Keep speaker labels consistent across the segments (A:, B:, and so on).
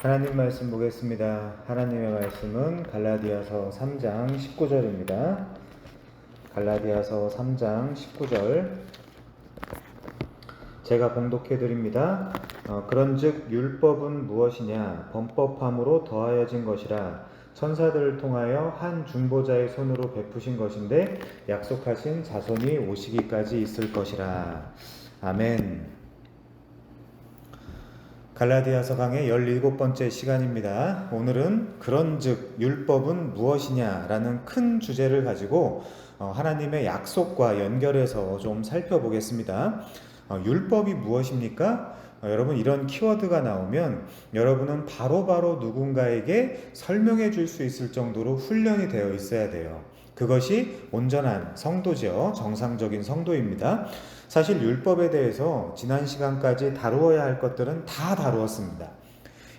A: 하나님 말씀 보겠습니다. 하나님의 말씀은 갈라디아서 3장 19절입니다. 갈라디아서 3장 19절 제가 봉독해 드립니다. 그런즉 율법은 무엇이냐? 범법함으로 더하여진 것이라 천사들을 통하여 한 중보자의 손으로 베푸신 것인데 약속하신 자손이 오시기까지 있을 것이라. 아멘. 갈라디아서 강의 17번째 시간입니다. 오늘은 그런즉 율법은 무엇이냐 라는 큰 주제를 가지고 하나님의 약속과 연결해서 좀 살펴보겠습니다. 율법이 무엇입니까? 여러분, 이런 키워드가 나오면 여러분은 바로바로 누군가에게 설명해 줄 수 있을 정도로 훈련이 되어 있어야 돼요. 그것이 온전한 성도죠. 정상적인 성도입니다. 사실 율법에 대해서 지난 시간까지 다루어야 할 것들은 다 다루었습니다.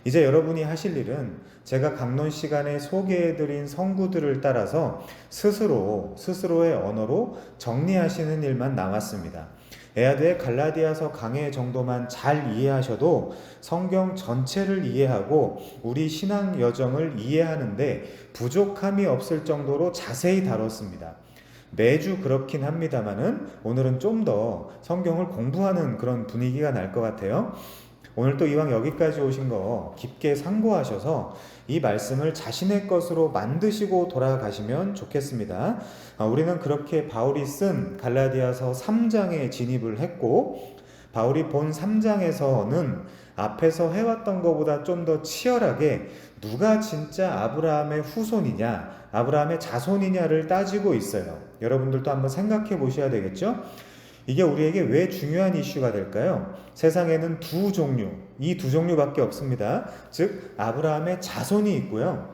A: 이제 여러분이 하실 일은 제가 강론 시간에 소개해드린 성구들을 따라서 스스로의 언어로 정리하시는 일만 남았습니다. 에아드의 갈라디아서 강해 정도만 잘 이해하셔도 성경 전체를 이해하고 우리 신앙 여정을 이해하는데 부족함이 없을 정도로 자세히 다뤘습니다. 매주 그렇긴 합니다만은 오늘은 좀 더 성경을 공부하는 그런 분위기가 날 것 같아요. 오늘 또 이왕 여기까지 오신 거 깊게 상고하셔서 이 말씀을 자신의 것으로 만드시고 돌아가시면 좋겠습니다. 우리는 그렇게 바울이 쓴 갈라디아서 3장에 진입을 했고, 바울이 본 3장에서는 앞에서 해왔던 것보다 좀 더 치열하게 누가 진짜 아브라함의 후손이냐, 아브라함의 자손이냐를 따지고 있어요. 여러분들도 한번 생각해 보셔야 되겠죠? 이게 우리에게 왜 중요한 이슈가 될까요? 세상에는 이 두 종류밖에 없습니다. 즉 아브라함의 자손이 있고요,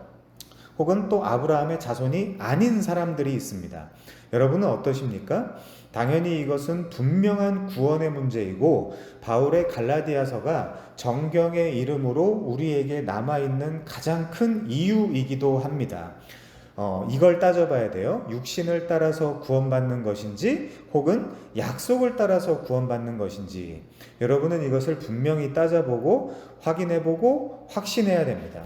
A: 혹은 또 아브라함의 자손이 아닌 사람들이 있습니다. 여러분은 어떠십니까? 당연히 이것은 분명한 구원의 문제이고 바울의 갈라디아서가 정경의 이름으로 우리에게 남아있는 가장 큰 이유이기도 합니다. 이걸 따져봐야 돼요. 육신을 따라서 구원받는 것인지 혹은 약속을 따라서 구원받는 것인지, 여러분은 이것을 분명히 따져보고 확인해보고 확신해야 됩니다.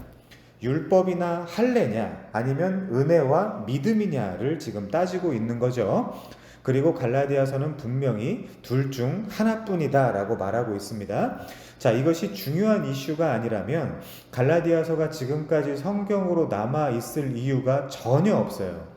A: 율법이나 할례냐 아니면 은혜와 믿음이냐를 지금 따지고 있는 거죠. 그리고 갈라디아서는 분명히 둘 중 하나뿐이다 라고 말하고 있습니다. 자, 이것이 중요한 이슈가 아니라면 갈라디아서가 지금까지 성경으로 남아있을 이유가 전혀 없어요.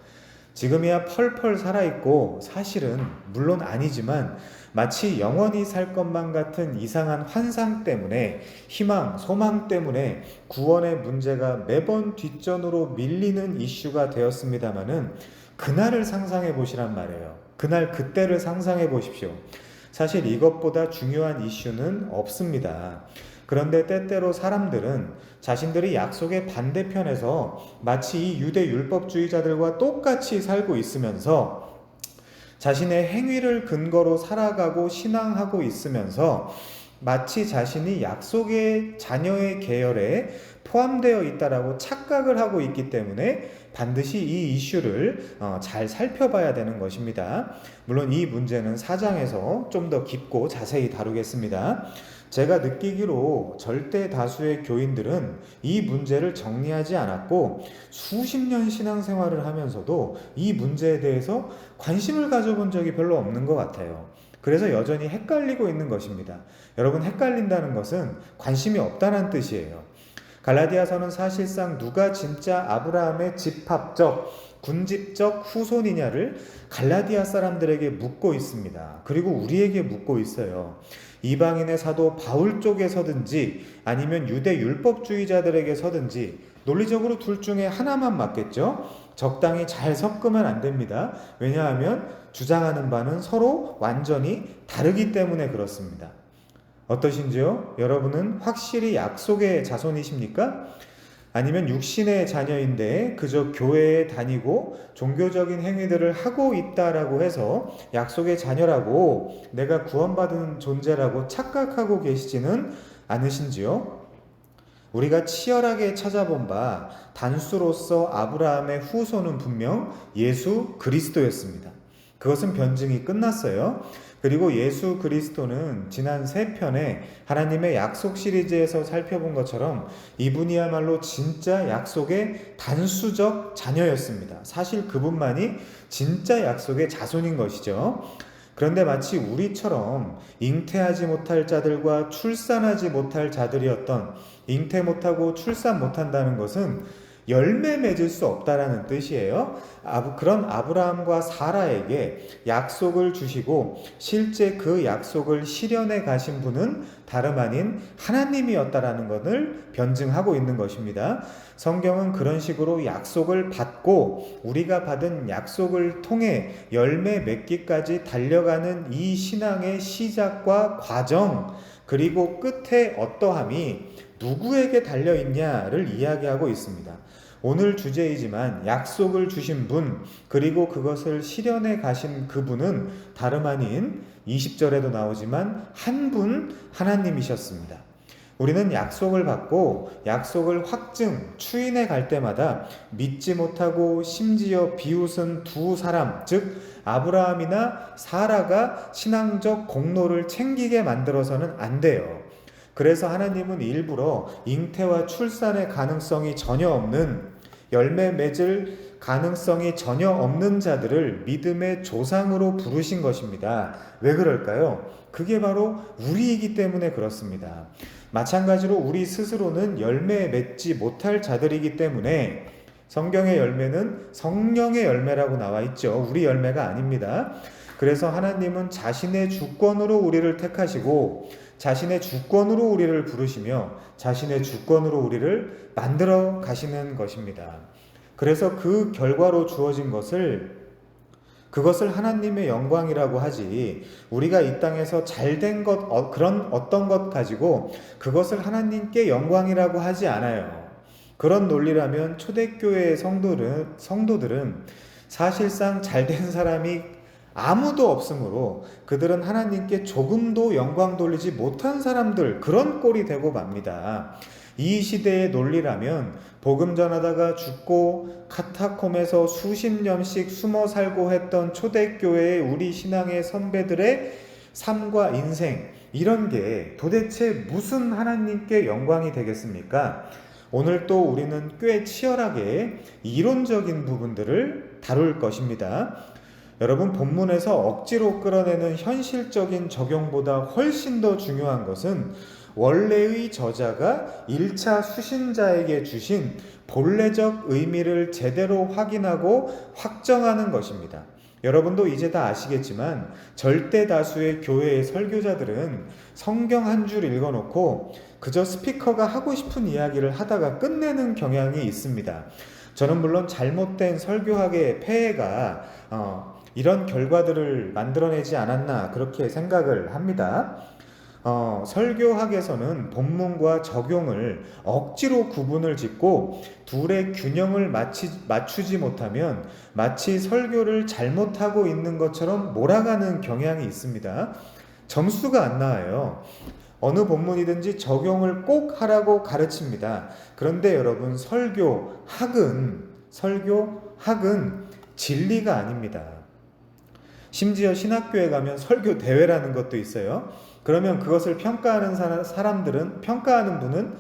A: 지금이야 펄펄 살아있고 사실은 물론 아니지만 마치 영원히 살 것만 같은 이상한 환상 때문에, 희망, 소망 때문에 구원의 문제가 매번 뒷전으로 밀리는 이슈가 되었습니다마는 그날을 상상해 보시란 말이에요. 그때를 상상해 보십시오. 사실 이것보다 중요한 이슈는 없습니다. 그런데 때때로 사람들은 자신들이 약속의 반대편에서 마치 이 유대 율법주의자들과 똑같이 살고 있으면서 자신의 행위를 근거로 살아가고 신앙하고 있으면서 마치 자신이 약속의 자녀의 계열에 포함되어 있다라고 착각을 하고 있기 때문에 반드시 이 이슈를 잘 살펴봐야 되는 것입니다. 물론 이 문제는 4장에서 좀 더 깊고 자세히 다루겠습니다. 제가 느끼기로 절대 다수의 교인들은 이 문제를 정리하지 않았고 수십 년 신앙생활을 하면서도 이 문제에 대해서 관심을 가져본 적이 별로 없는 것 같아요. 그래서 여전히 헷갈리고 있는 것입니다. 여러분, 헷갈린다는 것은 관심이 없다는 뜻이에요. 갈라디아서는 사실상 누가 진짜 아브라함의 집합적, 군집적 후손이냐를 갈라디아 사람들에게 묻고 있습니다. 그리고 우리에게 묻고 있어요. 이방인의 사도 바울 쪽에 서든지 아니면 유대 율법주의자들에게 서든지 논리적으로 둘 중에 하나만 맞겠죠? 적당히 잘 섞으면 안 됩니다. 왜냐하면 주장하는 바는 서로 완전히 다르기 때문에 그렇습니다. 어떠신지요? 여러분은 확실히 약속의 자손이십니까? 아니면 육신의 자녀인데 그저 교회에 다니고 종교적인 행위들을 하고 있다라고 해서 약속의 자녀라고, 내가 구원받은 존재라고 착각하고 계시지는 않으신지요? 우리가 치열하게 찾아본 바 단수로서 아브라함의 후손은 분명 예수 그리스도였습니다. 그것은 변증이 끝났어요. 그리고 예수 그리스도는 지난 세 편에 하나님의 약속 시리즈에서 살펴본 것처럼 이분이야말로 진짜 약속의 단수적 자녀였습니다. 사실 그분만이 진짜 약속의 자손인 것이죠. 그런데 마치 우리처럼 잉태하지 못할 자들과 출산하지 못할 자들이었던, 잉태 못하고 출산 못한다는 것은 열매 맺을 수 없다라는 뜻이에요. 그런 아브라함과 사라에게 약속을 주시고 실제 그 약속을 실현해 가신 분은 다름 아닌 하나님이었다라는 것을 변증하고 있는 것입니다. 성경은 그런 식으로 약속을 받고 우리가 받은 약속을 통해 열매 맺기까지 달려가는 이 신앙의 시작과 과정, 그리고 끝에 어떠함이 누구에게 달려있냐를 이야기하고 있습니다. 오늘 주제이지만 약속을 주신 분, 그리고 그것을 실현해 가신 그분은 다름 아닌 20절에도 나오지만 한 분 하나님이셨습니다. 우리는 약속을 받고 약속을 확증, 추인해 갈 때마다 믿지 못하고 심지어 비웃은 두 사람, 즉 아브라함이나 사라가 신앙적 공로를 챙기게 만들어서는 안 돼요. 그래서 하나님은 일부러 잉태와 출산의 가능성이 전혀 없는, 열매 맺을 가능성이 전혀 없는 자들을 믿음의 조상으로 부르신 것입니다. 왜 그럴까요? 그게 바로 우리이기 때문에 그렇습니다. 마찬가지로 우리 스스로는 열매 맺지 못할 자들이기 때문에 성경의 열매는 성령의 열매라고 나와 있죠. 우리 열매가 아닙니다. 그래서 하나님은 자신의 주권으로 우리를 택하시고 자신의 주권으로 우리를 부르시며 자신의 주권으로 우리를 만들어 가시는 것입니다. 그래서 그 결과로 주어진 그것을 하나님의 영광이라고 하지, 우리가 이 땅에서 잘된 것, 그런 어떤 것 가지고 그것을 하나님께 영광이라고 하지 않아요. 그런 논리라면 초대교회의 성도들은 사실상 잘된 사람이 아무도 없으므로 그들은 하나님께 조금도 영광 돌리지 못한 사람들, 그런 꼴이 되고 맙니다. 이 시대의 논리라면 복음 전하다가 죽고 카타콤에서 수십 년씩 숨어 살고 했던 초대교회의 우리 신앙의 선배들의 삶과 인생, 이런 게 도대체 무슨 하나님께 영광이 되겠습니까? 오늘 또 우리는 꽤 치열하게 이론적인 부분들을 다룰 것입니다. 여러분, 본문에서 억지로 끌어내는 현실적인 적용보다 훨씬 더 중요한 것은 원래의 저자가 1차 수신자에게 주신 본래적 의미를 제대로 확인하고 확정하는 것입니다. 여러분도 이제 다 아시겠지만 절대 다수의 교회의 설교자들은 성경 한 줄 읽어놓고 그저 스피커가 하고 싶은 이야기를 하다가 끝내는 경향이 있습니다. 저는 물론 잘못된 설교학의 폐해가 이런 결과들을 만들어내지 않았나 그렇게 생각을 합니다. 설교학에서는 본문과 적용을 억지로 구분을 짓고 둘의 균형을 맞추지 못하면 마치 설교를 잘못하고 있는 것처럼 몰아가는 경향이 있습니다. 점수가 안 나와요. 어느 본문이든지 적용을 꼭 하라고 가르칩니다. 그런데 여러분, 설교학은 진리가 아닙니다. 심지어 신학교에 가면 설교 대회라는 것도 있어요. 그러면 그것을 평가하는 평가하는 분은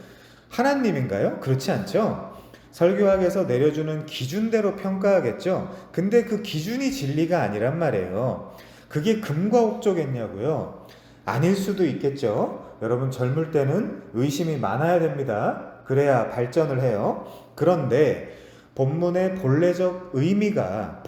A: 하나님인가요? 그렇지 않죠? 설교학에서 내려주는 기준대로 평가하겠죠? 근데 그 기준이 진리가 아니란 말이에요. 그게 금과 옥조겠냐고요? 아닐 수도 있겠죠? 여러분, 젊을 때는 의심이 많아야 됩니다. 그래야 발전을 해요. 그런데 본문의 본래 의미가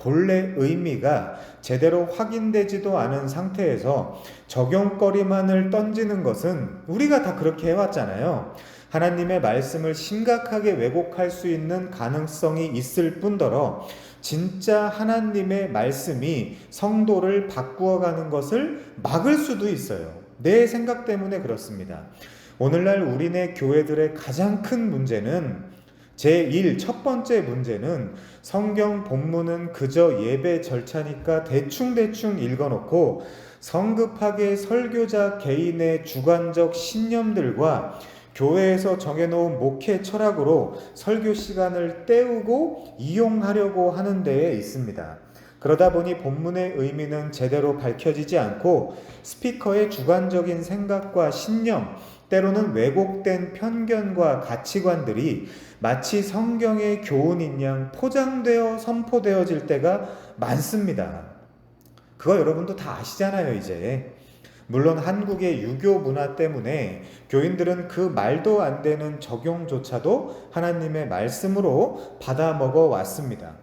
A: 제대로 확인되지도 않은 상태에서 적용거리만을 던지는 것은 우리가 다 그렇게 해왔잖아요. 하나님의 말씀을 심각하게 왜곡할 수 있는 가능성이 있을 뿐더러 진짜 하나님의 말씀이 성도를 바꾸어가는 것을 막을 수도 있어요. 내 생각 때문에 그렇습니다. 오늘날 우리네 교회들의 가장 큰 문제는 첫 번째 문제는 성경 본문은 그저 예배 절차니까 대충 읽어놓고 성급하게 설교자 개인의 주관적 신념들과 교회에서 정해놓은 목회 철학으로 설교 시간을 때우고 이용하려고 하는 데에 있습니다. 그러다 보니 본문의 의미는 제대로 밝혀지지 않고 스피커의 주관적인 생각과 신념, 때로는 왜곡된 편견과 가치관들이 마치 성경의 교훈인 양 포장되어 선포되어질 때가 많습니다. 그거 여러분도 다 아시잖아요, 이제. 물론 한국의 유교 문화 때문에 교인들은 그 말도 안 되는 적용조차도 하나님의 말씀으로 받아 먹어 왔습니다.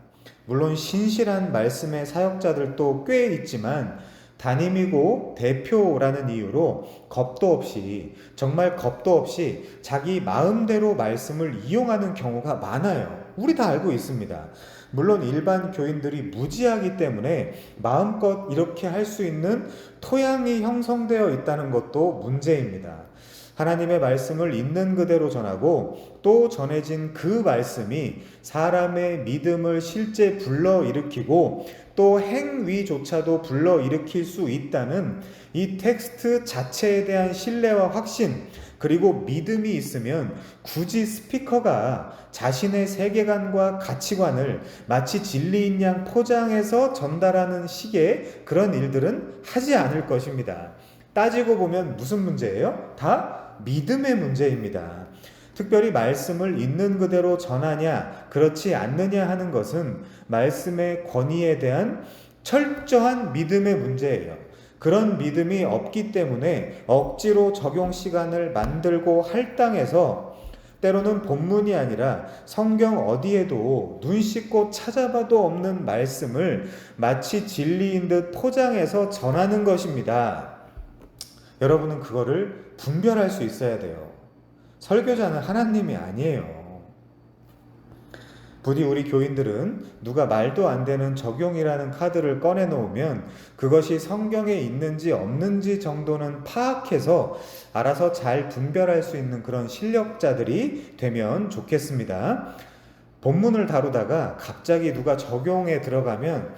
A: 물론 신실한 말씀의 사역자들도 꽤 있지만 담임이고 대표라는 이유로 겁도 없이, 정말 겁도 없이 자기 마음대로 말씀을 이용하는 경우가 많아요. 우리 다 알고 있습니다. 물론 일반 교인들이 무지하기 때문에 마음껏 이렇게 할 수 있는 토양이 형성되어 있다는 것도 문제입니다. 하나님의 말씀을 있는 그대로 전하고 또 전해진 그 말씀이 사람의 믿음을 실제 불러일으키고 또 행위조차도 불러일으킬 수 있다는 이 텍스트 자체에 대한 신뢰와 확신, 그리고 믿음이 있으면 굳이 스피커가 자신의 세계관과 가치관을 마치 진리인 양 포장해서 전달하는 식의 그런 일들은 하지 않을 것입니다. 따지고 보면 무슨 문제예요? 다 믿음의 문제입니다. 특별히 말씀을 있는 그대로 전하냐, 그렇지 않느냐 하는 것은 말씀의 권위에 대한 철저한 믿음의 문제예요. 그런 믿음이 없기 때문에 억지로 적용 시간을 만들고 할당해서 때로는 본문이 아니라 성경 어디에도 눈 씻고 찾아봐도 없는 말씀을 마치 진리인 듯 포장해서 전하는 것입니다. 여러분은 그거를 분별할 수 있어야 돼요. 설교자는 하나님이 아니에요. 부디 우리 교인들은 누가 말도 안 되는 적용이라는 카드를 꺼내놓으면 그것이 성경에 있는지 없는지 정도는 파악해서 알아서 잘 분별할 수 있는 그런 실력자들이 되면 좋겠습니다. 본문을 다루다가 갑자기 누가 적용에 들어가면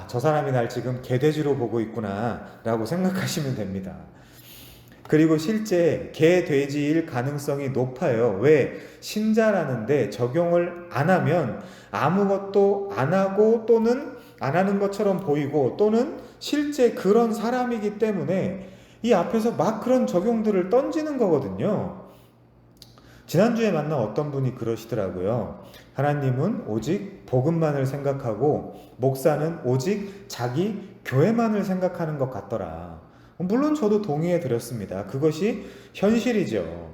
A: 저 사람이 날 지금 개돼지로 보고 있구나 라고 생각하시면 됩니다. 그리고 실제 개돼지일 가능성이 높아요. 왜? 신자라는데 적용을 안 하면 아무것도 안 하고 또는 안 하는 것처럼 보이고 또는 실제 그런 사람이기 때문에 이 앞에서 막 그런 적용들을 던지는 거거든요. 지난주에 만난 어떤 분이 그러시더라고요. 하나님은 오직 복음만을 생각하고 목사는 오직 자기 교회만을 생각하는 것 같더라. 물론 저도 동의해 드렸습니다. 그것이 현실이죠.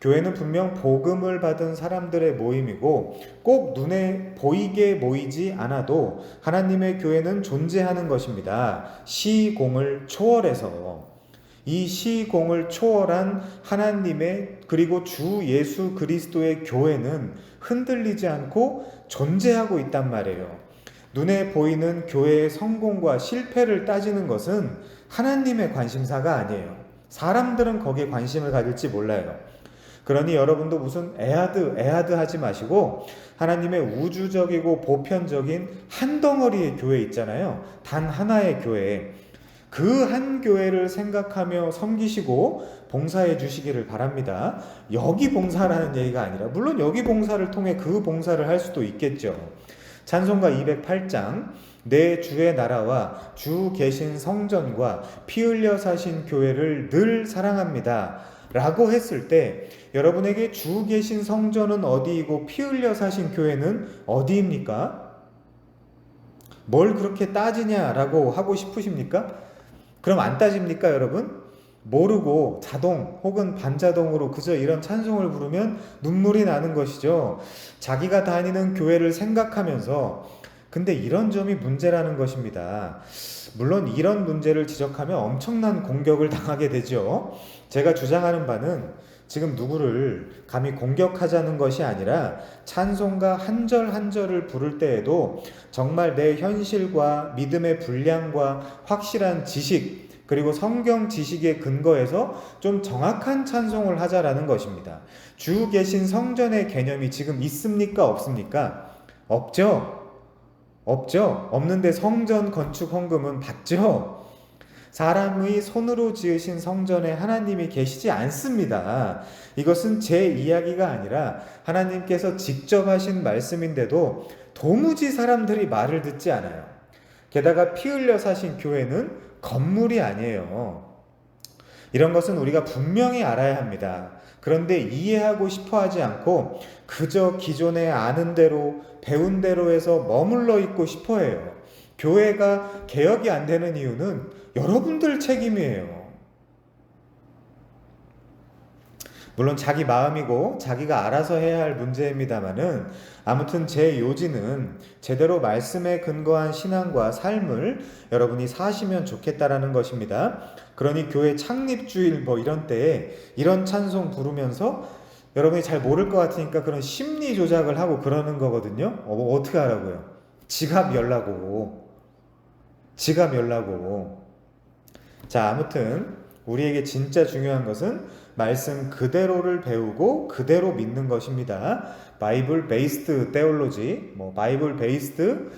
A: 교회는 분명 복음을 받은 사람들의 모임이고 꼭 눈에 보이게 모이지 않아도 하나님의 교회는 존재하는 것입니다. 시공을 초월해서. 이 시공을 초월한 하나님의 그리고 주 예수 그리스도의 교회는 흔들리지 않고 존재하고 있단 말이에요. 눈에 보이는 교회의 성공과 실패를 따지는 것은 하나님의 관심사가 아니에요. 사람들은 거기에 관심을 가질지 몰라요. 그러니 여러분도 무슨 애하드 하지 마시고 하나님의 우주적이고 보편적인 한 덩어리의 교회 있잖아요. 단 하나의 교회. 그 한 교회를 생각하며 섬기시고 봉사해 주시기를 바랍니다. 여기 봉사라는 얘기가 아니라 물론 여기 봉사를 통해 그 봉사를 할 수도 있겠죠. 찬송가 208장 내 주의 나라와 주 계신 성전과 피 흘려 사신 교회를 늘 사랑합니다 라고 했을 때 여러분에게 주 계신 성전은 어디이고 피 흘려 사신 교회는 어디입니까? 뭘 그렇게 따지냐라고 하고 싶으십니까? 그럼 안 따집니까 여러분? 모르고 자동 혹은 반자동으로 그저 이런 찬송을 부르면 눈물이 나는 것이죠. 자기가 다니는 교회를 생각하면서 근데 이런 점이 문제라는 것입니다. 물론 이런 문제를 지적하면 엄청난 공격을 당하게 되죠. 제가 주장하는 바는 지금 누구를 감히 공격하자는 것이 아니라 찬송가 한 절 한 절을 부를 때에도 정말 내 현실과 믿음의 분량과 확실한 지식 그리고 성경 지식에 근거해서 좀 정확한 찬송을 하자라는 것입니다. 주 계신 성전의 개념이 지금 있습니까? 없습니까? 없죠? 없죠? 없는데 성전 건축 헌금은 받죠? 사람의 손으로 지으신 성전에 하나님이 계시지 않습니다. 이것은 제 이야기가 아니라 하나님께서 직접 하신 말씀인데도 도무지 사람들이 말을 듣지 않아요. 게다가 피 흘려 사신 교회는 건물이 아니에요. 이런 것은 우리가 분명히 알아야 합니다. 그런데 이해하고 싶어 하지 않고 그저 기존에 아는 대로 배운 대로 해서 머물러 있고 싶어 해요. 교회가 개혁이 안 되는 이유는 여러분들 책임이에요. 물론 자기 마음이고 자기가 알아서 해야 할 문제입니다만은 아무튼 제 요지는 제대로 말씀에 근거한 신앙과 삶을 여러분이 사시면 좋겠다라는 것입니다. 그러니 교회 창립주일 이런 때에 이런 찬송 부르면서 여러분이 잘 모를 것 같으니까 그런 심리 조작을 하고 그러는 거거든요. 어떻게 하라고요? 지갑 열라고. 자, 아무튼 우리에게 진짜 중요한 것은 말씀 그대로를 배우고 그대로 믿는 것입니다. 바이블 베이스드 테올로지, 바이블 베이스드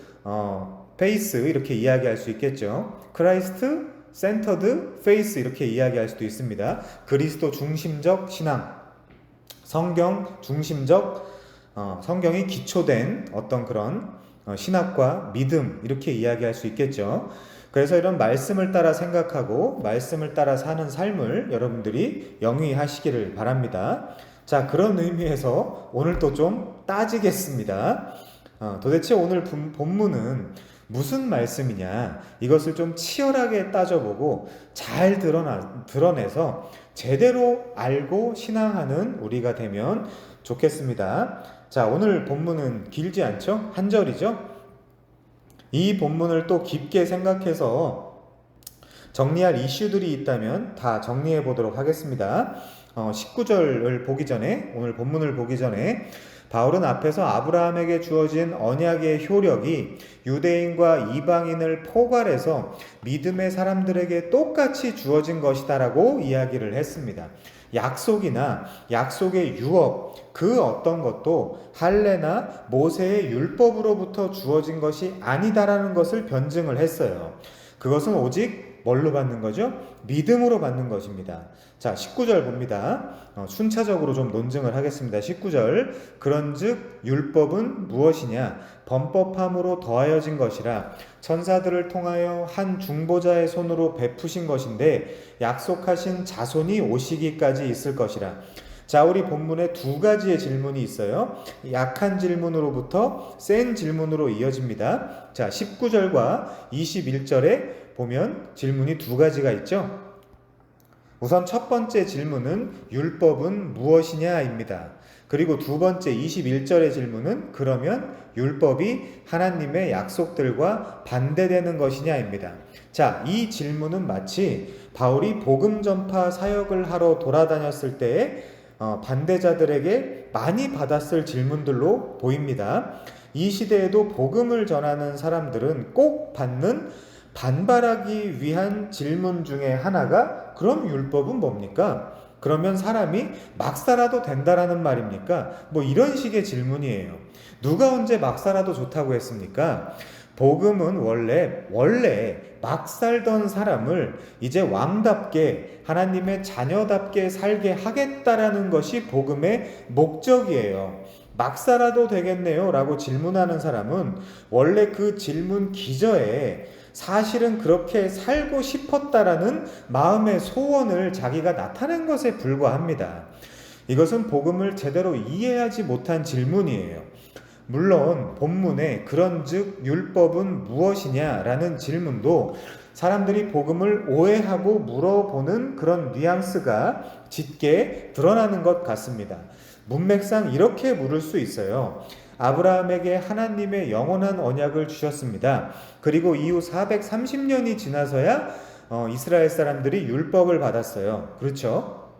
A: 페이스 이렇게 이야기할 수 있겠죠. 크라이스트 센터드 페이스 이렇게 이야기할 수도 있습니다. 그리스도 중심적 신앙, 성경 중심적 성경이 기초된 어떤 그런 신학과 믿음 이렇게 이야기할 수 있겠죠. 그래서 이런 말씀을 따라 생각하고 말씀을 따라 사는 삶을 여러분들이 영위하시기를 바랍니다. 자, 그런 의미에서 오늘 또 좀 따지겠습니다. 도대체 오늘 본문은 무슨 말씀이냐, 이것을 좀 치열하게 따져보고 잘 드러내서 제대로 알고 신앙하는 우리가 되면 좋겠습니다. 자, 오늘 본문은 길지 않죠? 한 절이죠? 이 본문을 또 깊게 생각해서 정리할 이슈들이 있다면 다 정리해 보도록 하겠습니다. 19절을 보기 전에, 오늘 본문을 보기 전에 바울은 앞에서 아브라함에게 주어진 언약의 효력이 유대인과 이방인을 포괄해서 믿음의 사람들에게 똑같이 주어진 것이다라고 이야기를 했습니다. 약속이나 약속의 유업 그 어떤 것도 할례나 모세의 율법으로부터 주어진 것이 아니다라는 것을 변증을 했어요. 그것은 오직 뭘로 받는 거죠? 믿음으로 받는 것입니다. 자, 19절 봅니다. 순차적으로 좀 논증을 하겠습니다. 19절 그런즉 율법은 무엇이냐? 범법함으로 더하여진 것이라 천사들을 통하여 한 중보자의 손으로 베푸신 것인데 약속하신 자손이 오시기까지 있을 것이라. 자, 우리 본문에 두 가지의 질문이 있어요. 약한 질문으로부터 센 질문으로 이어집니다. 자, 19절과 21절에 보면 질문이 두 가지가 있죠. 우선 첫 번째 질문은 율법은 무엇이냐입니다. 그리고 두 번째 21절의 질문은 그러면 율법이 하나님의 약속들과 반대되는 것이냐입니다. 자, 이 질문은 마치 바울이 복음 전파 사역을 하러 돌아다녔을 때에 반대자들에게 많이 받았을 질문들로 보입니다. 이 시대에도 복음을 전하는 사람들은 꼭 받는 반발하기 위한 질문 중에 하나가 그럼 율법은 뭡니까? 그러면 사람이 막 살아도 된다라는 말입니까? 이런 식의 질문이에요. 누가 언제 막 살아도 좋다고 했습니까? 복음은 원래 막 살던 사람을 이제 왕답게 하나님의 자녀답게 살게 하겠다라는 것이 복음의 목적이에요. 막 살아도 되겠네요 라고 질문하는 사람은 원래 그 질문 기저에 사실은 그렇게 살고 싶었다라는 마음의 소원을 자기가 나타낸 것에 불과합니다. 이것은 복음을 제대로 이해하지 못한 질문이에요. 물론 본문에 그런즉 율법은 무엇이냐라는 질문도 사람들이 복음을 오해하고 물어보는 그런 뉘앙스가 짙게 드러나는 것 같습니다. 문맥상 이렇게 물을 수 있어요. 아브라함에게 하나님의 영원한 언약을 주셨습니다. 그리고 이후 430년이 지나서야 이스라엘 사람들이 율법을 받았어요. 그렇죠?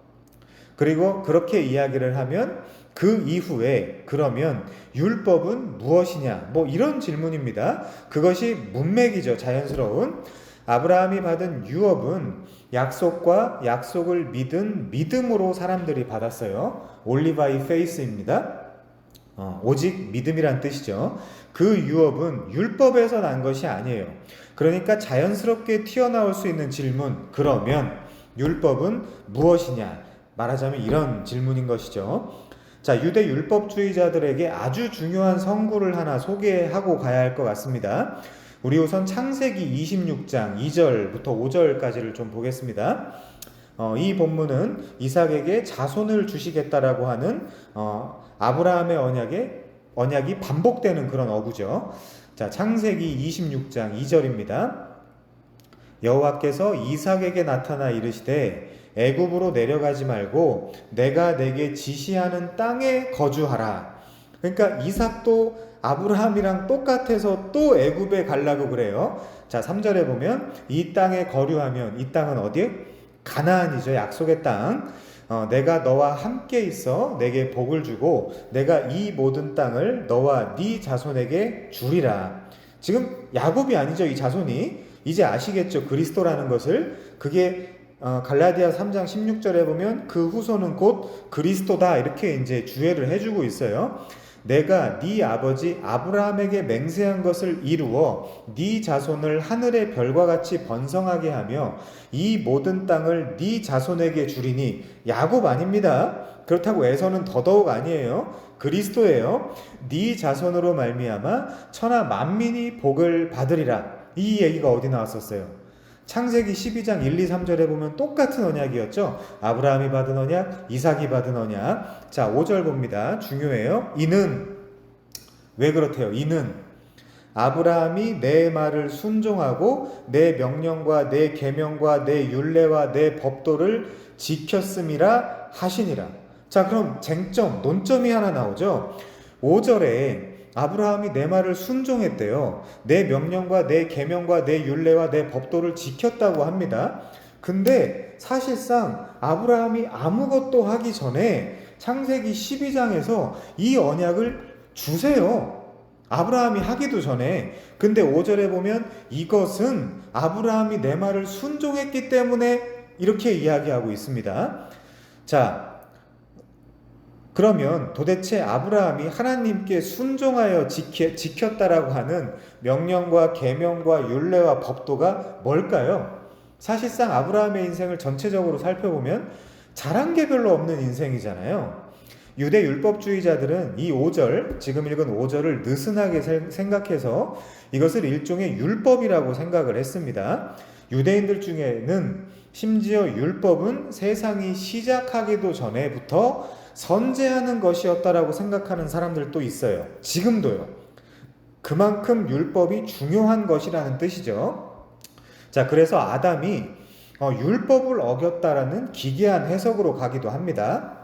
A: 그리고 그렇게 이야기를 하면 그 이후에 그러면 율법은 무엇이냐? 이런 질문입니다. 그것이 문맥이죠. 자연스러운. 아브라함이 받은 유업은 약속과 약속을 믿은 믿음으로 사람들이 받았어요. only by faith입니다. 오직 믿음이란 뜻이죠. 그 유업은 율법에서 난 것이 아니에요. 그러니까 자연스럽게 튀어나올 수 있는 질문, 그러면 율법은 무엇이냐? 말하자면 이런 질문인 것이죠. 자, 유대 율법주의자들에게 아주 중요한 성구를 하나 소개하고 가야 할 것 같습니다. 우리 우선 창세기 26장 2절부터 5절까지를 좀 보겠습니다. 이 본문은 이삭에게 자손을 주시겠다라고 하는 아브라함의 언약이 반복되는 그런 어구죠. 자, 창세기 26장 2절입니다. 여호와께서 이삭에게 나타나 이르시되 애굽으로 내려가지 말고 내가 내게 지시하는 땅에 거주하라. 그러니까 이삭도 아브라함이랑 똑같아서 또 애굽에 가려고 그래요. 자, 3절에 보면 이 땅에 거류하면, 이 땅은 어디? 가나안이죠. 약속의 땅. 내가 너와 함께 있어 내게 복을 주고 내가 이 모든 땅을 너와 네 자손에게 주리라. 지금 야곱이 아니죠. 이 자손이. 이제 아시겠죠. 그리스도라는 것을. 그게 갈라디아 3장 16절에 보면 그 후손은 곧 그리스도다, 이렇게 이제 주해를 해주고 있어요. 내가 네 아버지 아브라함에게 맹세한 것을 이루어 네 자손을 하늘의 별과 같이 번성하게 하며 이 모든 땅을 네 자손에게 주리니. 야곱 아닙니다. 그렇다고 에서는 더더욱 아니에요. 그리스도예요. 네 자손으로 말미암아 천하 만민이 복을 받으리라. 이 얘기가 어디 나왔었어요? 창세기 12장 1, 2, 3절에 보면 똑같은 언약이었죠. 아브라함이 받은 언약, 이삭이 받은 언약. 자, 5절 봅니다. 중요해요. 이는, 왜 그렇대요? 이는 아브라함이 내 말을 순종하고 내 명령과 내 계명과 내 율례와 내 법도를 지켰음이라 하시니라. 자, 그럼 쟁점, 논점이 하나 나오죠. 5절에 아브라함이 내 말을 순종했대요. 내 명령과 내 계명과 내 율례와 내 법도를 지켰다고 합니다. 근데 사실상 아브라함이 아무것도 하기 전에 창세기 12장에서 이 언약을 주세요. 아브라함이 하기도 전에. 근데 5절에 보면 이것은 아브라함이 내 말을 순종했기 때문에 이렇게 이야기하고 있습니다. 자, 그러면 도대체 아브라함이 하나님께 순종하여 지켰다라고 하는 명령과 계명과 율례와 법도가 뭘까요? 사실상 아브라함의 인생을 전체적으로 살펴보면 잘한 게 별로 없는 인생이잖아요. 유대 율법주의자들은 이 5절, 지금 읽은 5절을 느슨하게 생각해서 이것을 일종의 율법이라고 생각을 했습니다. 유대인들 중에는 심지어 율법은 세상이 시작하기도 전에부터 선제하는 것이었다라고 생각하는 사람들도 있어요. 지금도요. 그만큼 율법이 중요한 것이라는 뜻이죠. 자, 그래서 아담이 율법을 어겼다라는 기괴한 해석으로 가기도 합니다.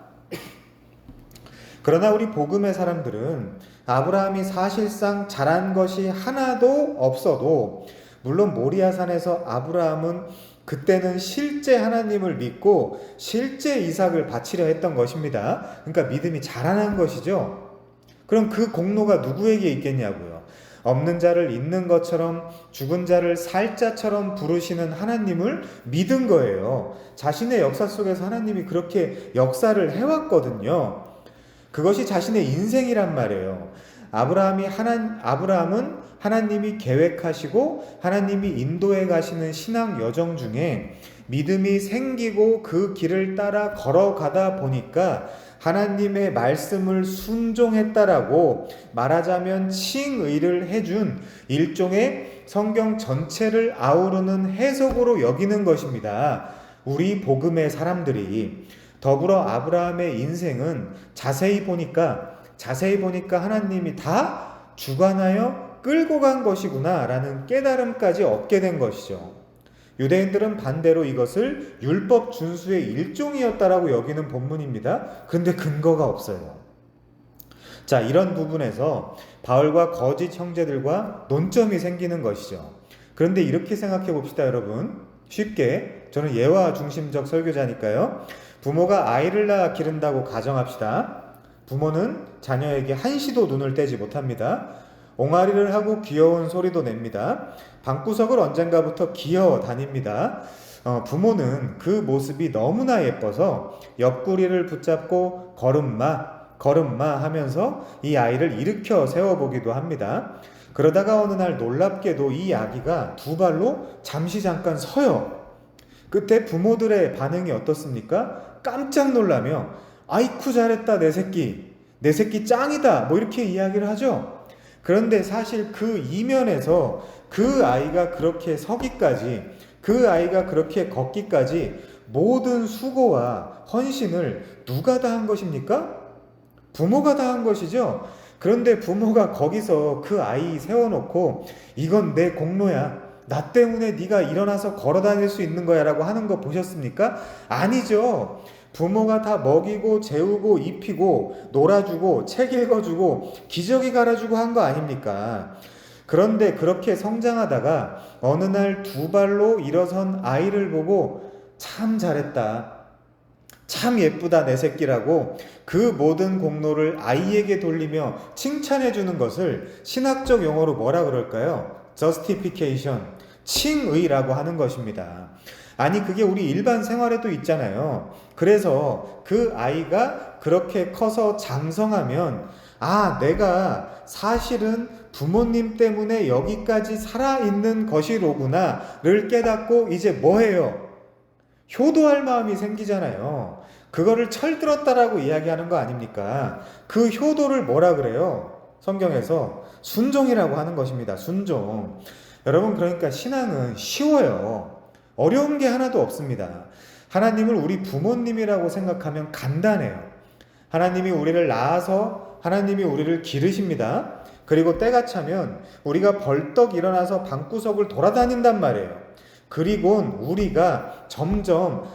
A: 그러나 우리 복음의 사람들은 아브라함이 사실상 잘한 것이 하나도 없어도, 물론 모리아산에서 아브라함은 그때는 실제 하나님을 믿고 실제 이삭을 바치려 했던 것입니다. 그러니까 믿음이 자라난 것이죠. 그럼 그 공로가 누구에게 있겠냐고요. 없는 자를 있는 것처럼 죽은 자를 살 자처럼 부르시는 하나님을 믿은 거예요. 자신의 역사 속에서 하나님이 그렇게 역사를 해왔거든요. 그것이 자신의 인생이란 말이에요. 아브라함은 하나님이 계획하시고 하나님이 인도해 가시는 신앙 여정 중에 믿음이 생기고 그 길을 따라 걸어가다 보니까 하나님의 말씀을 순종했다라고 말하자면 칭의를 해준 일종의 성경 전체를 아우르는 해석으로 여기는 것입니다. 우리 복음의 사람들이. 더불어 아브라함의 인생은 자세히 보니까 하나님이 다 주관하여 끌고 간 것이구나 라는 깨달음까지 얻게 된 것이죠. 유대인들은 반대로 이것을 율법 준수의 일종이었다라고 여기는 본문입니다. 근데 근거가 없어요. 자, 이런 부분에서 바울과 거짓 형제들과 논점이 생기는 것이죠. 그런데 이렇게 생각해 봅시다, 여러분. 쉽게, 저는 예화 중심적 설교자니까요. 부모가 아이를 낳아 기른다고 가정합시다. 부모는 자녀에게 한시도 눈을 떼지 못합니다. 옹알이를 하고 귀여운 소리도 냅니다. 방구석을 언젠가부터 기어 다닙니다. 부모는 그 모습이 너무나 예뻐서 옆구리를 붙잡고 걸음마 하면서 이 아이를 일으켜 세워보기도 합니다. 그러다가 어느 날 놀랍게도 이 아기가 두 발로 잠시 잠깐 서요. 그때 부모들의 반응이 어떻습니까? 깜짝 놀라며 아이쿠 잘했다 내 새끼 짱이다 뭐 이렇게 이야기를 하죠. 그런데 사실 그 이면에서 그 아이가 그렇게 서기까지, 그 아이가 그렇게 걷기까지 모든 수고와 헌신을 누가 다 한 것입니까? 부모가 다 한 것이죠. 그런데 부모가 거기서 그 아이 세워놓고 이건 내 공로야, 나 때문에 네가 일어나서 걸어 다닐 수 있는 거야 라고 하는 거 보셨습니까? 아니죠. 부모가 다 먹이고 재우고 입히고 놀아주고 책 읽어주고 기저귀 갈아주고 한 거 아닙니까? 그런데 그렇게 성장하다가 어느 날 두 발로 일어선 아이를 보고 참 잘했다, 참 예쁘다 내 새끼라고 그 모든 공로를 아이에게 돌리며 칭찬해 주는 것을 신학적 용어로 뭐라 그럴까요? justification, 칭의라고 하는 것입니다. 아니 그게 우리 일반 생활에도 있잖아요. 그래서 그 아이가 그렇게 커서 장성하면 아, 내가 사실은 부모님 때문에 여기까지 살아있는 것이로구나를 깨닫고 이제 뭐 해요? 효도할 마음이 생기잖아요. 그거를 철들었다라고 이야기하는 거 아닙니까? 그 효도를 뭐라 그래요? 성경에서 순종이라고 하는 것입니다. 순종. 여러분, 그러니까 신앙은 쉬워요. 어려운 게 하나도 없습니다. 하나님을 우리 부모님이라고 생각하면 간단해요. 하나님이 우리를 낳아서 하나님이 우리를 기르십니다. 그리고 때가 차면 우리가 벌떡 일어나서 방구석을 돌아다닌단 말이에요. 그리고 우리가 점점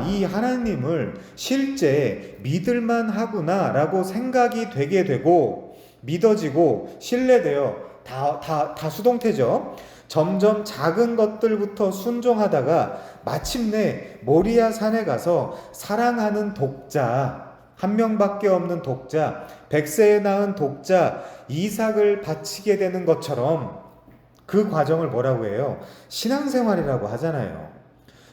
A: 이 하나님을 실제 믿을만 하구나 라고 생각이 되게 되고 믿어지고 신뢰되어 다 수동태죠. 점점 작은 것들부터 순종하다가 마침내 모리아 산에 가서 사랑하는 독자, 한 명밖에 없는 독자, 100세에 낳은 독자 이삭을 바치게 되는 것처럼 그 과정을 뭐라고 해요? 신앙생활이라고 하잖아요.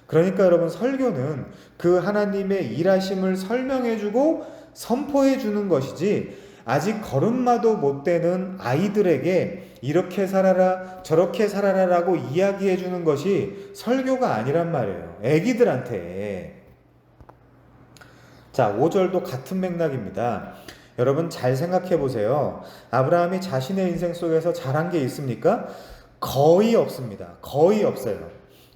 A: 그러니까 여러분, 설교는 그 하나님의 일하심을 설명해주고 선포해주는 것이지 아직 걸음마도 못 되는 아이들에게 이렇게 살아라 저렇게 살아라 라고 이야기해주는 것이 설교가 아니란 말이에요. 애기들한테. 자, 5절도 같은 맥락입니다. 여러분 잘 생각해 보세요. 아브라함이 자신의 인생 속에서 잘한 게 있습니까? 거의 없습니다. 거의 없어요.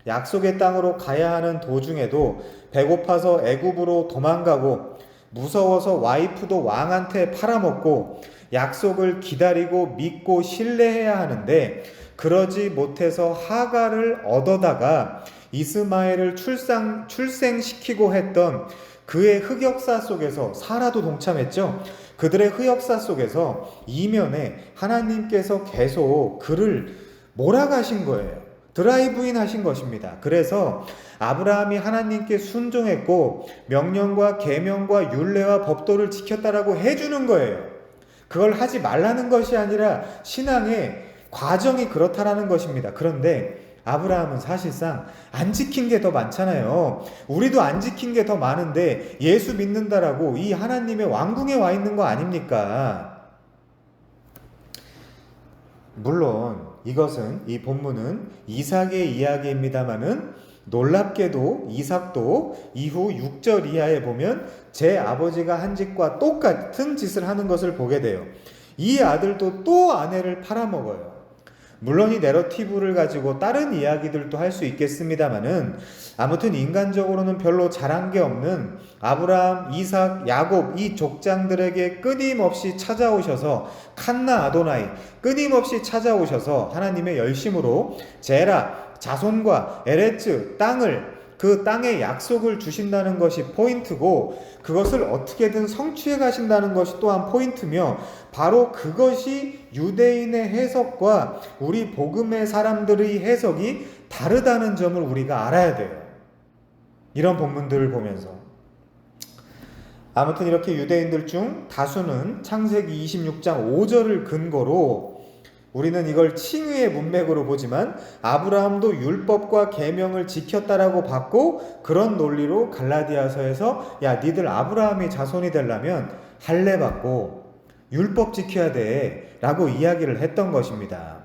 A: 약속의 땅으로 가야 하는 도중에도 배고파서 애굽으로 도망가고 무서워서 와이프도 왕한테 팔아먹고 약속을 기다리고 믿고 신뢰해야 하는데 그러지 못해서 하갈을 얻어다가 이스마엘을 출생시키고 했던 그의 흑역사 속에서 사라도 동참했죠. 그들의 흑역사 속에서 이면에 하나님께서 계속 그를 몰아가신 거예요. 드라이브인 하신 것입니다. 그래서 아브라함이 하나님께 순종했고 명령과 계명과 율례와 법도를 지켰다라고 해주는 거예요. 그걸 하지 말라는 것이 아니라 신앙의 과정이 그렇다라는 것입니다. 그런데 아브라함은 사실상 안 지킨 게 더 많잖아요. 우리도 안 지킨 게 더 많은데 예수 믿는다라고 이 하나님의 왕궁에 와 있는 거 아닙니까? 물론 이것은, 이 본문은 이삭의 이야기입니다마는 놀랍게도 이삭도 이후 6절 이하에 보면 제 아버지가 한 짓과 똑같은 짓을 하는 것을 보게 돼요. 이 아들도 또 아내를 팔아먹어요. 물론 이 내러티브를 가지고 다른 이야기들도 할 수 있겠습니다만은 아무튼 인간적으로는 별로 잘한 게 없는 아브라함, 이삭, 야곱 이 족장들에게 끊임없이 찾아오셔서 칸나 아도나이 끊임없이 찾아오셔서 하나님의 열심으로 제라, 자손과 에레츠 땅을 그 땅의 약속을 주신다는 것이 포인트고 그것을 어떻게든 성취해 가신다는 것이 또한 포인트며 바로 그것이 유대인의 해석과 우리 복음의 사람들의 해석이 다르다는 점을 우리가 알아야 돼요. 이런 본문들을 보면서. 아무튼 이렇게 유대인들 중 다수는 창세기 26장 5절을 근거로 우리는 이걸 칭의의 문맥으로 보지만 아브라함도 율법과 계명을 지켰다라고 받고 그런 논리로 갈라디아서에서 야 니들 아브라함이 자손이 되려면 할례 받고 율법 지켜야 돼 라고 이야기를 했던 것입니다.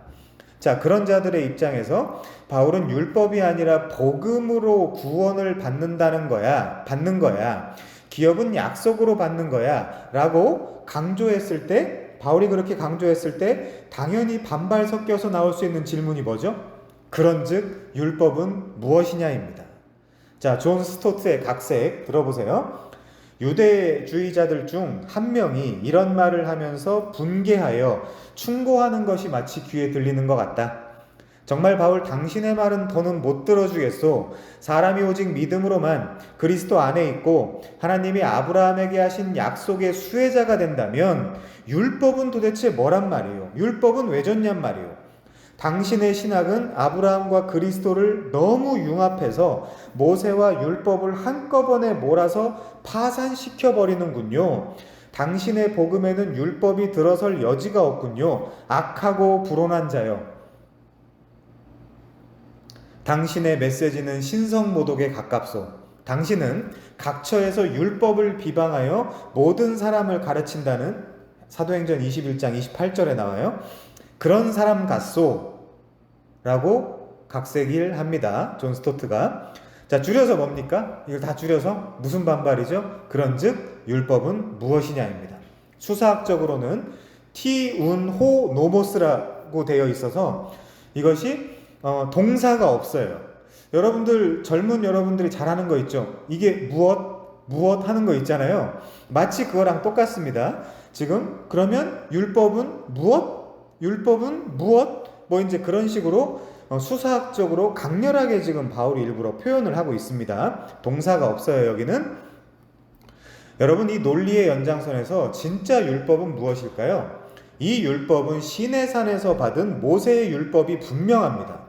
A: 자, 그런 자들의 입장에서 바울은 율법이 아니라 복음으로 구원을 받는 거야. 기업은 약속으로 받는 거야 라고 강조했을 때 바울이 그렇게 강조했을 때 당연히 반발 섞여서 나올 수 있는 질문이 뭐죠? 그런즉 율법은 무엇이냐입니다. 자, 존 스토트의 각색 들어보세요. 유대주의자들 중 한 명이 이런 말을 하면서 분개하여 충고하는 것이 마치 귀에 들리는 것 같다. 정말 바울 당신의 말은 더는 못 들어주겠소. 사람이 오직 믿음으로만 그리스도 안에 있고 하나님이 아브라함에게 하신 약속의 수혜자가 된다면 율법은 도대체 뭐란 말이요? 율법은 왜 줬냔 말이요? 당신의 신학은 아브라함과 그리스도를 너무 융합해서 모세와 율법을 한꺼번에 몰아서 파산시켜 버리는군요. 당신의 복음에는 율법이 들어설 여지가 없군요. 악하고 불온한 자여. 당신의 메시지는 신성모독에 가깝소. 당신은 각처에서 율법을 비방하여 모든 사람을 가르친다는 사도행전 21장 28절에 나와요. 그런 사람 같소 라고 각색을 합니다. 존 스토트가. 자, 줄여서 뭡니까? 이걸 다 줄여서 무슨 반발이죠? 그런즉 율법은 무엇이냐입니다. 수사학적으로는 티운호 노모스라고 되어 있어서 이것이 동사가 없어요. 여러분들, 젊은 여러분들이 잘하는 거 있죠? 이게 무엇 하는 거 있잖아요. 마치 그거랑 똑같습니다. 지금 그러면 율법은 무엇? 율법은 무엇? 뭐 이제 그런 식으로 수사학적으로 강렬하게 지금 바울이 일부러 표현을 하고 있습니다. 동사가 없어요, 여기는. 여러분, 이 논리의 연장선에서 진짜 율법은 무엇일까요? 이 율법은 시내산에서 받은 모세의 율법이 분명합니다.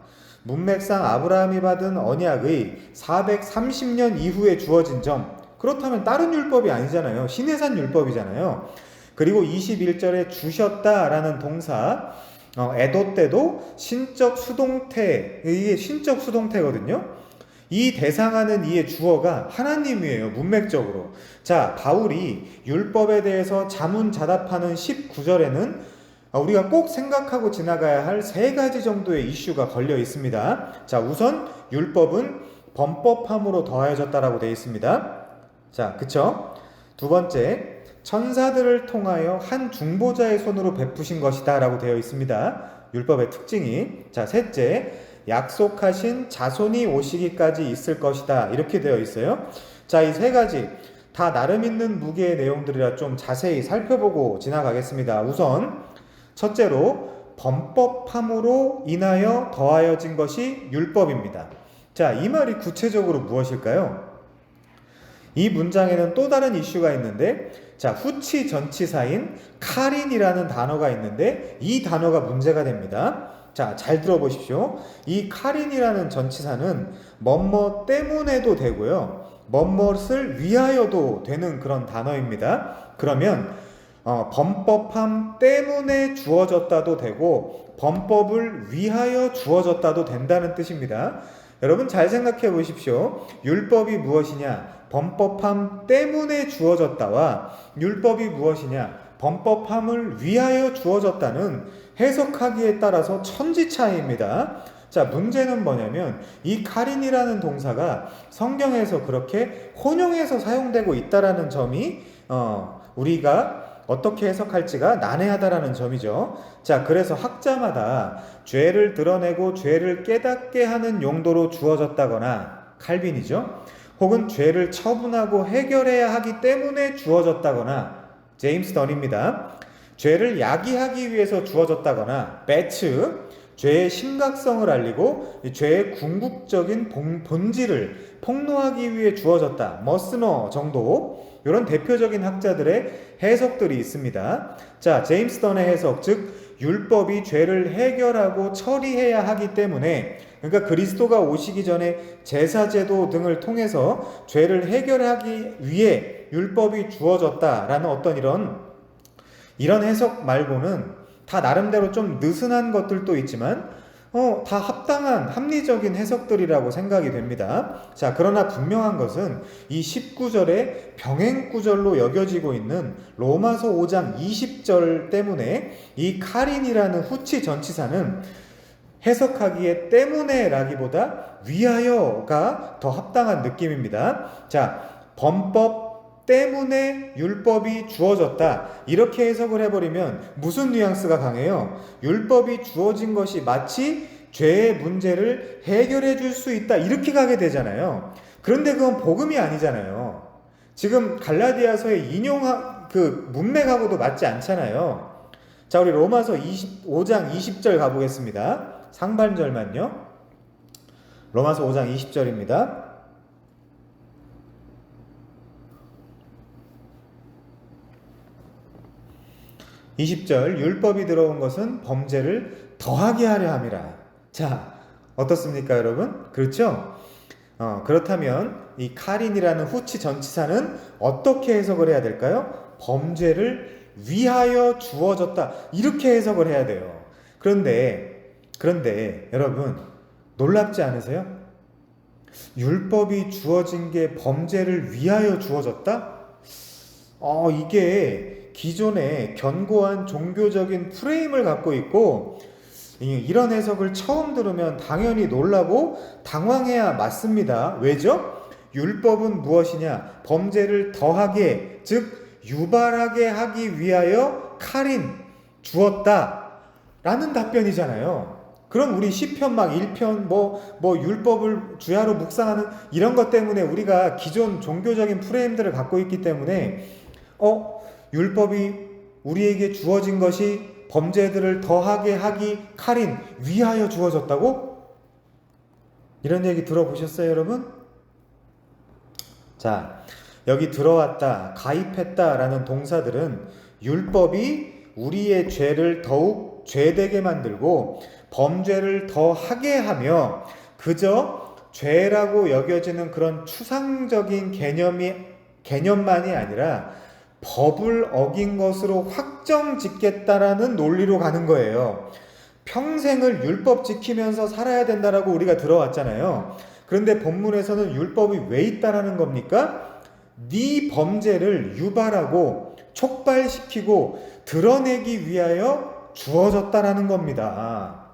A: 문맥상 아브라함이 받은 언약의 430년 이후에 주어진 점, 그렇다면 다른 율법이 아니잖아요. 시내산 율법이잖아요. 그리고 21절에 주셨다라는 동사, 에도 때도 신적 수동태, 이게 신적 수동태거든요. 이 대상하는 이의 주어가 하나님이에요, 문맥적으로. 자, 바울이 율법에 대해서 자문자답하는 19절에는 우리가 꼭 생각하고 지나가야 할 세 가지 정도의 이슈가 걸려 있습니다. 자, 우선 율법은 범법함으로 더하여졌다라고 되어 있습니다. 자, 그쵸? 두 번째, 천사들을 통하여 한 중보자의 손으로 베푸신 것이다 라고 되어 있습니다. 율법의 특징이. 자, 셋째, 약속하신 자손이 오시기까지 있을 것이다 이렇게 되어 있어요. 자, 이 세 가지 다 나름 있는 무게의 내용들이라 좀 자세히 살펴보고 지나가겠습니다. 우선 첫째로 범법함으로 인하여 더하여진 것이 율법입니다. 자, 이 말이 구체적으로 무엇일까요? 이 문장에는 또 다른 이슈가 있는데, 자, 후치 전치사인 카린이라는 단어가 있는데 이 단어가 문제가 됩니다. 자, 잘 들어보십시오. 이 카린이라는 전치사는 뭐뭐 때문에도 되고요, 뭐뭇을 위하여도 되는 그런 단어입니다. 그러면 범법함 때문에 주어졌다도 되고 범법을 위하여 주어졌다도 된다는 뜻입니다. 여러분 잘 생각해 보십시오. 율법이 무엇이냐? 범법함 때문에 주어졌다와 율법이 무엇이냐? 범법함을 위하여 주어졌다는 해석하기에 따라서 천지차이입니다. 자, 문제는 뭐냐면 이 카린이라는 동사가 성경에서 그렇게 혼용해서 사용되고 있다라는 점이 우리가 어떻게 해석할지가 난해하다라는 점이죠. 자, 그래서 학자마다 죄를 드러내고 죄를 깨닫게 하는 용도로 주어졌다거나, 칼빈이죠. 혹은 죄를 처분하고 해결해야 하기 때문에 주어졌다거나, 제임스 던입니다. 죄를 야기하기 위해서 주어졌다거나, 배츠, 죄의 심각성을 알리고 죄의 궁극적인 본질을 폭로하기 위해 주어졌다, 머스너 정도, 이런 대표적인 학자들의 해석들이 있습니다. 자, 제임스 던의 해석, 즉 율법이 죄를 해결하고 처리해야 하기 때문에, 그러니까 그리스도가 오시기 전에 제사제도 등을 통해서 죄를 해결하기 위해 율법이 주어졌다라는 어떤 이런 해석 말고는 다 나름대로 좀 느슨한 것들도 있지만 다 합당한 합리적인 해석들이라고 생각이 됩니다. 자, 그러나 분명한 것은 이 19절에 병행구절로 여겨지고 있는 로마서 5장 20절 때문에 이 카린이라는 후치 전치사는 해석하기에 때문에 라기보다 위하여가 더 합당한 느낌입니다. 자, 범법 때문에 율법이 주어졌다. 이렇게 해석을 해버리면 무슨 뉘앙스가 강해요? 율법이 주어진 것이 마치 죄의 문제를 해결해 줄 수 있다. 이렇게 가게 되잖아요. 그런데 그건 복음이 아니잖아요. 지금 갈라디아서의 그 문맥하고도 맞지 않잖아요. 자, 우리 로마서 5장 20절 가보겠습니다. 상반절만요. 로마서 5장 20절입니다. 율법이 들어온 것은 범죄를 더하게 하려 함이라. 자, 어떻습니까, 여러분? 그렇죠? 그렇다면 이 카린이라는 후치 전치사는 어떻게 해석을 해야 될까요? 범죄를 위하여 주어졌다. 이렇게 해석을 해야 돼요. 그런데 여러분, 놀랍지 않으세요? 율법이 주어진 게 범죄를 위하여 주어졌다? 이게 기존의 견고한 종교적인 프레임을 갖고 있고, 이런 해석을 처음 들으면 당연히 놀라고 당황해야 맞습니다. 왜죠? 율법은 무엇이냐? 범죄를 더하게, 즉 유발하게 하기 위하여 카린, 주었다 라는 답변이잖아요. 그럼 우리 시편 막 1편 율법을 주야로 묵상하는 이런 것 때문에 우리가 기존 종교적인 프레임들을 갖고 있기 때문에 율법이 우리에게 주어진 것이 범죄들을 더하게 하기 카린 위하여 주어졌다고? 이런 얘기 들어보셨어요, 여러분? 자, 여기 들어왔다, 가입했다 라는 동사들은 율법이 우리의 죄를 더욱 죄되게 만들고 범죄를 더 하게 하며 그저 죄라고 여겨지는 그런 추상적인 개념만이 아니라 법을 어긴 것으로 확정 짓겠다라는 논리로 가는 거예요. 평생을 율법 지키면서 살아야 된다라고 우리가 들어왔잖아요. 그런데 본문에서는 율법이 왜 있다라는 겁니까? 네 범죄를 유발하고 촉발시키고 드러내기 위하여 주어졌다라는 겁니다.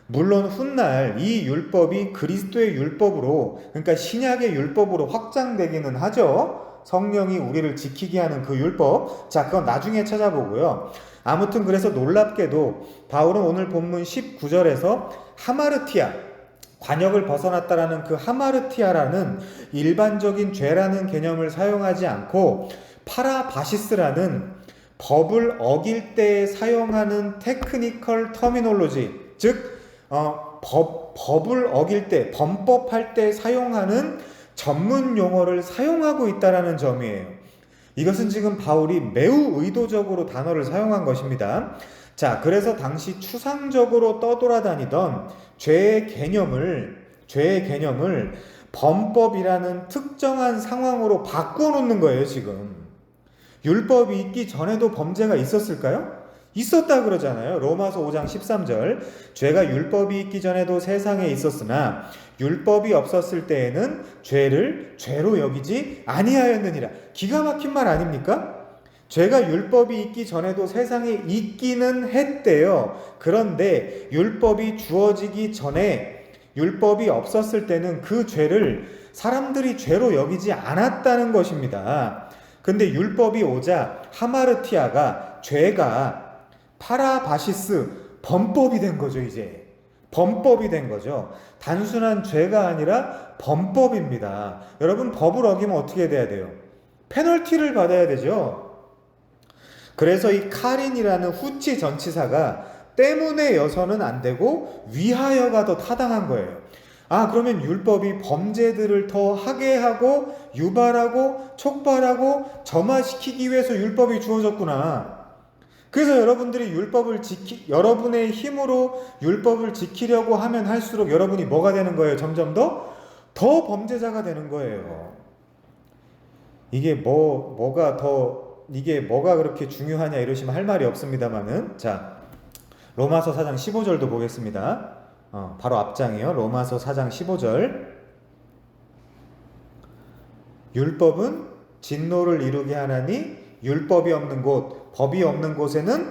A: 물론 훗날 이 율법이 그리스도의 율법으로, 그러니까 신약의 율법으로 확장되기는 하죠. 성령이 우리를 지키게 하는 그 율법. 자, 그건 나중에 찾아보고요. 아무튼 그래서 놀랍게도 바울은 오늘 본문 19절에서 하마르티아, 관역을 벗어났다라는 그 하마르티아라는 일반적인 죄라는 개념을 사용하지 않고 파라바시스라는 법을 어길 때 사용하는 테크니컬 터미놀로지, 즉 법을 어길 때, 범법할 때 사용하는 전문 용어를 사용하고 있다라는 점이에요. 이것은 지금 바울이 매우 의도적으로 단어를 사용한 것입니다. 자, 그래서 당시 추상적으로 떠돌아다니던 죄의 개념을 범법이라는 특정한 상황으로 바꾸어 놓는 거예요, 지금. 율법이 있기 전에도 범죄가 있었을까요? 있었다 그러잖아요. 로마서 5장 13절. 죄가 율법이 있기 전에도 세상에 있었으나 율법이 없었을 때에는 죄를 죄로 여기지 아니하였느니라. 기가 막힌 말 아닙니까? 죄가 율법이 있기 전에도 세상에 있기는 했대요. 그런데 율법이 주어지기 전에, 율법이 없었을 때는 그 죄를 사람들이 죄로 여기지 않았다는 것입니다. 근데 율법이 오자 하마르티아가, 죄가 파라바시스, 범법이 된 거죠. 이제 범법이 된 거죠. 단순한 죄가 아니라 범법입니다. 여러분, 법을 어기면 어떻게 돼야 돼요? 페널티를 받아야 되죠. 그래서 이 카린이라는 후치 전치사가 때문에 여서는 안 되고 위하여가 더 타당한 거예요. 그러면 율법이 범죄들을 더 하게 하고 유발하고 촉발하고 점화시키기 위해서 율법이 주어졌구나. 그래서 여러분들이 여러분의 힘으로 율법을 지키려고 하면 할수록 여러분이 뭐가 되는 거예요? 점점 더 범죄자가 되는 거예요. 이게 뭐가 그렇게 중요하냐 이러시면 할 말이 없습니다만은. 자, 로마서 4장 15절도 보겠습니다. 바로 앞장이요. 로마서 4장 15절. 율법은 진노를 이루게 하나니 율법이 없는 곳, 법이 없는 곳에는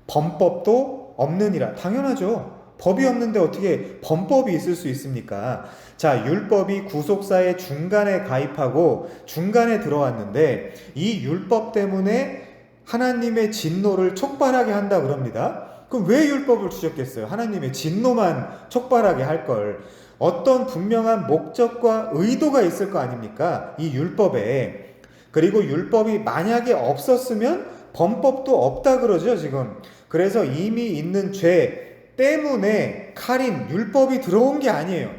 A: 범법도 없느니라. 당연하죠. 법이 없는데 어떻게 범법이 있을 수 있습니까? 자, 율법이 구속사의 중간에 가입하고 중간에 들어왔는데 이 율법 때문에 하나님의 진노를 촉발하게 한다 그럽니다. 그럼 왜 율법을 주셨겠어요? 하나님의 진노만 촉발하게 할 걸. 어떤 분명한 목적과 의도가 있을 거 아닙니까? 이 율법에. 그리고 율법이 만약에 없었으면 범법도 없다 그러죠, 지금. 그래서 이미 있는 죄 때문에 칼인 율법이 들어온 게 아니에요.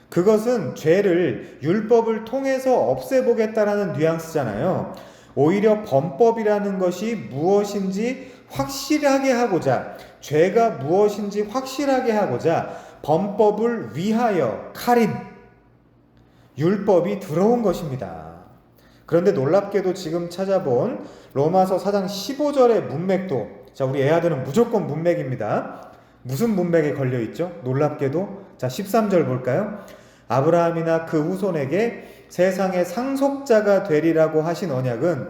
A: 그것은 죄를 율법을 통해서 없애보겠다라는 뉘앙스잖아요. 오히려 범법이라는 것이 무엇인지 확실하게 하고자, 죄가 무엇인지 확실하게 하고자 범법을 위하여 칼인 율법이 들어온 것입니다. 그런데 놀랍게도 지금 찾아본 로마서 4장 15절의 문맥도, 자, 우리 애아들은 무조건 문맥입니다. 무슨 문맥에 걸려있죠? 놀랍게도. 자, 13절 볼까요? 아브라함이나 그 후손에게 세상의 상속자가 되리라고 하신 언약은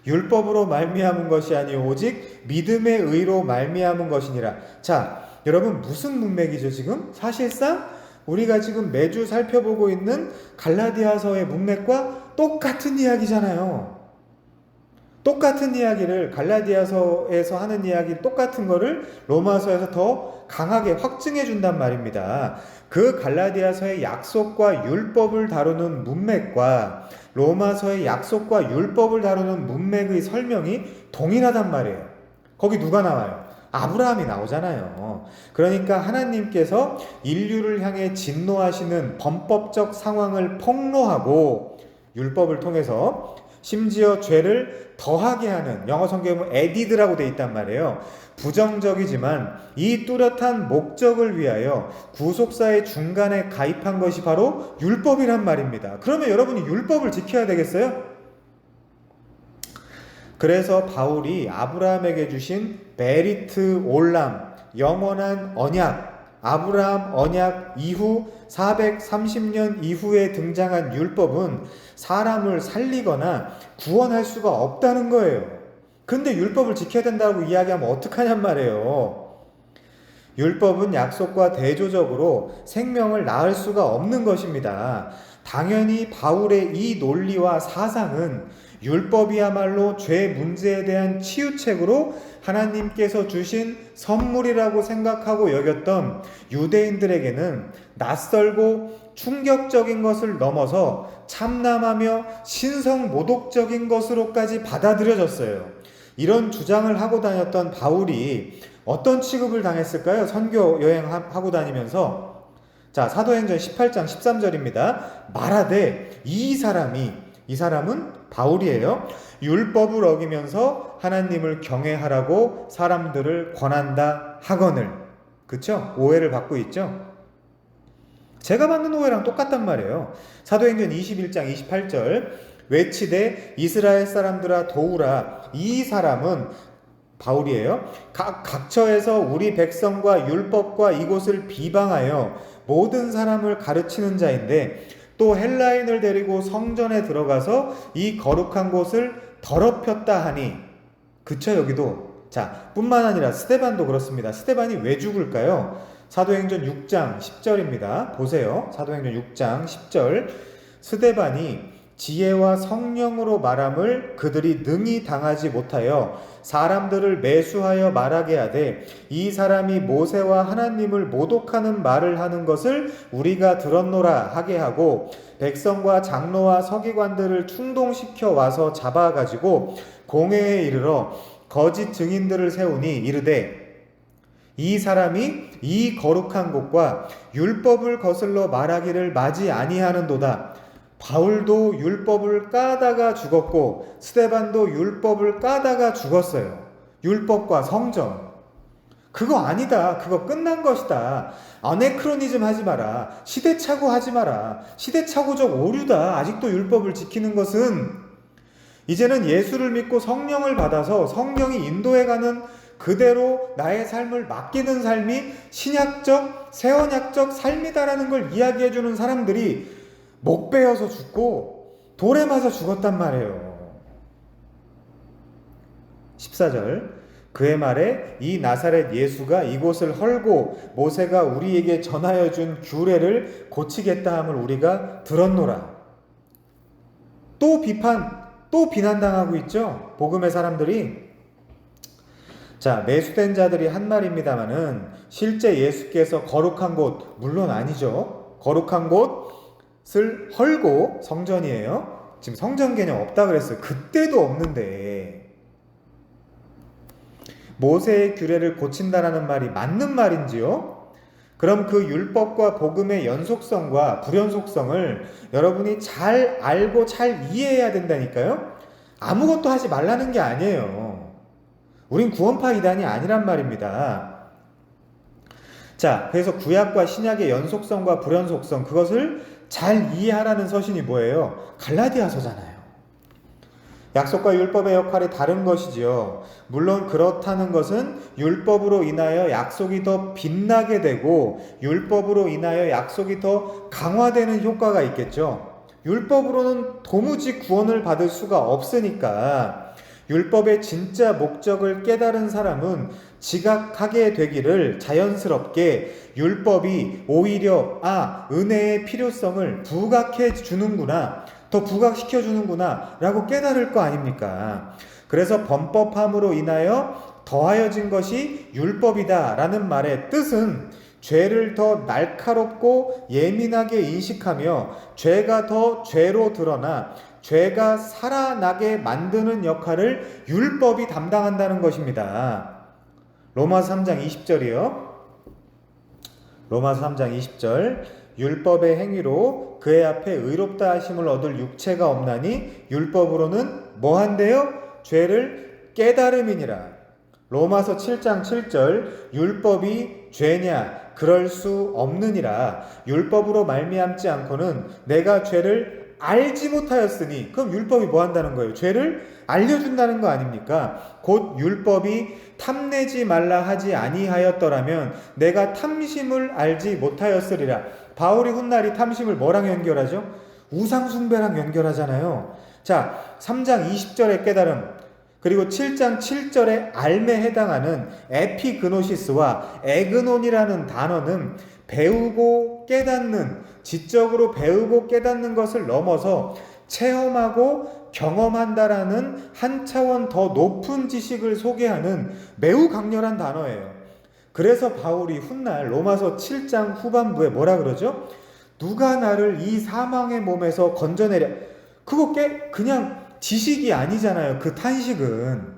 A: 율법으로 말미암은 것이 아니오 오직 믿음의 의로 말미암은 것이니라. 자, 여러분 무슨 문맥이죠 지금? 사실상 우리가 지금 매주 살펴보고 있는 갈라디아서의 문맥과 똑같은 이야기잖아요. 똑같은 이야기를 갈라디아서에서 하는 이야기 똑같은 거를 로마서에서 더 강하게 확증해 준단 말입니다. 그 갈라디아서의 약속과 율법을 다루는 문맥과 로마서의 약속과 율법을 다루는 문맥의 설명이 동일하단 말이에요. 거기 누가 나와요? 아브라함이 나오잖아요. 그러니까 하나님께서 인류를 향해 진노하시는 범법적 상황을 폭로하고 율법을 통해서 심지어 죄를 더하게 하는, 영어 성경에 보면 added라고 되어 있단 말이에요. 부정적이지만 이 뚜렷한 목적을 위하여 구속사의 중간에 가입한 것이 바로 율법이란 말입니다. 그러면 여러분이 율법을 지켜야 되겠어요? 그래서 바울이 아브라함에게 주신 베리트 올람, 영원한 언약, 아브라함 언약 이후 430년 이후에 등장한 율법은 사람을 살리거나 구원할 수가 없다는 거예요. 근데 율법을 지켜야 된다고 이야기하면 어떡하냔 말이에요. 율법은 약속과 대조적으로 생명을 낳을 수가 없는 것입니다. 당연히 바울의 이 논리와 사상은 율법이야말로 죄 문제에 대한 치유책으로 하나님께서 주신 선물이라고 생각하고 여겼던 유대인들에게는 낯설고 충격적인 것을 넘어서 참남하며 신성모독적인 것으로까지 받아들여졌어요. 이런 주장을 하고 다녔던 바울이 어떤 취급을 당했을까요? 선교 여행하고 다니면서. 자, 사도행전 18장 13절입니다. 말하되 이 사람은 바울이에요. 율법을 어기면서 하나님을 경외하라고 사람들을 권한다 하거늘. 그쵸? 오해를 받고 있죠? 제가 받는 오해랑 똑같단 말이에요. 사도행전 21장 28절 외치되 이스라엘 사람들아 도우라. 이 사람은 바울이에요. 각처에서 우리 백성과 율법과 이곳을 비방하여 모든 사람을 가르치는 자인데 또 헬라인을 데리고 성전에 들어가서 이 거룩한 곳을 더럽혔다 하니. 그쵸, 여기도. 자, 뿐만 아니라 스데반도 그렇습니다. 스데반이 왜 죽을까요? 사도행전 6장 10절입니다. 보세요. 사도행전 6장 10절. 스데반이 지혜와 성령으로 말함을 그들이 능히 당하지 못하여 사람들을 매수하여 말하게 하되 이 사람이 모세와 하나님을 모독하는 말을 하는 것을 우리가 들었노라 하게 하고 백성과 장로와 서기관들을 충동시켜 와서 잡아가지고 공회에 이르러 거짓 증인들을 세우니 이르되 이 사람이 이 거룩한 곳과 율법을 거슬러 말하기를 마지 아니하는도다. 바울도 율법을 까다가 죽었고 스데반도 율법을 까다가 죽었어요. 율법과 성전. 그거 아니다. 그거 끝난 것이다. 아네크로니즘 하지 마라. 시대착오 하지 마라. 시대착오적 오류다. 아직도 율법을 지키는 것은. 이제는 예수를 믿고 성령을 받아서 성령이 인도해가는 그대로 나의 삶을 맡기는 삶이 신약적, 새언약적 삶이다라는 걸 이야기해주는 사람들이 목 베어서 죽고 돌에 맞아 죽었단 말이에요. 14절 그의 말에 이 나사렛 예수가 이곳을 헐고 모세가 우리에게 전하여 준 규례를 고치겠다 함을 우리가 들었노라. 또 비난당하고 있죠. 복음의 사람들이. 자, 매수된 자들이 한 말입니다마는 실제 예수께서 거룩한 곳, 물론 아니죠. 거룩한 곳을 헐고 성전이에요. 지금 성전 개념 없다 그랬어요. 그때도 없는데 모세의 규례를 고친다라는 말이 맞는 말인지요? 그럼 그 율법과 복음의 연속성과 불연속성을 여러분이 잘 알고 잘 이해해야 된다니까요. 아무것도 하지 말라는 게 아니에요. 우린 구원파 이단이 아니란 말입니다. 자, 그래서 구약과 신약의 연속성과 불연속성, 그것을 잘 이해하라는 서신이 뭐예요? 갈라디아서잖아요. 약속과 율법의 역할이 다른 것이지요. 물론 그렇다는 것은 율법으로 인하여 약속이 더 빛나게 되고 율법으로 인하여 약속이 더 강화되는 효과가 있겠죠. 율법으로는 도무지 구원을 받을 수가 없으니까 율법의 진짜 목적을 깨달은 사람은 지각하게 되기를 자연스럽게 율법이 오히려 은혜의 필요성을 부각해 주는구나, 더 부각시켜 주는구나 라고 깨달을 거 아닙니까? 그래서 범법함으로 인하여 더하여진 것이 율법이다 라는 말의 뜻은 죄를 더 날카롭고 예민하게 인식하며 죄가 더 죄로 드러나 죄가 살아나게 만드는 역할을 율법이 담당한다는 것입니다. 로마서 3장 20절이요. 로마서 3장 20절. 율법의 행위로 그의 앞에 의롭다 하심을 얻을 육체가 없나니 율법으로는 뭐한대요? 죄를 깨달음이니라. 로마서 7장 7절. 율법이 죄냐? 그럴 수 없느니라. 율법으로 말미암지 않고는 내가 죄를 알지 못하였으니. 그럼 율법이 뭐 한다는 거예요? 죄를 알려준다는 거 아닙니까? 곧 율법이 탐내지 말라 하지 아니하였더라면 내가 탐심을 알지 못하였으리라. 바울이 훗날이 탐심을 뭐랑 연결하죠? 우상숭배랑 연결하잖아요. 자, 3장 20절의 깨달음, 그리고 7장 7절의 알에 해당하는 에피그노시스와 에그논이라는 단어는 배우고 깨닫는, 지적으로 배우고 깨닫는 것을 넘어서 체험하고 경험한다라는 한 차원 더 높은 지식을 소개하는 매우 강렬한 단어예요. 그래서 바울이 훗날 로마서 7장 후반부에 뭐라 그러죠? 누가 나를 이 사망의 몸에서 건져내랴. 그거 그냥 지식이 아니잖아요. 그 탄식은.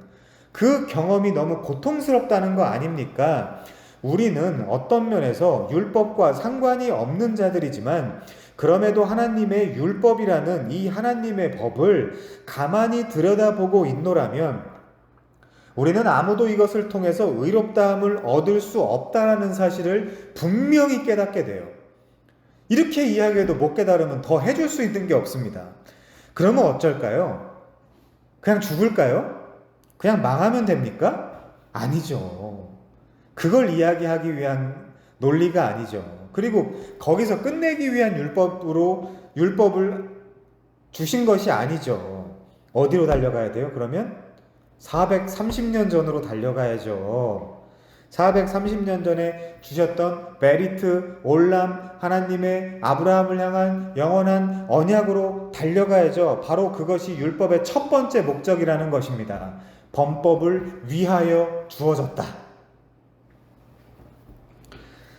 A: 그 경험이 너무 고통스럽다는 거 아닙니까? 우리는 어떤 면에서 율법과 상관이 없는 자들이지만 그럼에도 하나님의 율법이라는 이 하나님의 법을 가만히 들여다보고 있노라면 우리는 아무도 이것을 통해서 의롭다함을 얻을 수 없다라는 사실을 분명히 깨닫게 돼요. 이렇게 이야기해도 못 깨달으면 더 해줄 수 있는 게 없습니다. 그러면 어쩔까요? 그냥 죽을까요? 그냥 망하면 됩니까? 아니죠. 그걸 이야기하기 위한 논리가 아니죠. 그리고 거기서 끝내기 위한 율법을 주신 것이 아니죠. 어디로 달려가야 돼요? 그러면 430년 전으로 달려가야죠. 430년 전에 주셨던 베리트, 올람, 하나님의 아브라함을 향한 영원한 언약으로 달려가야죠. 바로 그것이 율법의 첫 번째 목적이라는 것입니다. 범법을 위하여 주어졌다.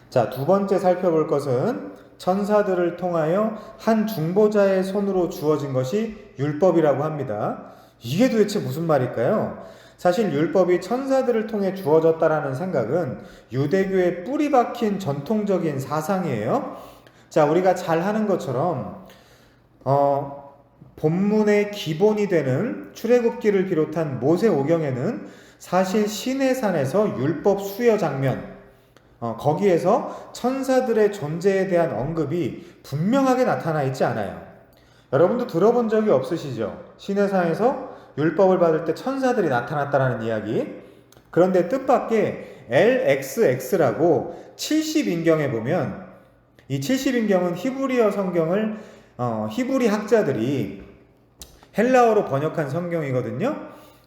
A: 자, 두 번째 살펴볼 것은 천사들을 통하여 한 중보자의 손으로 주어진 것이 율법이라고 합니다. 이게 도대체 무슨 말일까요? 사실 율법이 천사들을 통해 주어졌다라는 생각은 유대교의 뿌리 박힌 전통적인 사상이에요. 자, 우리가 잘 하는 것처럼 본문의 기본이 되는 출애굽기를 비롯한 모세오경에는 사실 시내산에서 율법 수여 장면, 거기에서 천사들의 존재에 대한 언급이 분명하게 나타나 있지 않아요. 여러분도 들어본 적이 없으시죠? 시내산에서 율법을 받을 때 천사들이 나타났다라는 이야기. 그런데 뜻밖의 LXX라고 70인경에 보면, 이 70인경은 히브리어 성경을 히브리 학자들이 헬라어로 번역한 성경이거든요.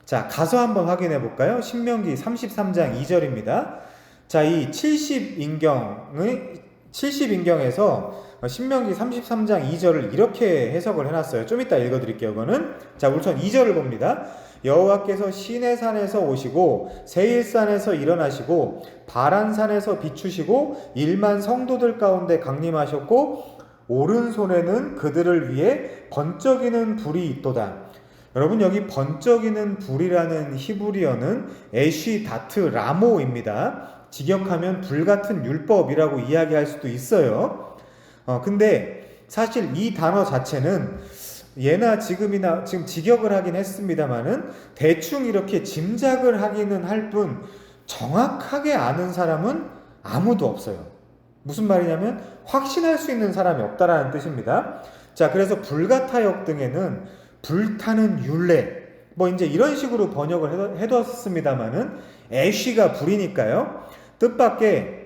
A: 자, 가서 한번 확인해 볼까요? 신명기 33장 2절입니다. 자, 이 70인경에서 신명기 33장 2절을 이렇게 해석을 해놨어요. 좀 이따 읽어드릴게요. 그거는. 자, 우선 2절을 봅니다. 여호와께서 시내산에서 오시고 세일산에서 일어나시고 바란산에서 비추시고 1만 성도들 가운데 강림하셨고 오른손에는 그들을 위해 번쩍이는 불이 있도다. 여러분, 여기 번쩍이는 불이라는 히브리어는 에쉬 다트 라모입니다. 직역하면 불같은 율법이라고 이야기할 수도 있어요. 근데 사실 이 단어 자체는 예나 지금이나 지금 직역을 하긴 했습니다만은 대충 이렇게 짐작을 하기는 할 뿐 정확하게 아는 사람은 아무도 없어요. 무슨 말이냐면 확신할 수 있는 사람이 없다라는 뜻입니다. 자, 그래서 불가타역 등에는 불타는 율례 뭐 이제 이런 식으로 번역을 해뒀습니다만은 애쉬가 불이니까요. 뜻밖의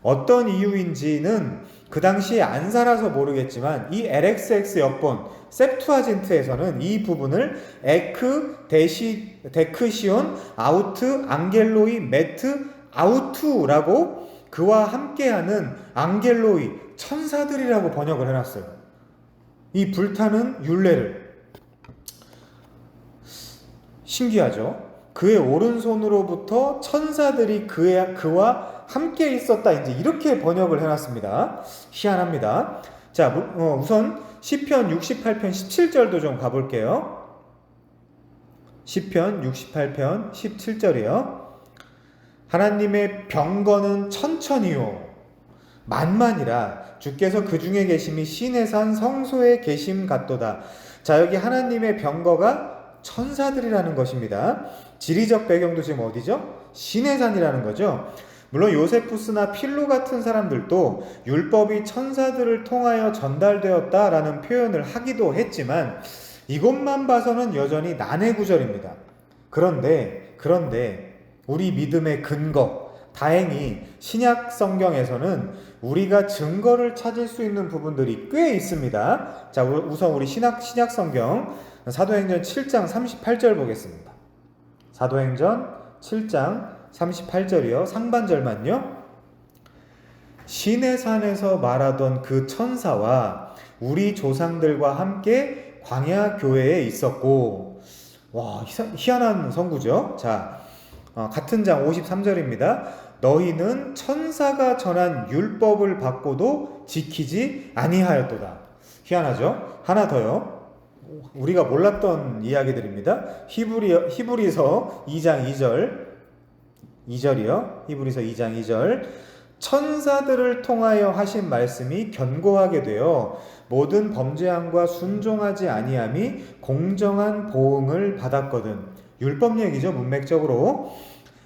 A: 어떤 이유인지는 그 당시에 안 살아서 모르겠지만 이 LXX 역본 셉투아진트에서는 이 부분을 에크 데크시온 아우트 앙겔로이 메트 아우투라고 그와 함께하는 앙겔로이 천사들이라고 번역을 해놨어요. 이 불타는 율례를. 신기하죠? 그의 오른손으로부터 천사들이 그와 함께 있었다. 이제 이렇게 번역을 해놨습니다. 희한합니다. 자, 우선 시편 68편 17절도 좀 가볼게요. 시편 68편 17절이요. 하나님의 병거는 천천히요 만만이라 주께서 그 중에 계심이 시내산 성소에 계심 같도다. 자, 여기 하나님의 병거가 천사들이라는 것입니다. 지리적 배경도 지금 어디죠? 시내산이라는 거죠. 물론 요세푸스나 필로 같은 사람들도 율법이 천사들을 통하여 전달되었다라는 표현을 하기도 했지만 이것만 봐서는 여전히 난해구절입니다. 그런데 우리 믿음의 근거, 다행히 신약 성경에서는 우리가 증거를 찾을 수 있는 부분들이 꽤 있습니다. 자, 우선 우리 신약 성경 사도행전 7장 38절 보겠습니다. 사도행전 7장 38절이요. 상반절만요. 시내산에서 말하던 그 천사와 우리 조상들과 함께 광야 교회에 있었고, 와, 희한한 성구죠. 자, 같은 장 53절입니다. 너희는 천사가 전한 율법을 받고도 지키지 아니하였도다. 희한하죠? 하나 더요. 우리가 몰랐던 이야기들입니다. 히브리서 2장 2절이요. 히브리서 2장 2절. 천사들을 통하여 하신 말씀이 견고하게 되어 모든 범죄함과 순종하지 아니함이 공정한 보응을 받았거든. 율법 얘기죠, 문맥적으로.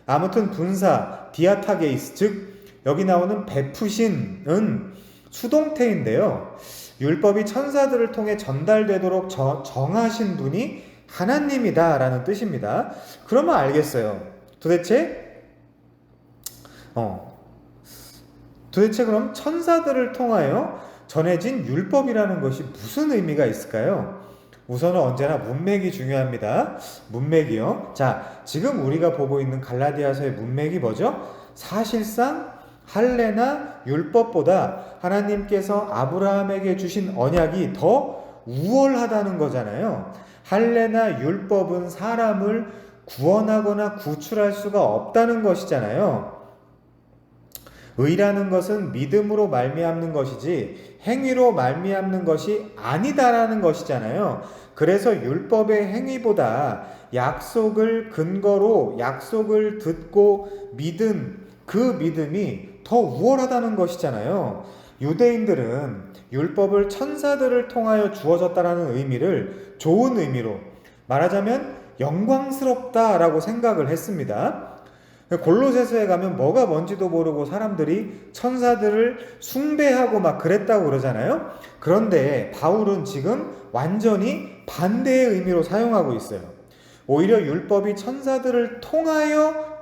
A: 아무튼 분사 디아타게이스, 즉 여기 나오는 베푸신은 수동태인데요. 율법이 천사들을 통해 전달되도록 정하신 분이 하나님이다라는 뜻입니다. 그러면 알겠어요. 도대체 그럼 천사들을 통하여 전해진 율법이라는 것이 무슨 의미가 있을까요? 우선은 언제나 문맥이 중요합니다. 문맥이요. 자, 지금 우리가 보고 있는 갈라디아서의 문맥이 뭐죠? 사실상 할례나 율법보다 하나님께서 아브라함에게 주신 언약이 더 우월하다는 거잖아요. 할례나 율법은 사람을 구원하거나 구출할 수가 없다는 것이잖아요. 의라는 것은 믿음으로 말미암는 것이지 행위로 말미암는 것이 아니다라는 것이잖아요. 그래서 율법의 행위보다 약속을 근거로 약속을 듣고 믿은 그 믿음이 더 우월하다는 것이잖아요. 유대인들은 율법을 천사들을 통하여 주어졌다라는 의미를 좋은 의미로 말하자면 영광스럽다라고 생각을 했습니다. 골로새서에 가면 뭐가 뭔지도 모르고 사람들이 천사들을 숭배하고 막 그랬다고 그러잖아요. 그런데 바울은 지금 완전히 반대의 의미로 사용하고 있어요. 오히려 율법이 천사들을 통하여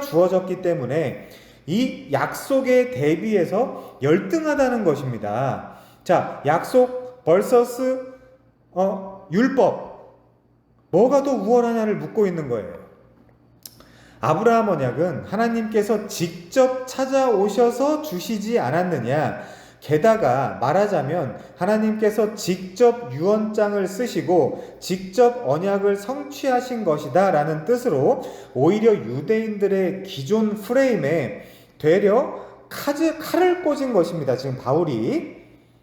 A: 주어졌기 때문에 이 약속에 대비해서 열등하다는 것입니다. 자, 약속 vs 율법. 뭐가 더 우월하냐를 묻고 있는 거예요. 아브라함 언약은 하나님께서 직접 찾아오셔서 주시지 않았느냐. 게다가 말하자면 하나님께서 직접 유언장을 쓰시고 직접 언약을 성취하신 것이다 라는 뜻으로 오히려 유대인들의 기존 프레임에 되려 칼을 꽂은 것입니다. 지금 바울이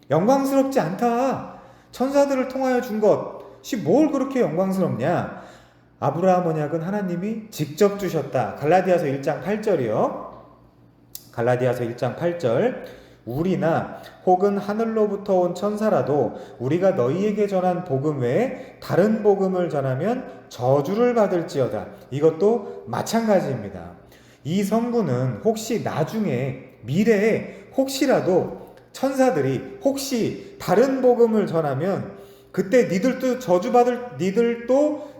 A: 영광스럽지 않다. 천사들을 통하여 준 것이 뭘 그렇게 영광스럽냐. 아브라함 언약은 하나님이 직접 주셨다. 갈라디아서 1장 8절이요. 갈라디아서 1장 8절. 우리나 혹은 하늘로부터 온 천사라도 우리가 너희에게 전한 복음 외에 다른 복음을 전하면 저주를 받을지어다. 이것도 마찬가지입니다. 이 성구는 혹시 나중에 미래에 혹시라도 천사들이 혹시 다른 복음을 전하면 그때 니들도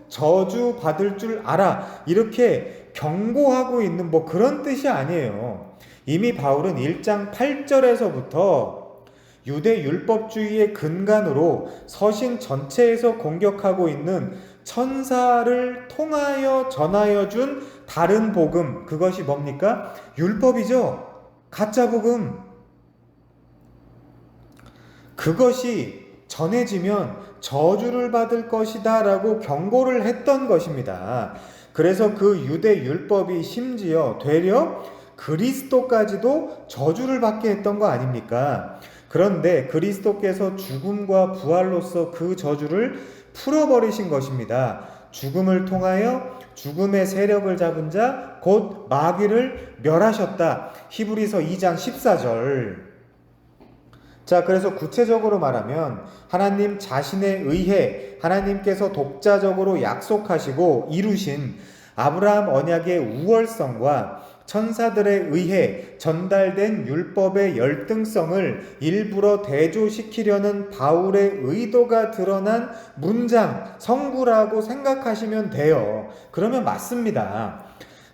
A: 저주받을 줄 알아. 이렇게 경고하고 있는 그런 뜻이 아니에요. 이미 바울은 1장 8절에서부터 유대 율법주의의 근간으로 서신 전체에서 공격하고 있는 천사를 통하여 전하여 준 다른 복음, 그것이 뭡니까? 율법이죠. 가짜 복음. 그것이 전해지면 저주를 받을 것이다 라고 경고를 했던 것입니다. 그래서 그 유대 율법이 심지어 되려 그리스도까지도 저주를 받게 했던 거 아닙니까? 그런데 그리스도께서 죽음과 부활로서 그 저주를 풀어버리신 것입니다. 죽음을 통하여 죽음의 세력을 잡은 자 곧 마귀를 멸하셨다. 히브리서 2장 14절. 자, 그래서 구체적으로 말하면 하나님 자신에 의해 하나님께서 독자적으로 약속하시고 이루신 아브라함 언약의 우월성과 천사들에 의해 전달된 율법의 열등성을 일부러 대조시키려는 바울의 의도가 드러난 문장, 성구라고 생각하시면 돼요. 그러면 맞습니다.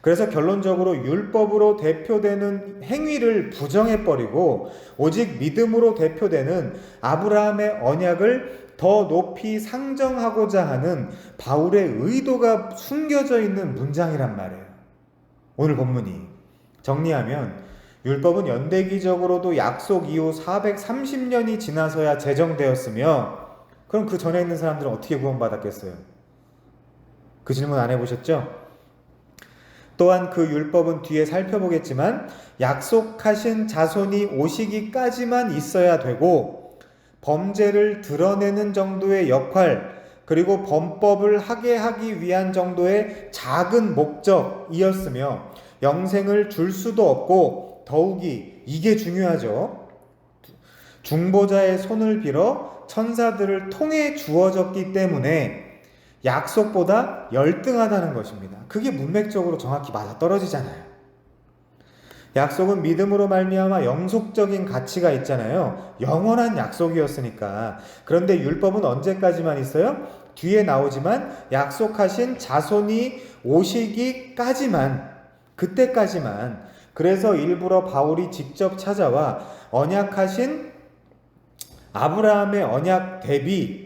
A: 그래서 결론적으로 율법으로 대표되는 행위를 부정해버리고 오직 믿음으로 대표되는 아브라함의 언약을 더 높이 상정하고자 하는 바울의 의도가 숨겨져 있는 문장이란 말이에요. 오늘 본문이. 정리하면 율법은 연대기적으로도 약속 이후 430년이 지나서야 제정되었으며 그럼 그 전에 있는 사람들은 어떻게 구원받았겠어요? 그 질문 안 해보셨죠? 또한 그 율법은 뒤에 살펴보겠지만 약속하신 자손이 오시기까지만 있어야 되고 범죄를 드러내는 정도의 역할 그리고 범법을 하게 하기 위한 정도의 작은 목적이었으며 영생을 줄 수도 없고 더욱이 이게 중요하죠. 중보자의 손을 빌어 천사들을 통해 주어졌기 때문에 약속보다 열등하다는 것입니다. 그게 문맥적으로 정확히 맞아떨어지잖아요. 약속은 믿음으로 말미암아 영속적인 가치가 있잖아요. 영원한 약속이었으니까. 그런데 율법은 언제까지만 있어요? 뒤에 나오지만 약속하신 자손이 오시기까지만, 그때까지만. 그래서 일부러 바울이 직접 찾아와 언약하신 아브라함의 언약 대비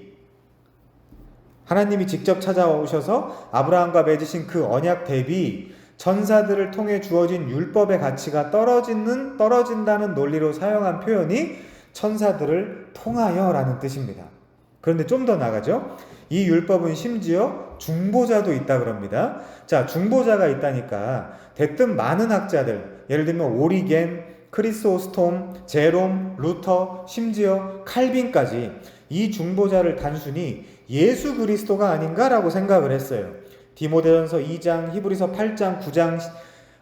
A: 하나님이 직접 찾아오셔서 아브라함과 맺으신 그 언약 대비 천사들을 통해 주어진 율법의 가치가 떨어진다는 논리로 사용한 표현이 천사들을 통하여 라는 뜻입니다. 그런데 좀 더 나가죠. 이 율법은 심지어 중보자도 있다 그럽니다. 자, 중보자가 있다니까 대뜸 많은 학자들, 예를 들면 오리겐, 크리스오스톰, 제롬, 루터, 심지어 칼빈까지 이 중보자를 단순히 예수 그리스도가 아닌가라고 생각을 했어요. 디모데전서 2장, 히브리서 8장, 9장,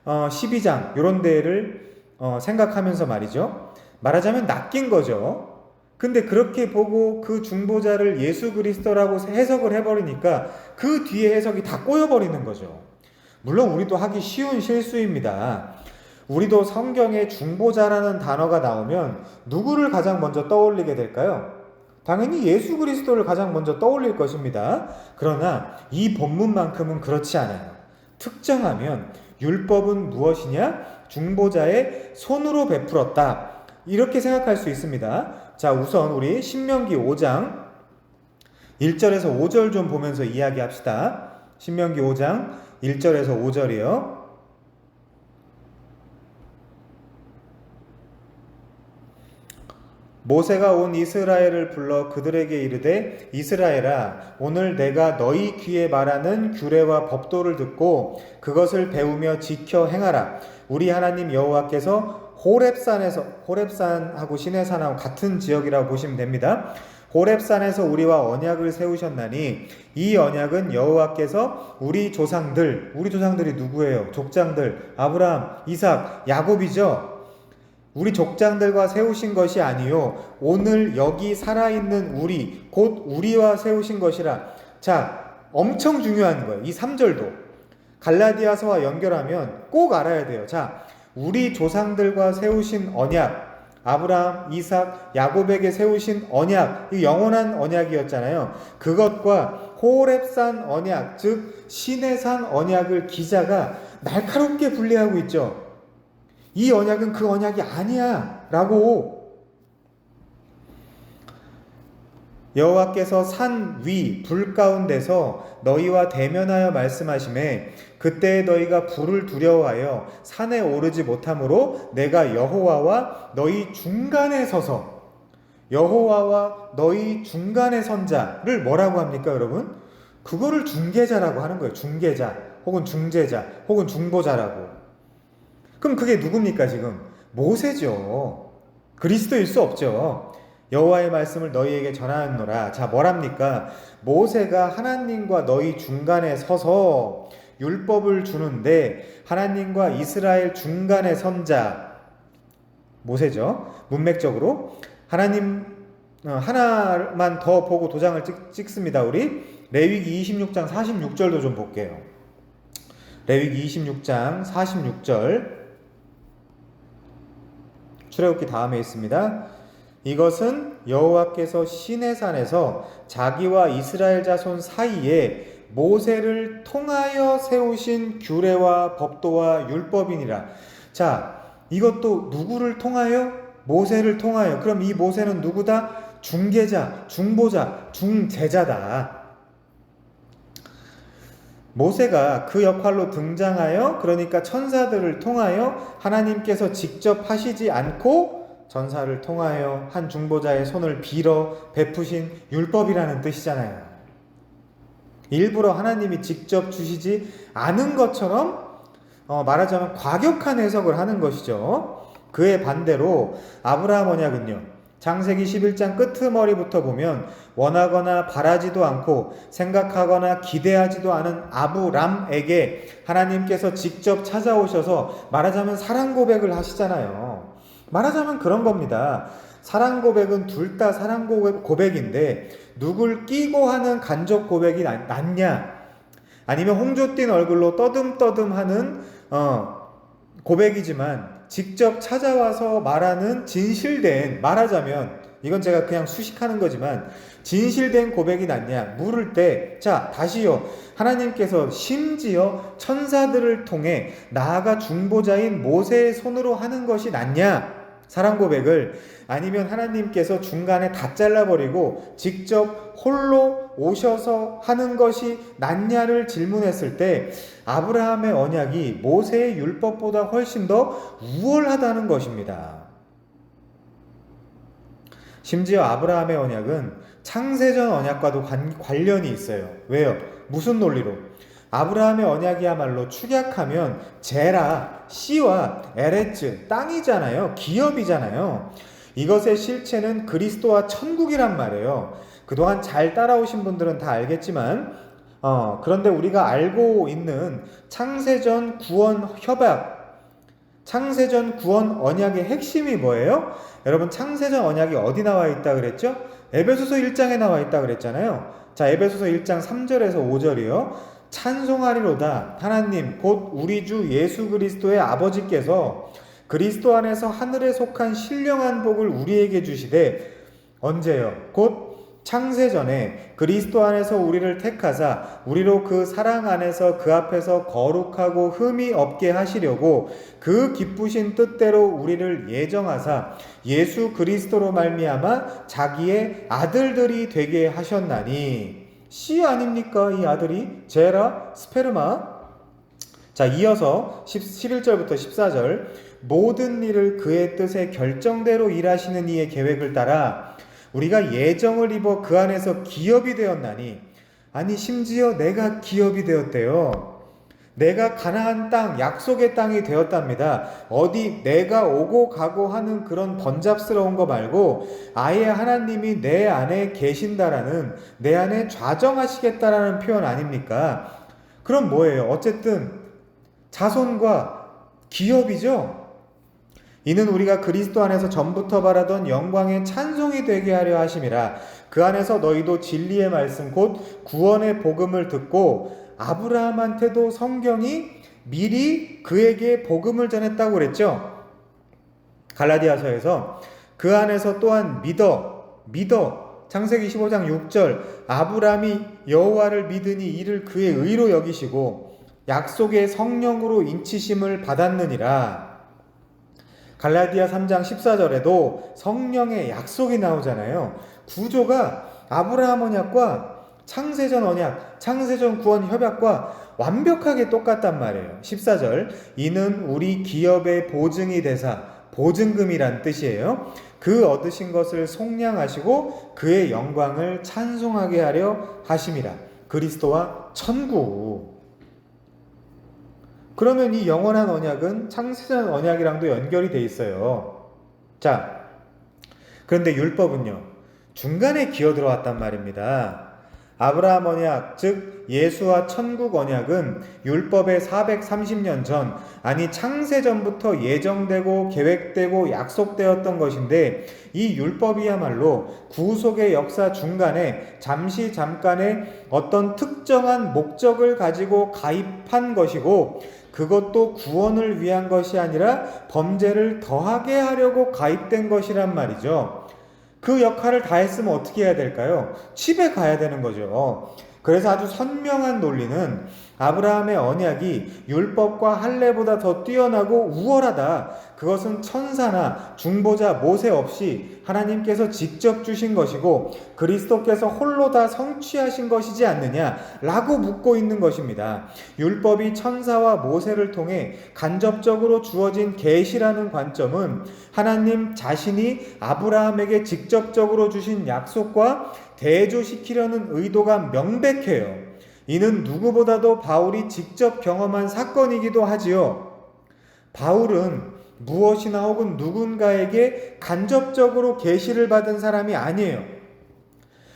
A: 12장 이런 데를 생각하면서 말이죠. 말하자면 낚인 거죠. 근데 그렇게 보고 그 중보자를 예수 그리스도라고 해석을 해버리니까 그 뒤에 해석이 다 꼬여버리는 거죠. 물론 우리도 하기 쉬운 실수입니다. 우리도 성경에 중보자라는 단어가 나오면 누구를 가장 먼저 떠올리게 될까요? 당연히 예수 그리스도를 가장 먼저 떠올릴 것입니다. 그러나 이 본문만큼은 그렇지 않아요. 특정하면 율법은 무엇이냐? 중보자의 손으로 베풀었다. 이렇게 생각할 수 있습니다. 자, 우선 우리 신명기 5장 1절에서 5절 좀 보면서 이야기합시다. 신명기 5장 1절에서 5절이요. 모세가 온 이스라엘을 불러 그들에게 이르되 이스라엘아 오늘 내가 너희 귀에 말하는 규례와 법도를 듣고 그것을 배우며 지켜 행하라. 우리 하나님 여호와께서 호렙산하고 시내산하고 같은 지역이라고 보시면 됩니다. 호렙산에서 우리와 언약을 세우셨나니 이 언약은 여호와께서 우리 조상들이 누구예요? 족장들 아브라함, 이삭, 야곱이죠. 우리 족장들과 세우신 것이 아니요 오늘 여기 살아있는 우리 곧 우리와 세우신 것이라. 자, 엄청 중요한 거예요. 이 3절도 갈라디아서와 연결하면 꼭 알아야 돼요. 자, 우리 조상들과 세우신 언약, 아브라함, 이삭, 야곱에게 세우신 언약, 이 영원한 언약이었잖아요. 그것과 호렙산 언약, 즉 시내산 언약을 기자가 날카롭게 분리하고 있죠. 이 언약은 그 언약이 아니야 라고. 여호와께서 산 위 불 가운데서 너희와 대면하여 말씀하시매 그때 너희가 불을 두려워하여 산에 오르지 못하므로 내가 여호와와 너희 중간에 서서 여호와와 너희 중간에 선 자를 뭐라고 합니까 여러분? 그거를 중개자라고 하는 거예요. 중개자 혹은 중재자 혹은 중보자라고. 그럼 그게 누굽니까 지금? 모세죠. 그리스도일 수 없죠. 여호와의 말씀을 너희에게 전하노라. 자, 뭐랍니까? 모세가 하나님과 너희 중간에 서서 율법을 주는데 하나님과 이스라엘 중간에 선 자 모세죠. 문맥적으로 하나님 하나만 더 보고 도장을 찍습니다. 우리 레위기 26장 46절도 좀 볼게요. 레위기 26장 46절 출애굽기 다음에 있습니다. 이것은 여호와께서 시내산에서 자기와 이스라엘 자손 사이에 모세를 통하여 세우신 규례와 법도와 율법이니라. 자, 이것도 누구를 통하여? 모세를 통하여. 그럼 이 모세는 누구다? 중개자, 중보자, 중재자다. 모세가 그 역할로 등장하여 그러니까 천사들을 통하여 하나님께서 직접 하시지 않고 전사를 통하여 한 중보자의 손을 빌어 베푸신 율법이라는 뜻이잖아요. 일부러 하나님이 직접 주시지 않은 것처럼 말하자면 과격한 해석을 하는 것이죠. 그의 반대로 아브라함 언약은요. 창세기 11장 끄트머리부터 보면 원하거나 바라지도 않고 생각하거나 기대하지도 않은 아브람에게 하나님께서 직접 찾아오셔서 말하자면 사랑 고백을 하시잖아요. 말하자면 그런 겁니다. 사랑 고백은 둘 다 사랑 고백인데 누굴 끼고 하는 간접 고백이 낫냐? 아니면 홍조 띈 얼굴로 떠듬떠듬하는 고백이지만 직접 찾아와서 말하는 진실된, 말하자면 이건 제가 그냥 수식하는 거지만 진실된 고백이 낫냐 물을 때, 자 다시요, 하나님께서 심지어 천사들을 통해 나아가 중보자인 모세의 손으로 하는 것이 낫냐 사랑 고백을, 아니면 하나님께서 중간에 다 잘라버리고 직접 홀로 오셔서 하는 것이 낫냐를 질문했을 때 아브라함의 언약이 모세의 율법보다 훨씬 더 우월하다는 것입니다. 심지어 아브라함의 언약은 창세전 언약과도 관련이 있어요. 왜요? 무슨 논리로? 아브라함의 언약이야말로 축약하면 제라, 씨와 에레츠, 땅이잖아요. 기업이잖아요. 이것의 실체는 그리스도와 천국이란 말이에요. 그동안 잘 따라오신 분들은 다 알겠지만 그런데 우리가 알고 있는 창세전 구원 협약, 창세전 구원 언약의 핵심이 뭐예요? 여러분 창세전 언약이 어디 나와 있다 그랬죠? 에베소서 1장에 나와 있다 그랬잖아요. 자, 에베소서 1장 3절에서 5절이요. 찬송하리로다 하나님 곧 우리 주 예수 그리스도의 아버지께서 그리스도 안에서 하늘에 속한 신령한 복을 우리에게 주시되 언제요? 곧 창세전에 그리스도 안에서 우리를 택하사 우리로 그 사랑 안에서 그 앞에서 거룩하고 흠이 없게 하시려고 그 기쁘신 뜻대로 우리를 예정하사 예수 그리스도로 말미암아 자기의 아들들이 되게 하셨나니. 씨 아닙니까? 이 아들이 제라 스페르마. 자, 이어서 11절부터 14절. 모든 일을 그의 뜻의 결정대로 일하시는 이의 계획을 따라 우리가 예정을 입어 그 안에서 기업이 되었나니. 아니, 심지어 내가 기업이 되었대요. 내가 가나안 땅, 약속의 땅이 되었답니다. 어디 내가 오고 가고 하는 그런 번잡스러운 거 말고 아예 하나님이 내 안에 계신다라는, 내 안에 좌정하시겠다라는 표현 아닙니까? 그럼 뭐예요? 어쨌든 자손과 기업이죠. 이는 우리가 그리스도 안에서 전부터 바라던 영광의 찬송이 되게 하려 하심이라. 그 안에서 너희도 진리의 말씀 곧 구원의 복음을 듣고, 아브라함한테도 성경이 미리 그에게 복음을 전했다고 그랬죠. 갈라디아서에서 그 안에서 또한 믿어 창세기 15장 6절 아브라함이 여호와를 믿으니 이를 그의 의로 여기시고 약속의 성령으로 인치심을 받았느니라. 갈라디아 3장 14절에도 성령의 약속이 나오잖아요. 구조가 아브라함 언약과 창세전 언약, 창세전 구원 협약과 완벽하게 똑같단 말이에요. 14절 이는 우리 기업의 보증이 되사, 보증금이란 뜻이에요. 그 얻으신 것을 속량하시고 그의 영광을 찬송하게 하려 하심이라. 그리스도와 천국. 그러면 이 영원한 언약은 창세전 언약이랑도 연결이 돼 있어요. 자, 그런데 율법은요, 중간에 기어 들어왔단 말입니다. 아브라함 언약, 즉 예수와 천국 언약은 율법의 430년 전, 아니 창세전부터 예정되고 계획되고 약속되었던 것인데, 이 율법이야말로 구속의 역사 중간에 잠깐의 어떤 특정한 목적을 가지고 가입한 것이고, 그것도 구원을 위한 것이 아니라 범죄를 더하게 하려고 가입된 것이란 말이죠. 그 역할을 다 했으면 어떻게 해야 될까요? 집에 가야 되는 거죠. 그래서 아주 선명한 논리는 아브라함의 언약이 율법과 할례보다 더 뛰어나고 우월하다. 그것은 천사나 중보자 모세 없이 하나님께서 직접 주신 것이고 그리스도께서 홀로 다 성취하신 것이지 않느냐라고 묻고 있는 것입니다. 율법이 천사와 모세를 통해 간접적으로 주어진 계시라는 관점은 하나님 자신이 아브라함에게 직접적으로 주신 약속과 대조시키려는 의도가 명백해요. 이는 누구보다도 바울이 직접 경험한 사건이기도 하지요. 바울은 무엇이나 혹은 누군가에게 간접적으로 계시를 받은 사람이 아니에요.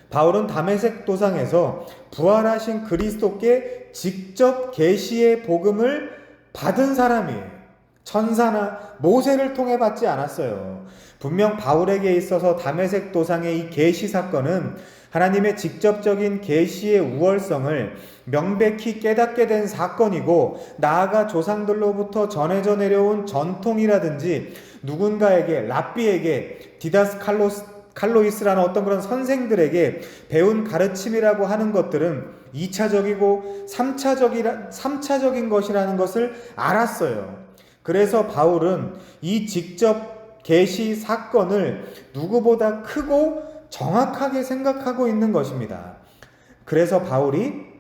A: 바울은 다메섹 도상에서 부활하신 그리스도께 직접 계시의 복음을 받은 사람이에요. 천사나 모세를 통해 받지 않았어요. 분명 바울에게 있어서 다메섹 도상의 이 계시 사건은 하나님의 직접적인 계시의 우월성을 명백히 깨닫게 된 사건이고, 나아가 조상들로부터 전해져 내려온 전통이라든지 누군가에게, 랍비에게, 칼로이스라는 어떤 그런 선생들에게 배운 가르침이라고 하는 것들은 2차적이고 3차적인 것이라는 것을 알았어요. 그래서 바울은 이 직접 계시 사건을 누구보다 크고 정확하게 생각하고 있는 것입니다. 그래서 바울이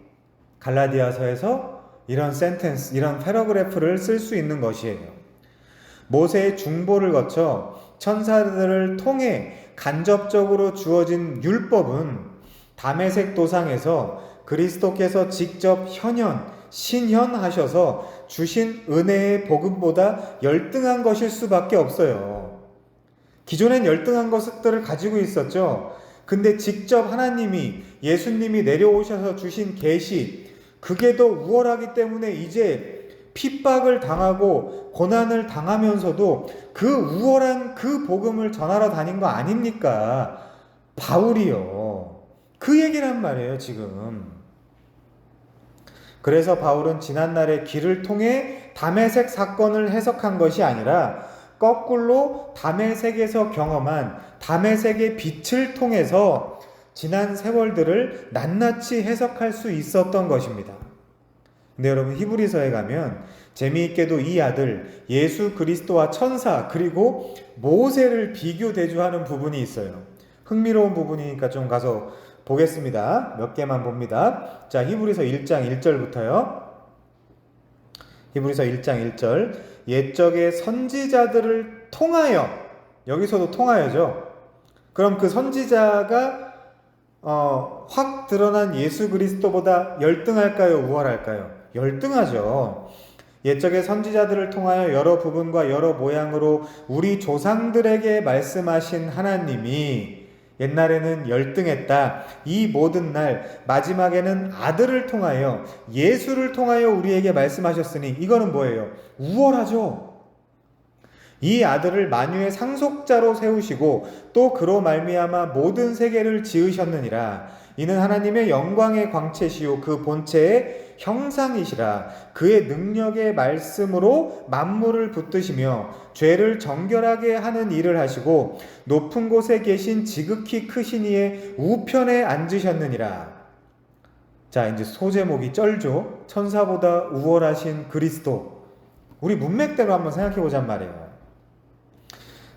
A: 갈라디아서에서 이런 센텐스, 이런 패러그래프를 쓸 수 있는 것이에요. 모세의 중보를 거쳐 천사들을 통해 간접적으로 주어진 율법은 다메섹 도상에서 그리스도께서 직접 신현하셔서 주신 은혜의 복음보다 열등한 것일 수밖에 없어요. 기존엔 열등한 것들을 가지고 있었죠. 근데 직접 하나님이, 예수님이 내려오셔서 주신 계시, 그게 더 우월하기 때문에 이제 핍박을 당하고 고난을 당하면서도 그 우월한 그 복음을 전하러 다닌 거 아닙니까? 바울이요. 그 얘기란 말이에요, 지금. 그래서 바울은 지난날의 길을 통해 다메섹 사건을 해석한 것이 아니라 거꾸로 다메섹에서 경험한 다메섹의 빛을 통해서 지난 세월들을 낱낱이 해석할 수 있었던 것입니다. 근데 여러분, 히브리서에 가면 재미있게도 이 아들 예수 그리스도와 천사 그리고 모세를 비교 대조하는 부분이 있어요. 흥미로운 부분이니까 좀 가서 보겠습니다. 몇 개만 봅니다. 자, 히브리서 1장 1절부터요. 히브리서 1장 1절. 옛적의 선지자들을 통하여, 여기서도 통하여죠. 그럼 그 선지자가 확 드러난 예수 그리스도보다 열등할까요? 우월할까요? 열등하죠. 옛적의 선지자들을 통하여 여러 부분과 여러 모양으로 우리 조상들에게 말씀하신 하나님이 옛날에는 열등했다. 이 모든 날 마지막에는 아들을 통하여, 예수를 통하여 우리에게 말씀하셨으니 이거는 뭐예요? 우월하죠. 이 아들을 만유의 상속자로 세우시고 또 그로 말미암아 모든 세계를 지으셨느니라. 이는 하나님의 영광의 광채시요 그 본체의 형상이시라. 그의 능력의 말씀으로 만물을 붙드시며 죄를 정결하게 하는 일을 하시고 높은 곳에 계신 지극히 크신 이의 우편에 앉으셨느니라. 자, 이제 소제목이 쩔죠. 천사보다 우월하신 그리스도. 우리 문맥대로 한번 생각해보잔 말이에요.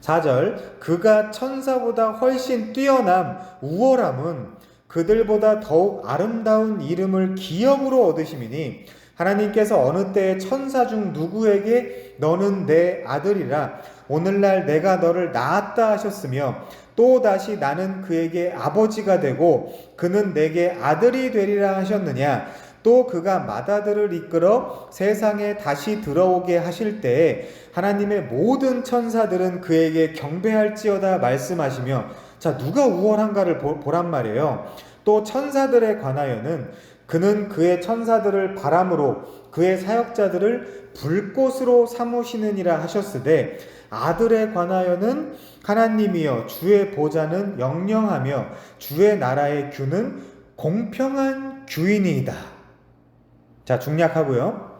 A: 4절. 그가 천사보다 훨씬 뛰어남 우월함은 그들보다 더욱 아름다운 이름을 기업으로 얻으심이니 하나님께서 어느 때에 천사 중 누구에게 너는 내 아들이라 오늘날 내가 너를 낳았다 하셨으며 또 다시 나는 그에게 아버지가 되고 그는 내게 아들이 되리라 하셨느냐. 또 그가 맏아들을 이끌어 세상에 다시 들어오게 하실 때에 하나님의 모든 천사들은 그에게 경배할지어다 말씀하시며, 자, 누가 우월한가를 보란 말이에요. 또 천사들에 관하여는 그는 그의 천사들을 바람으로 그의 사역자들을 불꽃으로 삼으시느니라 하셨으되 아들에 관하여는 하나님이여 주의 보좌는 영영하며 주의 나라의 규는 공평한 규이니이다. 자, 중략하고요.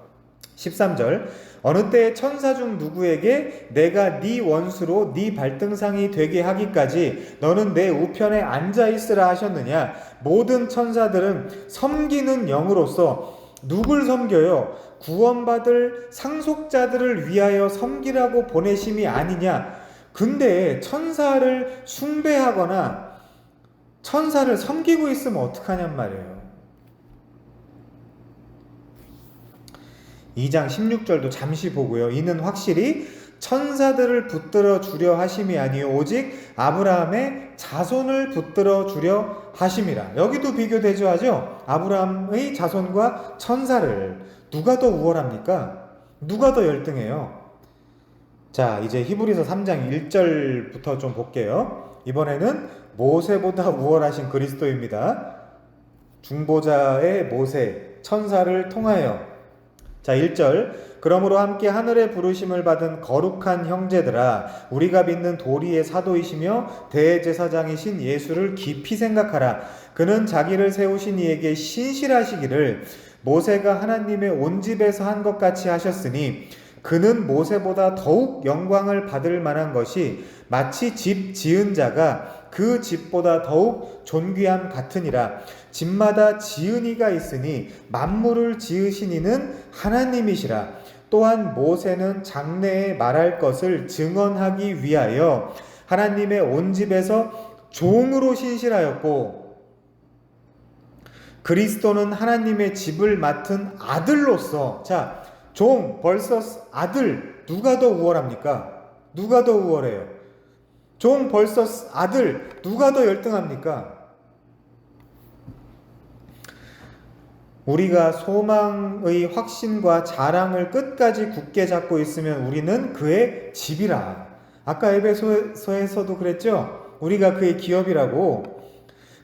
A: 13절. 어느 때에 천사 중 누구에게 내가 네 원수로 네 발등상이 되게 하기까지 너는 내 우편에 앉아 있으라 하셨느냐. 모든 천사들은 섬기는 영으로서 누굴 섬겨요? 구원받을 상속자들을 위하여 섬기라고 보내심이 아니냐. 근데 천사를 숭배하거나 천사를 섬기고 있으면 어떡하냔 말이에요. 2장 16절도 잠시 보고요. 이는 확실히 천사들을 붙들어 주려 하심이 아니요 오직 아브라함의 자손을 붙들어 주려 하심이라. 여기도 비교 대조하죠. 아브라함의 자손과 천사를. 누가 더 우월합니까? 누가 더 열등해요? 자, 이제 히브리서 3장 1절부터 좀 볼게요. 이번에는 모세보다 우월하신 그리스도입니다. 중보자의 모세, 천사를 통하여. 자, 1절. 그러므로 함께 하늘의 부르심을 받은 거룩한 형제들아, 우리가 믿는 도리의 사도이시며 대제사장이신 예수를 깊이 생각하라. 그는 자기를 세우신 이에게 신실하시기를 모세가 하나님의 온 집에서 한 것 같이 하셨으니 그는 모세보다 더욱 영광을 받을 만한 것이 마치 집 지은 자가 그 집보다 더욱 존귀함 같으니라. 집마다 지은 이가 있으니 만물을 지으신 이는 하나님이시라. 또한 모세는 장래에 말할 것을 증언하기 위하여 하나님의 온 집에서 종으로 신실하였고 그리스도는 하나님의 집을 맡은 아들로서, 자, 종 vs 아들, 누가 더 우월합니까? 누가 더 우월해요? 종 vs 아들, 누가 더 열등합니까? 우리가 소망의 확신과 자랑을 끝까지 굳게 잡고 있으면 우리는 그의 집이라. 아까 에베소에서도 그랬죠? 우리가 그의 기업이라고.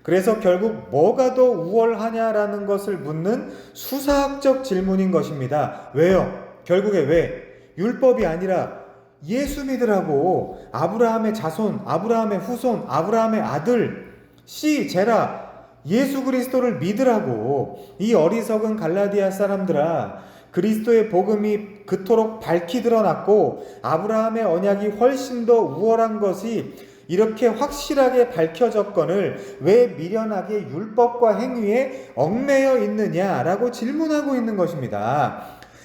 A: 그래서 결국 뭐가 더 우월하냐라는 것을 묻는 수사학적 질문인 것입니다. 왜요? 결국에 왜? 율법이 아니라 예수 믿으라고. 아브라함의 자손, 아브라함의 후손, 아브라함의 아들, 씨, 제라, 예수 그리스도를 믿으라고. 이 어리석은 갈라디아 사람들아, 그리스도의 복음이 그토록 밝히 드러났고 아브라함의 언약이 훨씬 더 우월한 것이 이렇게 확실하게 밝혀졌거늘 왜 미련하게 율법과 행위에 얽매여 있느냐라고 질문하고 있는 것입니다.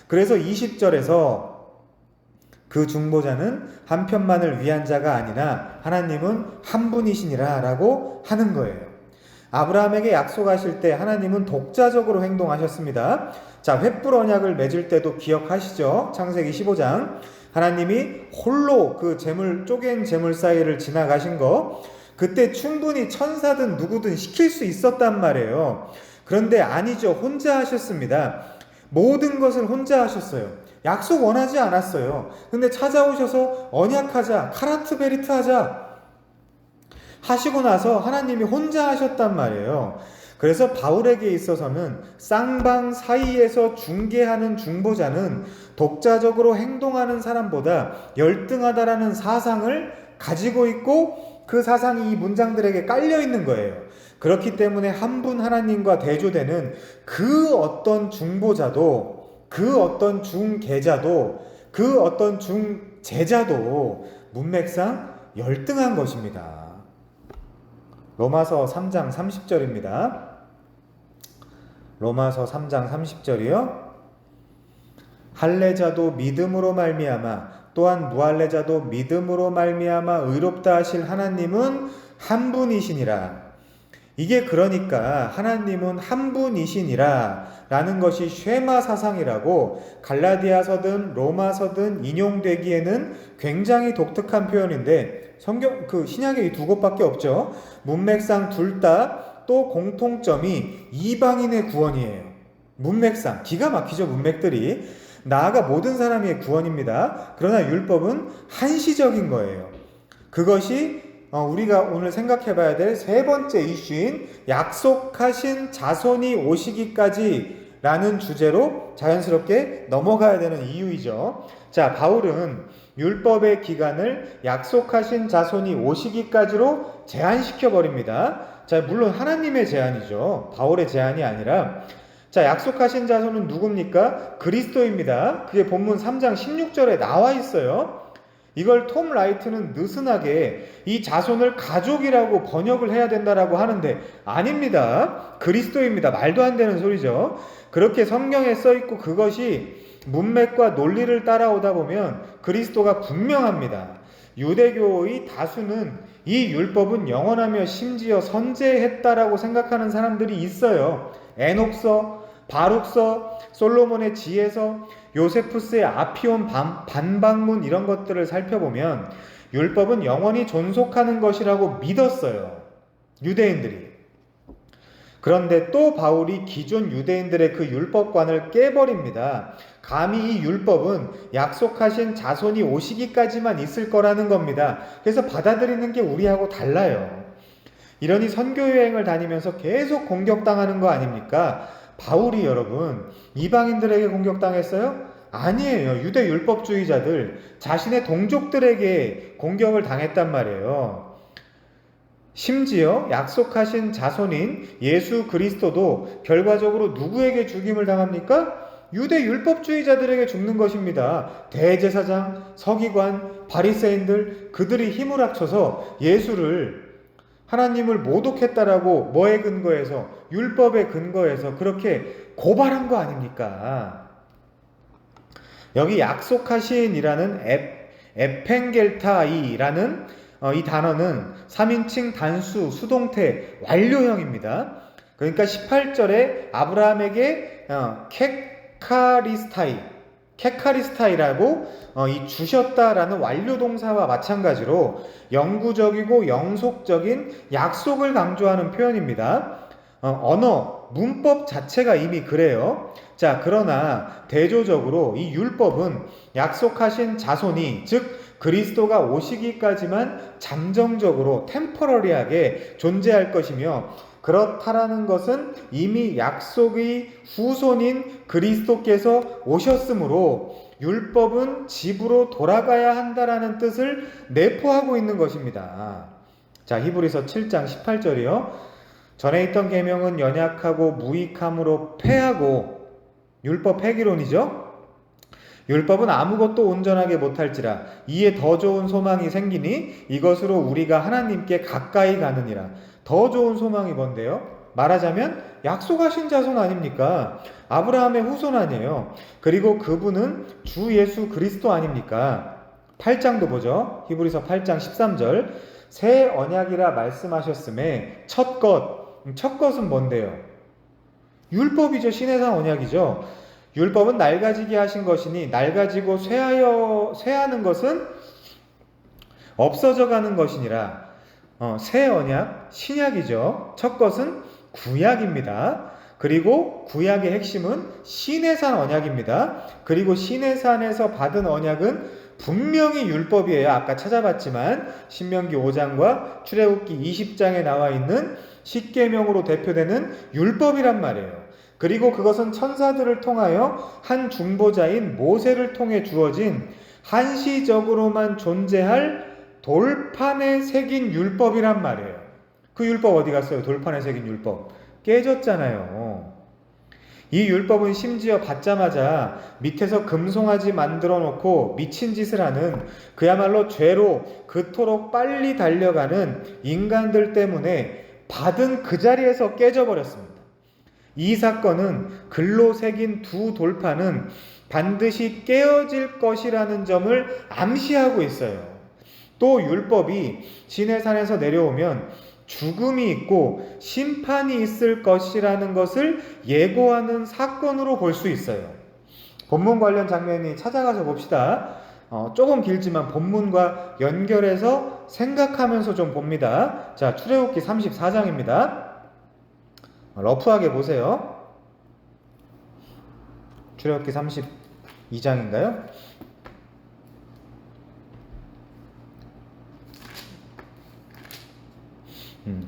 A: 그래서 20절에서 그 중보자는 한 편만을 위한 자가 아니라 하나님은 한 분이시니라 라고 하는 거예요. 아브라함에게 약속하실 때 하나님은 독자적으로 행동하셨습니다. 자, 횃불 언약을 맺을 때도 기억하시죠? 창세기 15장. 하나님이 홀로 그 쪼갠 재물 사이를 지나가신 거, 그때 충분히 천사든 누구든 시킬 수 있었단 말이에요. 그런데 아니죠. 혼자 하셨습니다. 모든 것을 혼자 하셨어요. 약속 원하지 않았어요. 근데 찾아오셔서 언약하자, 카라트 베리트 하자 하시고 나서 하나님이 혼자 하셨단 말이에요. 그래서 바울에게 있어서는 쌍방 사이에서 중개하는 중보자는 독자적으로 행동하는 사람보다 열등하다라는 사상을 가지고 있고 그 사상이 이 문장들에게 깔려 있는 거예요. 그렇기 때문에 한 분 하나님과 대조되는 그 어떤 중보자도, 그 어떤 중개자도, 그 어떤 중제자도 문맥상 열등한 것입니다. 로마서 3장 30절입니다. 로마서 3장 30절이요. 할례자도 믿음으로 말미암아 또한 무할례자도 믿음으로 말미암아 의롭다 하실 하나님은 한 분이시니라. 이게 그러니까 하나님은 한 분이시니라 라는 것이 쉐마 사상이라고 갈라디아서든 로마서든 인용되기에는 굉장히 독특한 표현인데 성경 신약에 이 두 곳밖에 없죠. 문맥상 둘 다 또 공통점이 이방인의 구원이에요. 문맥상 기가 막히죠. 문맥들이 나아가 모든 사람의 구원입니다. 그러나 율법은 한시적인 거예요. 그것이 우리가 오늘 생각해 봐야 될 세 번째 이슈인 약속하신 자손이 오시기까지 라는 주제로 자연스럽게 넘어가야 되는 이유이죠. 자, 바울은 율법의 기간을 약속하신 자손이 오시기까지로 제한시켜 버립니다. 자, 물론 하나님의 제한이죠. 바울의 제한이 아니라. 자, 약속하신 자손은 누굽니까? 그리스도입니다. 그게 본문 3장 16절에 나와 있어요. 이걸 톰 라이트는 느슨하게 이 자손을 가족이라고 번역을 해야 된다라고 하는데 아닙니다. 그리스도입니다. 말도 안 되는 소리죠. 그렇게 성경에 써있고 그것이 문맥과 논리를 따라오다 보면 그리스도가 분명합니다. 유대교의 다수는 이 율법은 영원하며 심지어 선제했다라고 생각하는 사람들이 있어요. 에녹서, 바룩서, 솔로몬의 지혜서, 요세푸스의 아피온 반박문 이런 것들을 살펴보면 율법은 영원히 존속하는 것이라고 믿었어요. 유대인들이. 그런데 또 바울이 기존 유대인들의 그 율법관을 깨버립니다. 감히 이 율법은 약속하신 자손이 오시기까지만 있을 거라는 겁니다. 그래서 받아들이는 게 우리하고 달라요. 이러니 선교여행을 다니면서 계속 공격당하는 거 아닙니까? 바울이 여러분 이방인들에게 공격당했어요? 아니에요. 유대 율법주의자들 자신의 동족들에게 공격을 당했단 말이에요. 심지어 약속하신 자손인 예수 그리스도도 결과적으로 누구에게 죽임을 당합니까? 유대 율법주의자들에게 죽는 것입니다. 대제사장, 서기관, 바리새인들 그들이 힘을 합쳐서 예수를 하나님을 모독했다라고 뭐에 근거해서 율법에 근거해서 그렇게 고발한 거 아닙니까? 여기 약속하신이라는 에펜겔타이라는 이 단어는 3인칭 단수 수동태 완료형입니다. 그러니까 18절에 아브라함에게 케카리스타이라고 이 주셨다라는 완료 동사와 마찬가지로 영구적이고 영속적인 약속을 강조하는 표현입니다. 언어, 문법 자체가 이미 그래요. 자, 그러나 대조적으로 이 율법은 약속하신 자손이 즉 그리스도가 오시기까지만 잠정적으로 템퍼러리하게 존재할 것이며 그렇다라는 것은 이미 약속의 후손인 그리스도께서 오셨으므로 율법은 집으로 돌아가야 한다라는 뜻을 내포하고 있는 것입니다. 자, 히브리서 7장 18절이요. 전에 있던 계명은 연약하고 무익함으로 폐하고 율법 폐기론이죠. 율법은 아무것도 온전하게 못할지라 이에 더 좋은 소망이 생기니 이것으로 우리가 하나님께 가까이 가느니라. 더 좋은 소망이 뭔데요? 말하자면 약속하신 자손 아닙니까? 아브라함의 후손 아니에요. 그리고 그분은 주 예수 그리스도 아닙니까? 8장도 보죠. 히브리서 8장 13절. 새 언약이라 말씀하셨음에 첫 것은 뭔데요? 율법이죠. 시내산 언약이죠. 율법은 낡아지게 하신 것이니 낡아지고 쇠하는 것은 없어져 가는 것이니라. 새 언약, 신약이죠. 첫 것은 구약입니다. 그리고 구약의 핵심은 시내산 언약입니다. 그리고 시내산에서 받은 언약은 분명히 율법이에요. 아까 찾아봤지만 신명기 5장과 출애굽기 20장에 나와 있는 십계명으로 대표되는 율법이란 말이에요. 그리고 그것은 천사들을 통하여 한 중보자인 모세를 통해 주어진 한시적으로만 존재할 돌판에 새긴 율법이란 말이에요. 그 율법 어디 갔어요? 돌판에 새긴 율법. 깨졌잖아요. 이 율법은 심지어 받자마자 밑에서 금송아지 만들어 놓고 미친 짓을 하는 그야말로 죄로 그토록 빨리 달려가는 인간들 때문에 받은 그 자리에서 깨져버렸습니다. 이 사건은 글로 새긴 두 돌판은 반드시 깨어질 것이라는 점을 암시하고 있어요. 또 율법이 시내산에서 내려오면 죽음이 있고 심판이 있을 것이라는 것을 예고하는 사건으로 볼 수 있어요. 본문 관련 장면이 찾아가서 봅시다. 조금 길지만 본문과 연결해서 생각하면서 좀 봅니다. 자, 출애굽기 34장입니다. 러프하게 보세요. 출애굽기 32장인가요?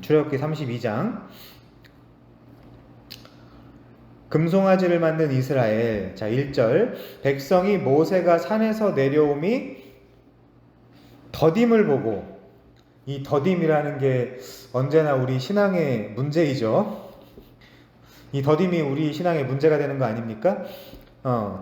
A: 출애굽기 32장. 금송아지를 만든 이스라엘. 자, 1절. 백성이 모세가 산에서 내려옴이 더딤을 보고, 이 더딤이라는 게 언제나 우리 신앙의 문제이죠. 이 더딤이 우리 신앙의 문제가 되는 거 아닙니까?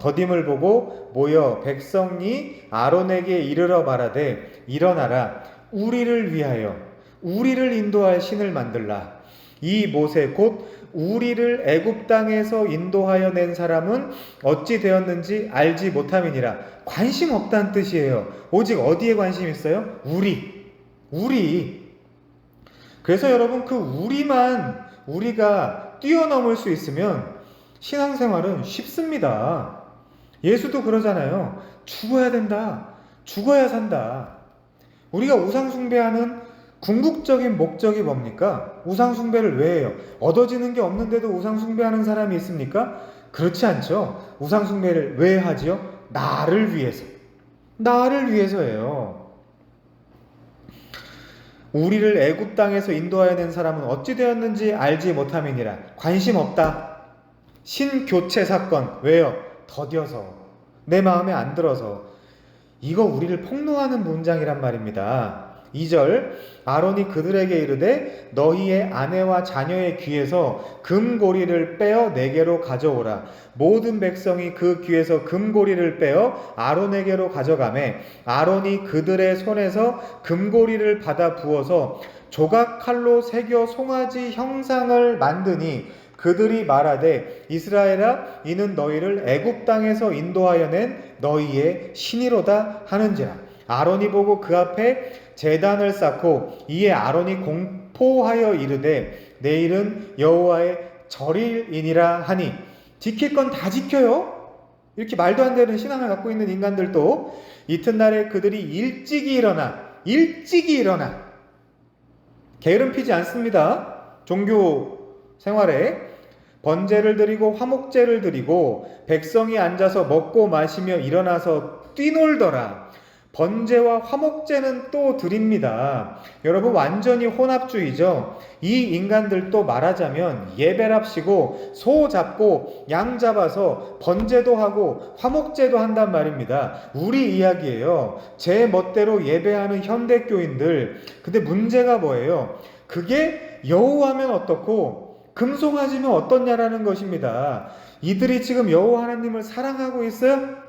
A: 더딤을 보고 모여 백성이 아론에게 이르러 말하되 일어나라 우리를 위하여 우리를 인도할 신을 만들라. 이 모세 곧 우리를 애굽 땅에서 인도하여 낸 사람은 어찌 되었는지 알지 못함이니라. 관심 없다는 뜻이에요. 오직 어디에 관심 있어요? 우리. 그래서 여러분 그 우리가 뛰어넘을 수 있으면 신앙생활은 쉽습니다. 예수도 그러잖아요. 죽어야 된다. 죽어야 산다. 우리가 우상숭배하는 궁극적인 목적이 뭡니까? 우상숭배를 왜 해요? 얻어지는 게 없는데도 우상숭배하는 사람이 있습니까? 그렇지 않죠. 우상숭배를 왜 하지요? 나를 위해서예요. 우리를 애굽 땅에서 인도하여 낸 사람은 어찌 되었는지 알지 못함이니라. 관심 없다. 신교체 사건. 왜요? 더뎌서. 내 마음에 안 들어서. 이거 우리를 폭로하는 문장이란 말입니다. 2절. 아론이 그들에게 이르되 너희의 아내와 자녀의 귀에서 금고리를 빼어 내게로 가져오라. 모든 백성이 그 귀에서 금고리를 빼어 아론에게로 가져가매 아론이 그들의 손에서 금고리를 받아 부어서 조각칼로 새겨 송아지 형상을 만드니 그들이 말하되 이스라엘아 이는 너희를 애굽 땅에서 인도하여 낸 너희의 신이로다 하는지라. 아론이 보고 그 앞에 제단을 쌓고 이에 아론이 공포하여 이르되 내일은 여호와의 절일이니라 하니. 지킬 건 다 지켜요. 이렇게 말도 안 되는 신앙을 갖고 있는 인간들도 이튿날에 그들이 일찍이 일어나 게으름 피지 않습니다. 종교 생활에 번제를 드리고 화목제를 드리고 백성이 앉아서 먹고 마시며 일어나서 뛰놀더라. 번제와 화목제는 또 드립니다. 여러분 완전히 혼합주의죠. 이 인간들도 말하자면 예배랍시고 소 잡고 양 잡아서 번제도 하고 화목제도 한단 말입니다. 우리 이야기예요. 제 멋대로 예배하는 현대교인들. 근데 문제가 뭐예요? 그게 여호와면 어떻고 금송아지면 어떻냐라는 것입니다. 이들이 지금 여호와 하나님을 사랑하고 있어요?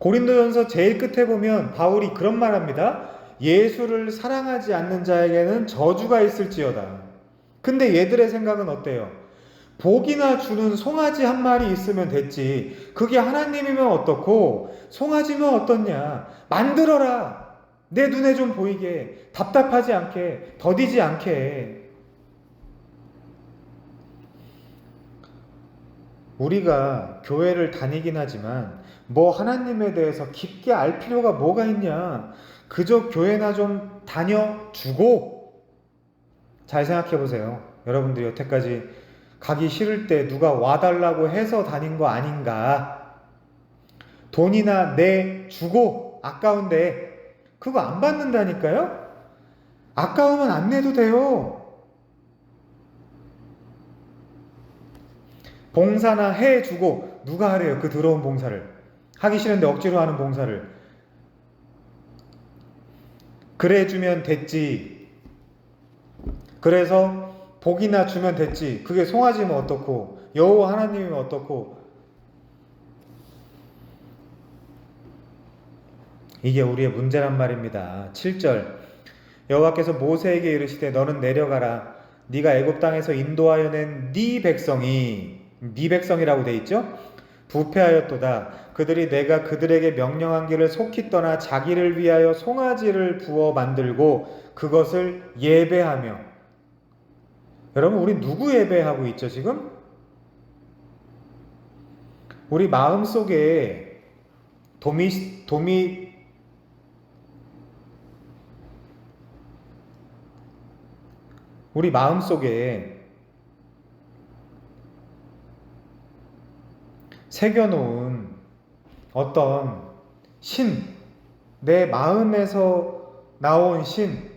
A: 고린도전서 제일 끝에 보면 바울이 그런 말 합니다. 예수를 사랑하지 않는 자에게는 저주가 있을지어다. 근데 얘들의 생각은 어때요? 복이나 주는 송아지 한 마리 있으면 됐지. 그게 하나님이면 어떻고 송아지면 어떻냐. 만들어라. 내 눈에 좀 보이게. 답답하지 않게. 더디지 않게. 우리가 교회를 다니긴 하지만 뭐 하나님에 대해서 깊게 알 필요가 뭐가 있냐. 그저 교회나 좀 다녀주고. 잘 생각해 보세요. 여러분들이 여태까지 가기 싫을 때 누가 와달라고 해서 다닌 거 아닌가. 돈이나 내주고 아까운데 그거 안 받는다니까요. 아까우면 안 내도 돼요. 봉사나 해주고. 누가 하래요 그 더러운 봉사를. 하기 싫은데 억지로 하는 봉사를. 그래 주면 됐지. 그래서 복이나 주면 됐지. 그게 송아지면 어떻고 여호와 하나님이면 어떻고. 이게 우리의 문제란 말입니다. 7절 여호와께서 모세에게 이르시되 너는 내려가라. 네가 애굽 땅에서 인도하여 낸 네 백성이, 네 백성이라고 돼 있죠? 부패하였도다. 그들이 내가 그들에게 명령한 길을 속히 떠나 자기를 위하여 송아지를 부어 만들고 그것을 예배하며. 여러분 우리 누구 예배하고 있죠 지금? 우리 마음속에 우리 마음속에 새겨놓은 어떤 신, 내 마음에서 나온 신,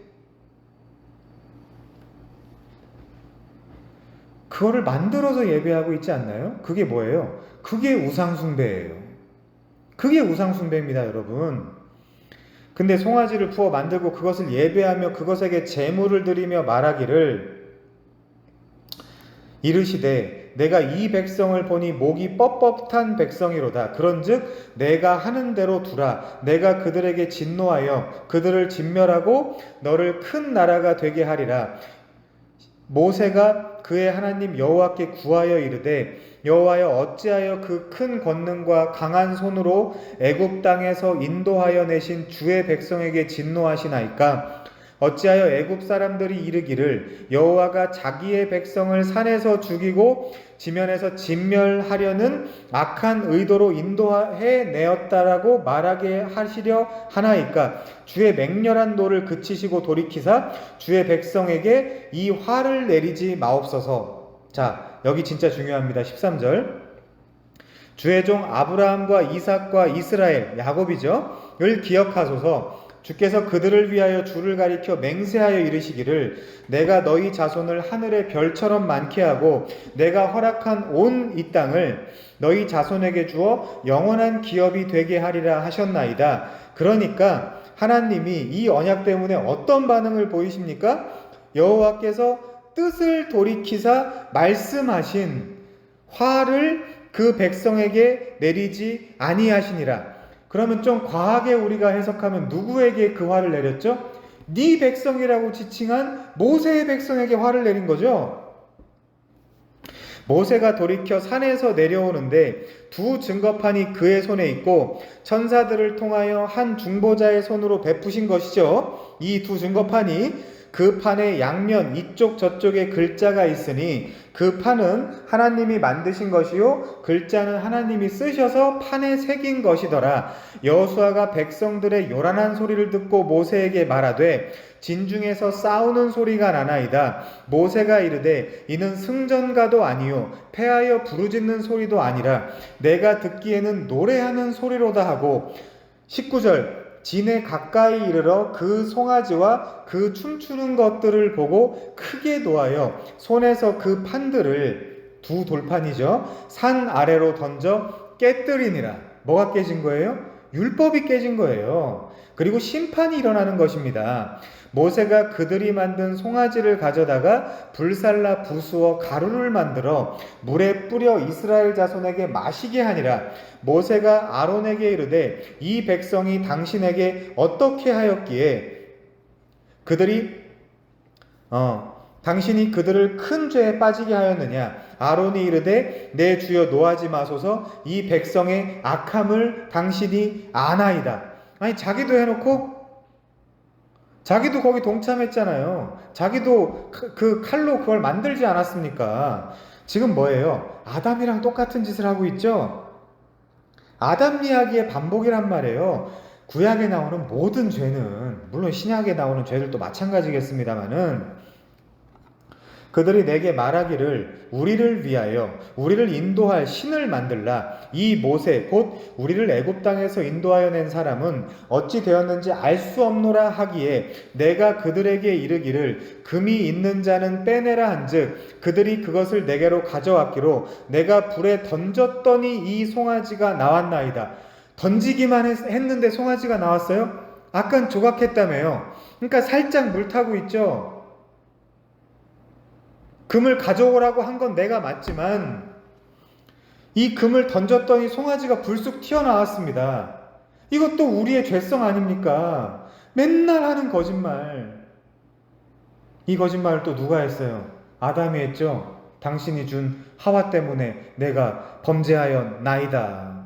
A: 그거를 만들어서 예배하고 있지 않나요? 그게 뭐예요? 그게 우상숭배예요. 그게 우상숭배입니다, 여러분. 근데 송아지를 부어 만들고 그것을 예배하며 그것에게 제물을 드리며 말하기를 이르시되 내가 이 백성을 보니 목이 뻣뻣한 백성이로다. 그런즉 내가 하는 대로 두라. 내가 그들에게 진노하여 그들을 진멸하고 너를 큰 나라가 되게 하리라. 모세가 그의 하나님 여호와께 구하여 이르되 여호와여 어찌하여 그 큰 권능과 강한 손으로 애굽 땅에서 인도하여 내신 주의 백성에게 진노하시나이까. 어찌하여 애굽 사람들이 이르기를 여호와가 자기의 백성을 산에서 죽이고 지면에서 진멸하려는 악한 의도로 인도해 내었다라고 말하게 하시려 하나이까. 주의 맹렬한 노를 그치시고 돌이키사 주의 백성에게 이 화를 내리지 마옵소서. 자, 여기 진짜 중요합니다. 13절 주의 종 아브라함과 이삭과 이스라엘, 야곱이죠, 을 기억하소서. 주께서 그들을 위하여 주를 가리켜 맹세하여 이르시기를 내가 너희 자손을 하늘의 별처럼 많게 하고 내가 허락한 온 이 땅을 너희 자손에게 주어 영원한 기업이 되게 하리라 하셨나이다. 그러니까 하나님이 이 언약 때문에 어떤 반응을 보이십니까? 여호와께서 뜻을 돌이키사 말씀하신 화를 그 백성에게 내리지 아니하시니라. 그러면 좀 과하게 우리가 해석하면 누구에게 그 화를 내렸죠? 네 백성이라고 지칭한 모세의 백성에게 화를 내린 거죠. 모세가 돌이켜 산에서 내려오는데 두 증거판이 그의 손에 있고 천사들을 통하여 한 중보자의 손으로 베푸신 것이죠. 이 두 증거판이 그 판의 양면 이쪽 저쪽에 글자가 있으니 그 판은 하나님이 만드신 것이요 글자는 하나님이 쓰셔서 판에 새긴 것이더라. 여호수아가 백성들의 요란한 소리를 듣고 모세에게 말하되 진중에서 싸우는 소리가 나나이다. 모세가 이르되 이는 승전가도 아니요 패하여 부르짖는 소리도 아니라 내가 듣기에는 노래하는 소리로다 하고 19절 진에 가까이 이르러 그 송아지와 그 춤추는 것들을 보고 크게 노하여 손에서 그 판들을, 두 돌판이죠, 산 아래로 던져 깨뜨리니라. 뭐가 깨진 거예요? 율법이 깨진 거예요. 그리고 심판이 일어나는 것입니다. 모세가 그들이 만든 송아지를 가져다가 불살라 부수어 가루를 만들어 물에 뿌려 이스라엘 자손에게 마시게 하니라. 모세가 아론에게 이르되 이 백성이 당신에게 어떻게 하였기에 그들이 당신이 그들을 큰 죄에 빠지게 하였느냐. 아론이 이르되 내 주여 노하지 마소서. 이 백성의 악함을 당신이 아나이다. 아니, 자기도 해놓고 자기도 거기 동참했잖아요. 자기도 그 칼로 그걸 만들지 않았습니까? 지금 뭐예요? 아담이랑 똑같은 짓을 하고 있죠? 아담 이야기의 반복이란 말이에요. 구약에 나오는 모든 죄는, 물론 신약에 나오는 죄들도 마찬가지겠습니다만은, 그들이 내게 말하기를 우리를 위하여 우리를 인도할 신을 만들라. 이 모세 곧 우리를 애굽 땅에서 인도하여 낸 사람은 어찌 되었는지 알 수 없노라 하기에 내가 그들에게 이르기를 금이 있는 자는 빼내라 한즉 그들이 그것을 내게로 가져왔기로 내가 불에 던졌더니 이 송아지가 나왔나이다. 던지기만 했는데 송아지가 나왔어요? 아깐 조각했다며요. 그러니까 살짝 물 타고 있죠. 금을 가져오라고 한 건 내가 맞지만 이 금을 던졌더니 송아지가 불쑥 튀어나왔습니다. 이것도 우리의 죄성 아닙니까? 맨날 하는 거짓말. 이 거짓말을 또 누가 했어요? 아담이 했죠. 당신이 준 하와 때문에 내가 범죄하였나이다.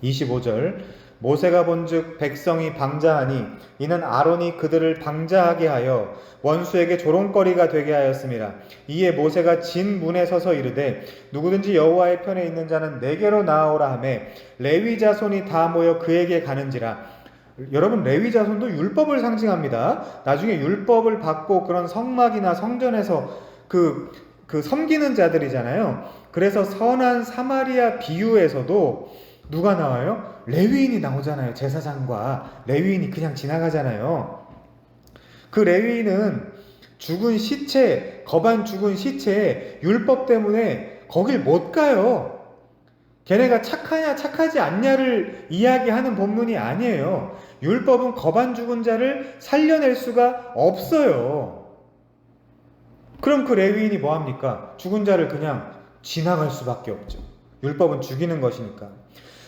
A: 25절 모세가 본즉 백성이 방자하니 이는 아론이 그들을 방자하게 하여 원수에게 조롱거리가 되게 하였습니다. 이에 모세가 진 문에 서서 이르되 누구든지 여호와의 편에 있는 자는 내게로 나아오라 하매 레위 자손이 다 모여 그에게 가는지라. 여러분, 레위 자손도 율법을 상징합니다. 나중에 율법을 받고 그런 성막이나 성전에서 그 섬기는 자들이잖아요. 그래서 선한 사마리아 비유에서도 누가 나와요? 레위인이 나오잖아요. 제사장과 레위인이 그냥 지나가잖아요. 그 레위인은 죽은 시체, 거반 죽은 시체에 율법 때문에 거길 못 가요. 걔네가 착하냐 착하지 않냐를 이야기하는 본문이 아니에요. 율법은 거반 죽은 자를 살려낼 수가 없어요. 그럼 그 레위인이 뭐합니까? 죽은 자를 그냥 지나갈 수밖에 없죠. 율법은 죽이는 것이니까.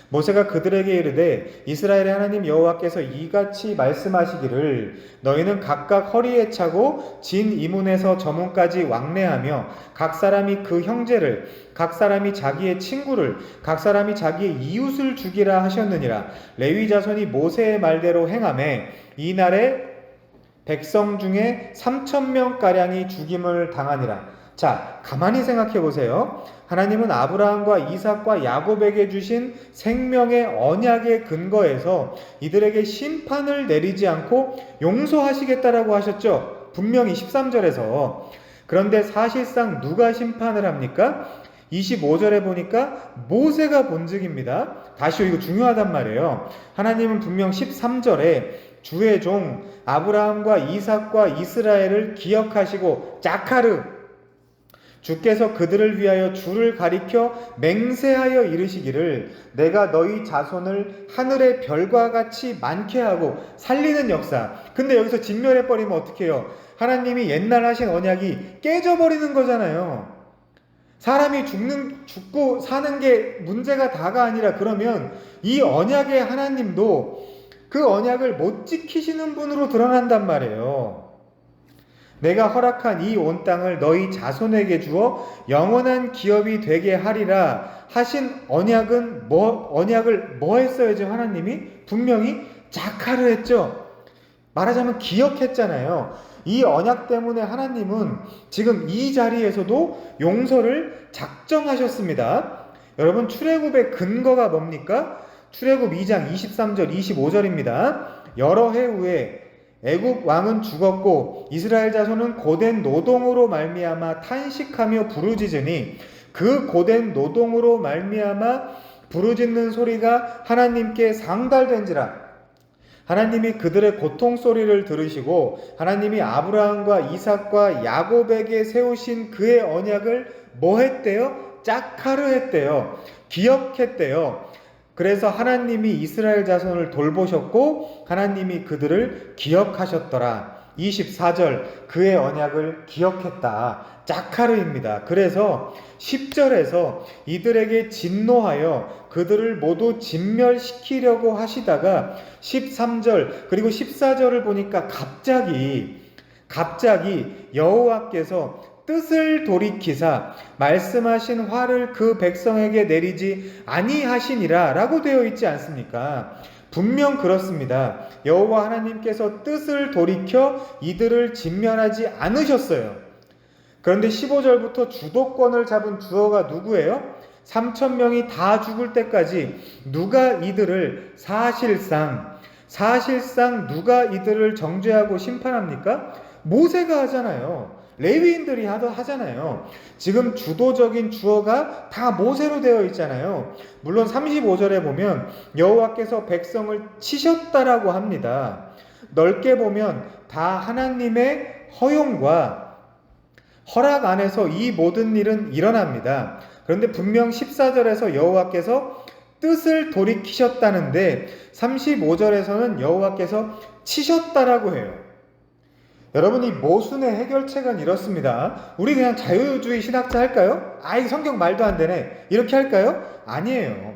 A: 모세가 그들에게 이르되 이스라엘의 하나님 여호와께서 이같이 말씀하시기를 너희는 각각 허리에 차고 진 이문에서 저문까지 왕래하며 각 사람이 그 형제를 각 사람이 자기의 친구를 각 사람이 자기의 이웃을 죽이라 하셨느니라. 레위 자손이 모세의 말대로 행하매 이날에 백성 중에 3,000명가량이 죽임을 당하니라. 자, 가만히 생각해 보세요. 하나님은 아브라함과 이삭과 야곱에게 주신 생명의 언약의 근거에서 이들에게 심판을 내리지 않고 용서하시겠다라고 하셨죠. 분명히 13절에서. 그런데 사실상 누가 심판을 합니까? 25절에 보니까 모세가 본즉입니다. 다시 이거 중요하단 말이에요. 하나님은 분명 13절에 주의 종 아브라함과 이삭과 이스라엘을 기억하시고 자카르 주께서 그들을 위하여 주를 가리켜 맹세하여 이르시기를 내가 너희 자손을 하늘의 별과 같이 많게 하고 살리는 역사. 근데 여기서 진멸해버리면 어떻게 해요? 하나님이 옛날 하신 언약이 깨져버리는 거잖아요. 사람이 죽고 사는 게 문제가 다가 아니라 그러면 이 언약의 하나님도 그 언약을 못 지키시는 분으로 드러난단 말이에요. 내가 허락한 이 온 땅을 너희 자손에게 주어 영원한 기업이 되게 하리라 하신 언약은 언약을 뭐 했어야죠? 하나님이 분명히 자카르 했죠. 말하자면 기억했잖아요. 이 언약 때문에 하나님은 지금 이 자리에서도 용서를 작정하셨습니다. 여러분, 출애굽의 근거가 뭡니까? 출애굽 2장 23절 25절입니다. 여러 해 후에 애굽 왕은 죽었고 이스라엘 자손은 고된 노동으로 말미암아 탄식하며 부르짖으니 그 고된 노동으로 말미암아 부르짖는 소리가 하나님께 상달된지라. 하나님이 그들의 고통 소리를 들으시고 하나님이 아브라함과 이삭과 야곱에게 세우신 그의 언약을 뭐 했대요? 짝하르 했대요. 기억했대요. 그래서 하나님이 이스라엘 자손을 돌보셨고 하나님이 그들을 기억하셨더라. 24절 그의 언약을 기억했다. 짝하르입니다. 그래서 10절에서 이들에게 진노하여 그들을 모두 진멸시키려고 하시다가 13절 그리고 14절을 보니까 갑자기 여호와께서 뜻을 돌이키사 말씀하신 화를 그 백성에게 내리지 아니하시니라 라고 되어 있지 않습니까? 분명 그렇습니다. 여호와 하나님께서 뜻을 돌이켜 이들을 진멸하지 않으셨어요. 그런데 15절부터 주도권을 잡은 주어가 누구예요? 3,000명이 다 죽을 때까지 누가 이들을 사실상 누가 이들을 정죄하고 심판합니까? 모세가 하잖아요. 레위인들이 하잖아요. 지금 주도적인 주어가 다 모세로 되어 있잖아요. 물론 35절에 보면 여호와께서 백성을 치셨다라고 합니다. 넓게 보면 다 하나님의 허용과 허락 안에서 이 모든 일은 일어납니다. 그런데 분명 14절에서 여호와께서 뜻을 돌이키셨다는데 35절에서는 여호와께서 치셨다라고 해요. 여러분, 이 모순의 해결책은 이렇습니다. 우리 그냥 자유주의 신학자 할까요? 이 성경 말도 안 되네. 이렇게 할까요? 아니에요.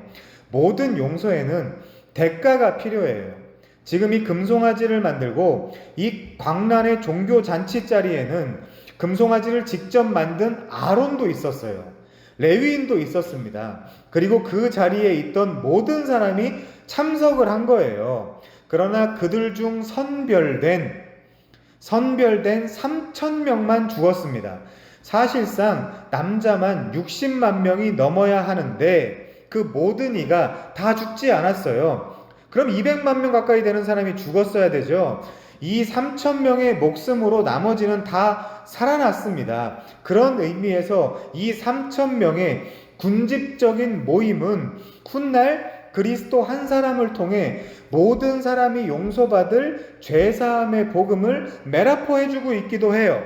A: 모든 용서에는 대가가 필요해요. 지금 이 금송아지를 만들고 이 광란의 종교 잔치 자리에는 금송아지를 직접 만든 아론도 있었어요. 레위인도 있었습니다. 그리고 그 자리에 있던 모든 사람이 참석을 한 거예요. 그러나 그들 중 선별된 3,000명만 죽었습니다. 사실상 남자만 60만 명이 넘어야 하는데 그 모든 이가 다 죽지 않았어요. 그럼 200만 명 가까이 되는 사람이 죽었어야 되죠. 이 3,000명의 목숨으로 나머지는 다 살아났습니다. 그런 의미에서 이 3,000명의 군집적인 모임은 훗날 그리스도 한 사람을 통해 모든 사람이 용서받을 죄사함의 복음을 메라포해주고 있기도 해요.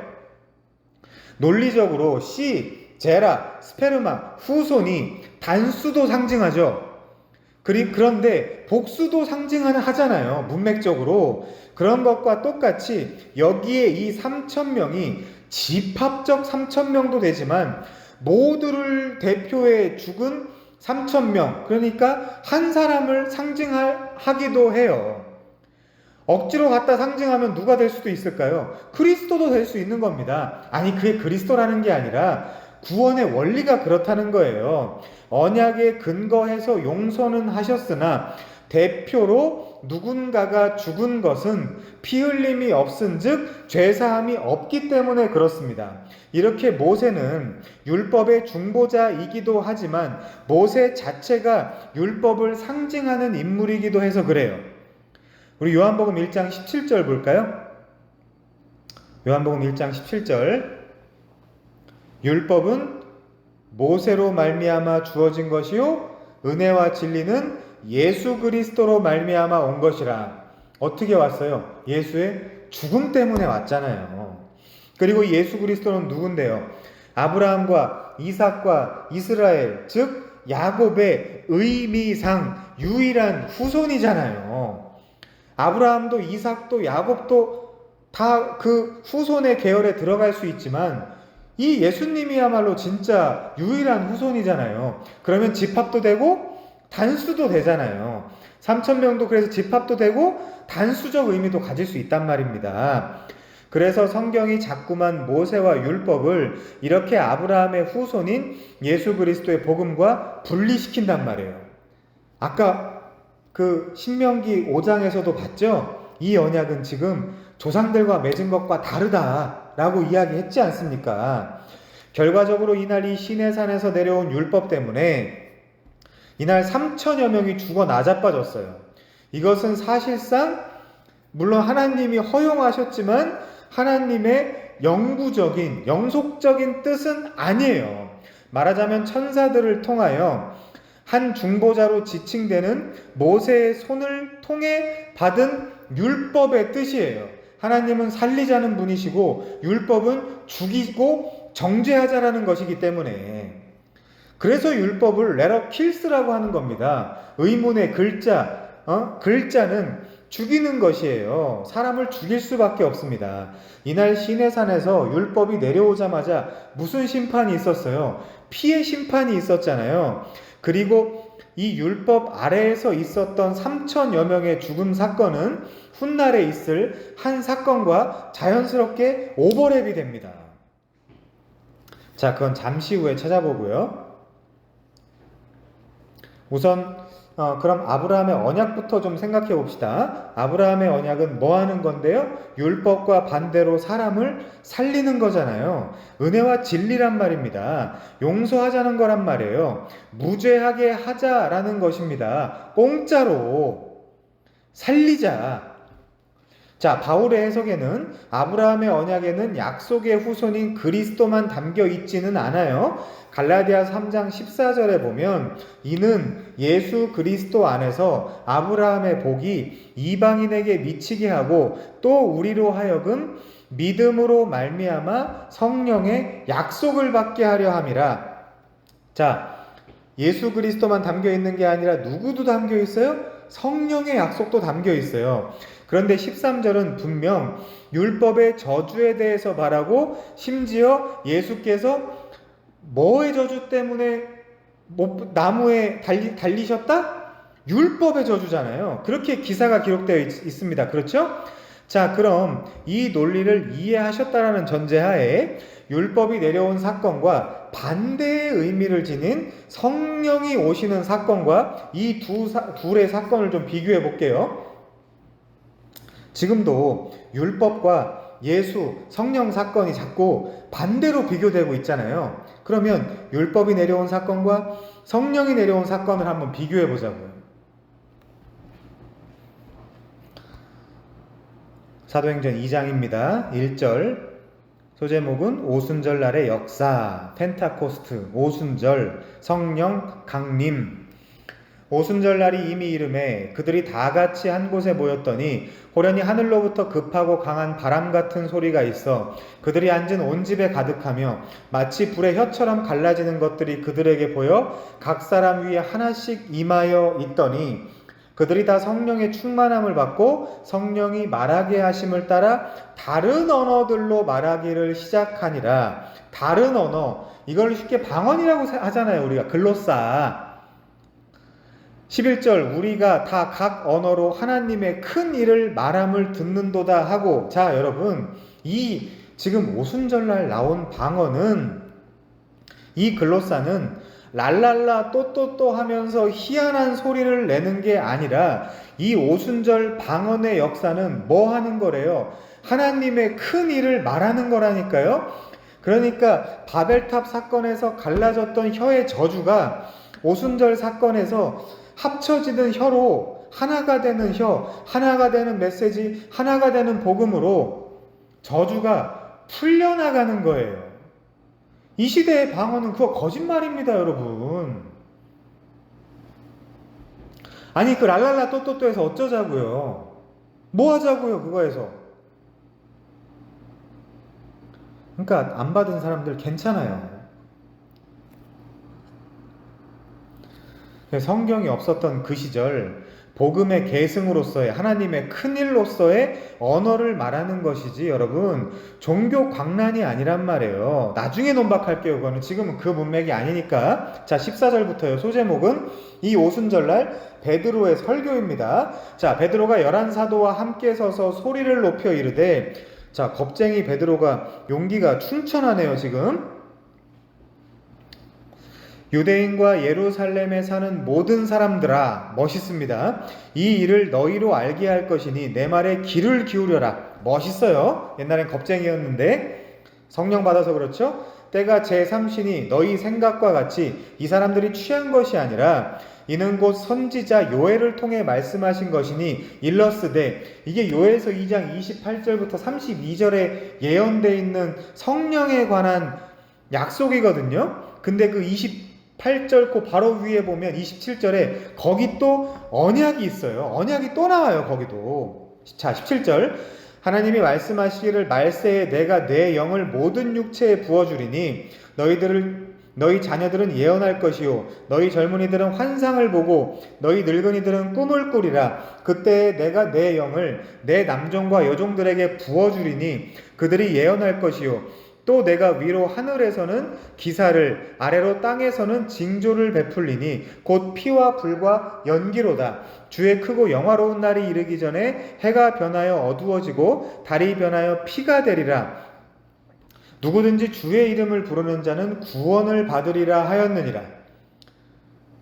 A: 논리적으로 씨, 제라, 스페르마, 후손이 단수도 상징하죠. 그런데 복수도 상징하잖아요. 문맥적으로. 그런 것과 똑같이 여기에 이 3,000명이 집합적 3,000명도 되지만 모두를 대표해 죽은 3,000명, 그러니까 한 사람을 상징하기도 해요. 억지로 갖다 상징하면 누가 될 수도 있을까요? 그리스도도 될 수 있는 겁니다. 아니, 그게 그리스도라는 게 아니라 구원의 원리가 그렇다는 거예요. 언약에 근거해서 용서는 하셨으나 대표로 누군가가 죽은 것은 피 흘림이 없은즉 죄사함이 없기 때문에 그렇습니다. 이렇게 모세는 율법의 중보자이기도 하지만 모세 자체가 율법을 상징하는 인물이기도 해서 그래요. 우리 요한복음 1장 17절 볼까요? 요한복음 1장 17절 율법은 모세로 말미암아 주어진 것이요 은혜와 진리는 예수 그리스도로 말미암아 온 것이라. 어떻게 왔어요? 예수의 죽음 때문에 왔잖아요. 그리고 예수 그리스도는 누군데요? 아브라함과 이삭과 이스라엘, 즉 야곱의 의미상 유일한 후손이잖아요. 아브라함도 이삭도 야곱도 다 그 후손의 계열에 들어갈 수 있지만 이 예수님이야말로 진짜 유일한 후손이잖아요. 그러면 집합도 되고 단수도 되잖아요. 3,000명도 그래서 집합도 되고 단수적 의미도 가질 수 있단 말입니다. 그래서 성경이 자꾸만 모세와 율법을 이렇게 아브라함의 후손인 예수 그리스도의 복음과 분리시킨단 말이에요. 아까 그 신명기 5장에서도 봤죠? 이 언약은 지금 조상들과 맺은 것과 다르다라고 이야기했지 않습니까? 결과적으로 이날 이 시내산에서 내려온 율법 때문에 이날 3,000여 명이 죽어 나자빠졌어요. 이것은 사실상 물론 하나님이 허용하셨지만 하나님의 영구적인 영속적인 뜻은 아니에요. 말하자면 천사들을 통하여 한 중보자로 지칭되는 모세의 손을 통해 받은 율법의 뜻이에요. 하나님은 살리자는 분이시고 율법은 죽이고 정죄하자라는 것이기 때문에 그래서 율법을 레러 킬스라고 하는 겁니다. 의문의 글자, 글자는 죽이는 것이에요. 사람을 죽일 수밖에 없습니다. 이날 시내산에서 율법이 내려오자마자 무슨 심판이 있었어요? 피의 심판이 있었잖아요. 그리고 이 율법 아래에서 있었던 3천여 명의 죽음 사건은 훗날에 있을 한 사건과 자연스럽게 오버랩이 됩니다. 자, 그건 잠시 후에 찾아보고요. 우선 그럼 아브라함의 언약부터 좀 생각해 봅시다. 아브라함의 언약은 뭐 하는 건데요? 율법과 반대로 사람을 살리는 거잖아요. 은혜와 진리란 말입니다. 용서하자는 거란 말이에요. 무죄하게 하자라는 것입니다. 공짜로 살리자. 자, 바울의 해석에는 아브라함의 언약에는 약속의 후손인 그리스도만 담겨 있지는 않아요. 갈라디아 3장 14절에 보면 이는 예수 그리스도 안에서 아브라함의 복이 이방인에게 미치게 하고 또 우리로 하여금 믿음으로 말미암아 성령의 약속을 받게 하려 함이라. 자, 예수 그리스도만 담겨 있는 게 아니라 누구도 담겨 있어요? 성령의 약속도 담겨 있어요. 그런데 13절은 분명 율법의 저주에 대해서 말하고 심지어 예수께서 뭐의 저주 때문에 나무에 달리셨다? 율법의 저주잖아요. 그렇게 기사가 기록되어 있습니다. 그렇죠? 자, 그럼 이 논리를 이해하셨다라는 전제하에 율법이 내려온 사건과 반대의 의미를 지닌 성령이 오시는 사건과 이 둘의 사건을 좀 비교해 볼게요. 지금도 율법과 예수, 성령 사건이 자꾸 반대로 비교되고 있잖아요. 그러면 율법이 내려온 사건과 성령이 내려온 사건을 한번 비교해 보자고요. 사도행전 2장입니다. 1절 소제목은 오순절 날의 역사, 펜타코스트, 오순절, 성령 강림. 오순절 날이 이미 이름에 그들이 다 같이 한 곳에 모였더니 호련히 하늘로부터 급하고 강한 바람 같은 소리가 있어 그들이 앉은 온 집에 가득하며 마치 불의 혀처럼 갈라지는 것들이 그들에게 보여 각 사람 위에 하나씩 임하여 있더니 그들이 다 성령의 충만함을 받고 성령이 말하게 하심을 따라 다른 언어들로 말하기를 시작하니라. 다른 언어, 이걸 쉽게 방언이라고 하잖아요. 우리가 글로사. 11절 우리가 다 각 언어로 하나님의 큰 일을 말함을 듣는도다 하고. 자, 여러분, 이 지금 오순절날 나온 방언은, 이 글로사는 랄랄라 또또또 하면서 희한한 소리를 내는 게 아니라 이 오순절 방언의 역사는 뭐 하는 거래요? 하나님의 큰 일을 말하는 거라니까요. 그러니까 바벨탑 사건에서 갈라졌던 혀의 저주가 오순절 사건에서 합쳐지는 혀로 하나가 되는 혀, 하나가 되는 메시지, 하나가 되는 복음으로 저주가 풀려나가는 거예요. 이 시대의 방언은 그거 거짓말입니다, 여러분. 아니, 그 랄랄라 또또또에서 어쩌자고요? 뭐 하자고요, 그거에서? 그러니까 안 받은 사람들 괜찮아요. 성경이 없었던 그 시절 복음의 계승으로서의 하나님의 큰일로서의 언어를 말하는 것이지 여러분 종교 광란이 아니란 말이에요. 나중에 논박할게요. 그거는 지금은 그 문맥이 아니니까. 자, 14절부터요. 소제목은 이 오순절날 베드로의 설교입니다. 자, 베드로가 11사도와 함께 서서 소리를 높여 이르되. 자, 겁쟁이 베드로가 용기가 충천하네요. 지금 유대인과 예루살렘에 사는 모든 사람들아, 멋있습니다. 이 일을 너희로 알게 할 것이니 내 말에 귀를 기울여라. 멋있어요. 옛날엔 겁쟁이였는데 성령 받아서 그렇죠. 때가 제3신이 너희 생각과 같이 이 사람들이 취한 것이 아니라 이는 곧 선지자 요엘을 통해 말씀하신 것이니 일러스되. 이게 요엘서 2장 28절부터 32절에 예언되어 있는 성령에 관한 약속이거든요. 근데 그 28절 그 바로 위에 보면 27절에 거기 또 언약이 있어요. 언약이 또 나와요. 거기도. 자, 17절 하나님이 말씀하시기를 말세에 내가 내 영을 모든 육체에 부어주리니 너희 자녀들은 예언할 것이요 너희 젊은이들은 환상을 보고 너희 늙은이들은 꿈을 꾸리라. 그때 내가 내 영을 내 남종과 여종들에게 부어주리니 그들이 예언할 것이요 또 내가 위로 하늘에서는 기사를 아래로 땅에서는 징조를 베풀리니 곧 피와 불과 연기로다. 주의 크고 영화로운 날이 이르기 전에 해가 변하여 어두워지고 달이 변하여 피가 되리라. 누구든지 주의 이름을 부르는 자는 구원을 받으리라 하였느니라.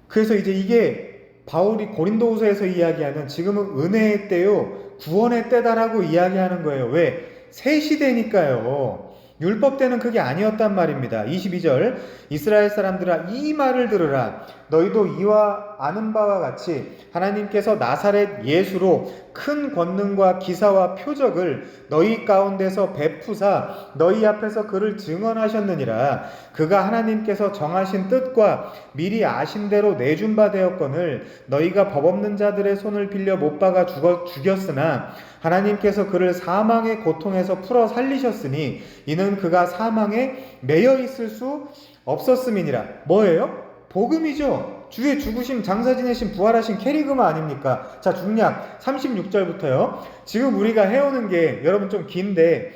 A: 그래서 이제 이게 바울이 고린도후서에서 이야기하는 지금은 은혜의 때요 구원의 때다라고 이야기하는 거예요. 왜? 새 시대니까요. 율법 때는 그게 아니었단 말입니다. 22절 이스라엘 사람들아 이 말을 들으라. 너희도 이와 아는 바와 같이 하나님께서 나사렛 예수로 큰 권능과 기사와 표적을 너희 가운데서 베푸사 너희 앞에서 그를 증언하셨느니라. 그가 하나님께서 정하신 뜻과 미리 아신 대로 내준 바 되었거늘 너희가 법 없는 자들의 손을 빌려 못 박아 죽였으나 하나님께서 그를 사망의 고통에서 풀어 살리셨으니 이는 그가 사망에 매여 있을 수 없었음이니라. 뭐예요? 복음이죠. 주의 죽으심, 장사 지내심, 부활하신 캐리그마 아닙니까? 자, 중략 36절부터요. 지금 우리가 해오는 게 여러분 좀 긴데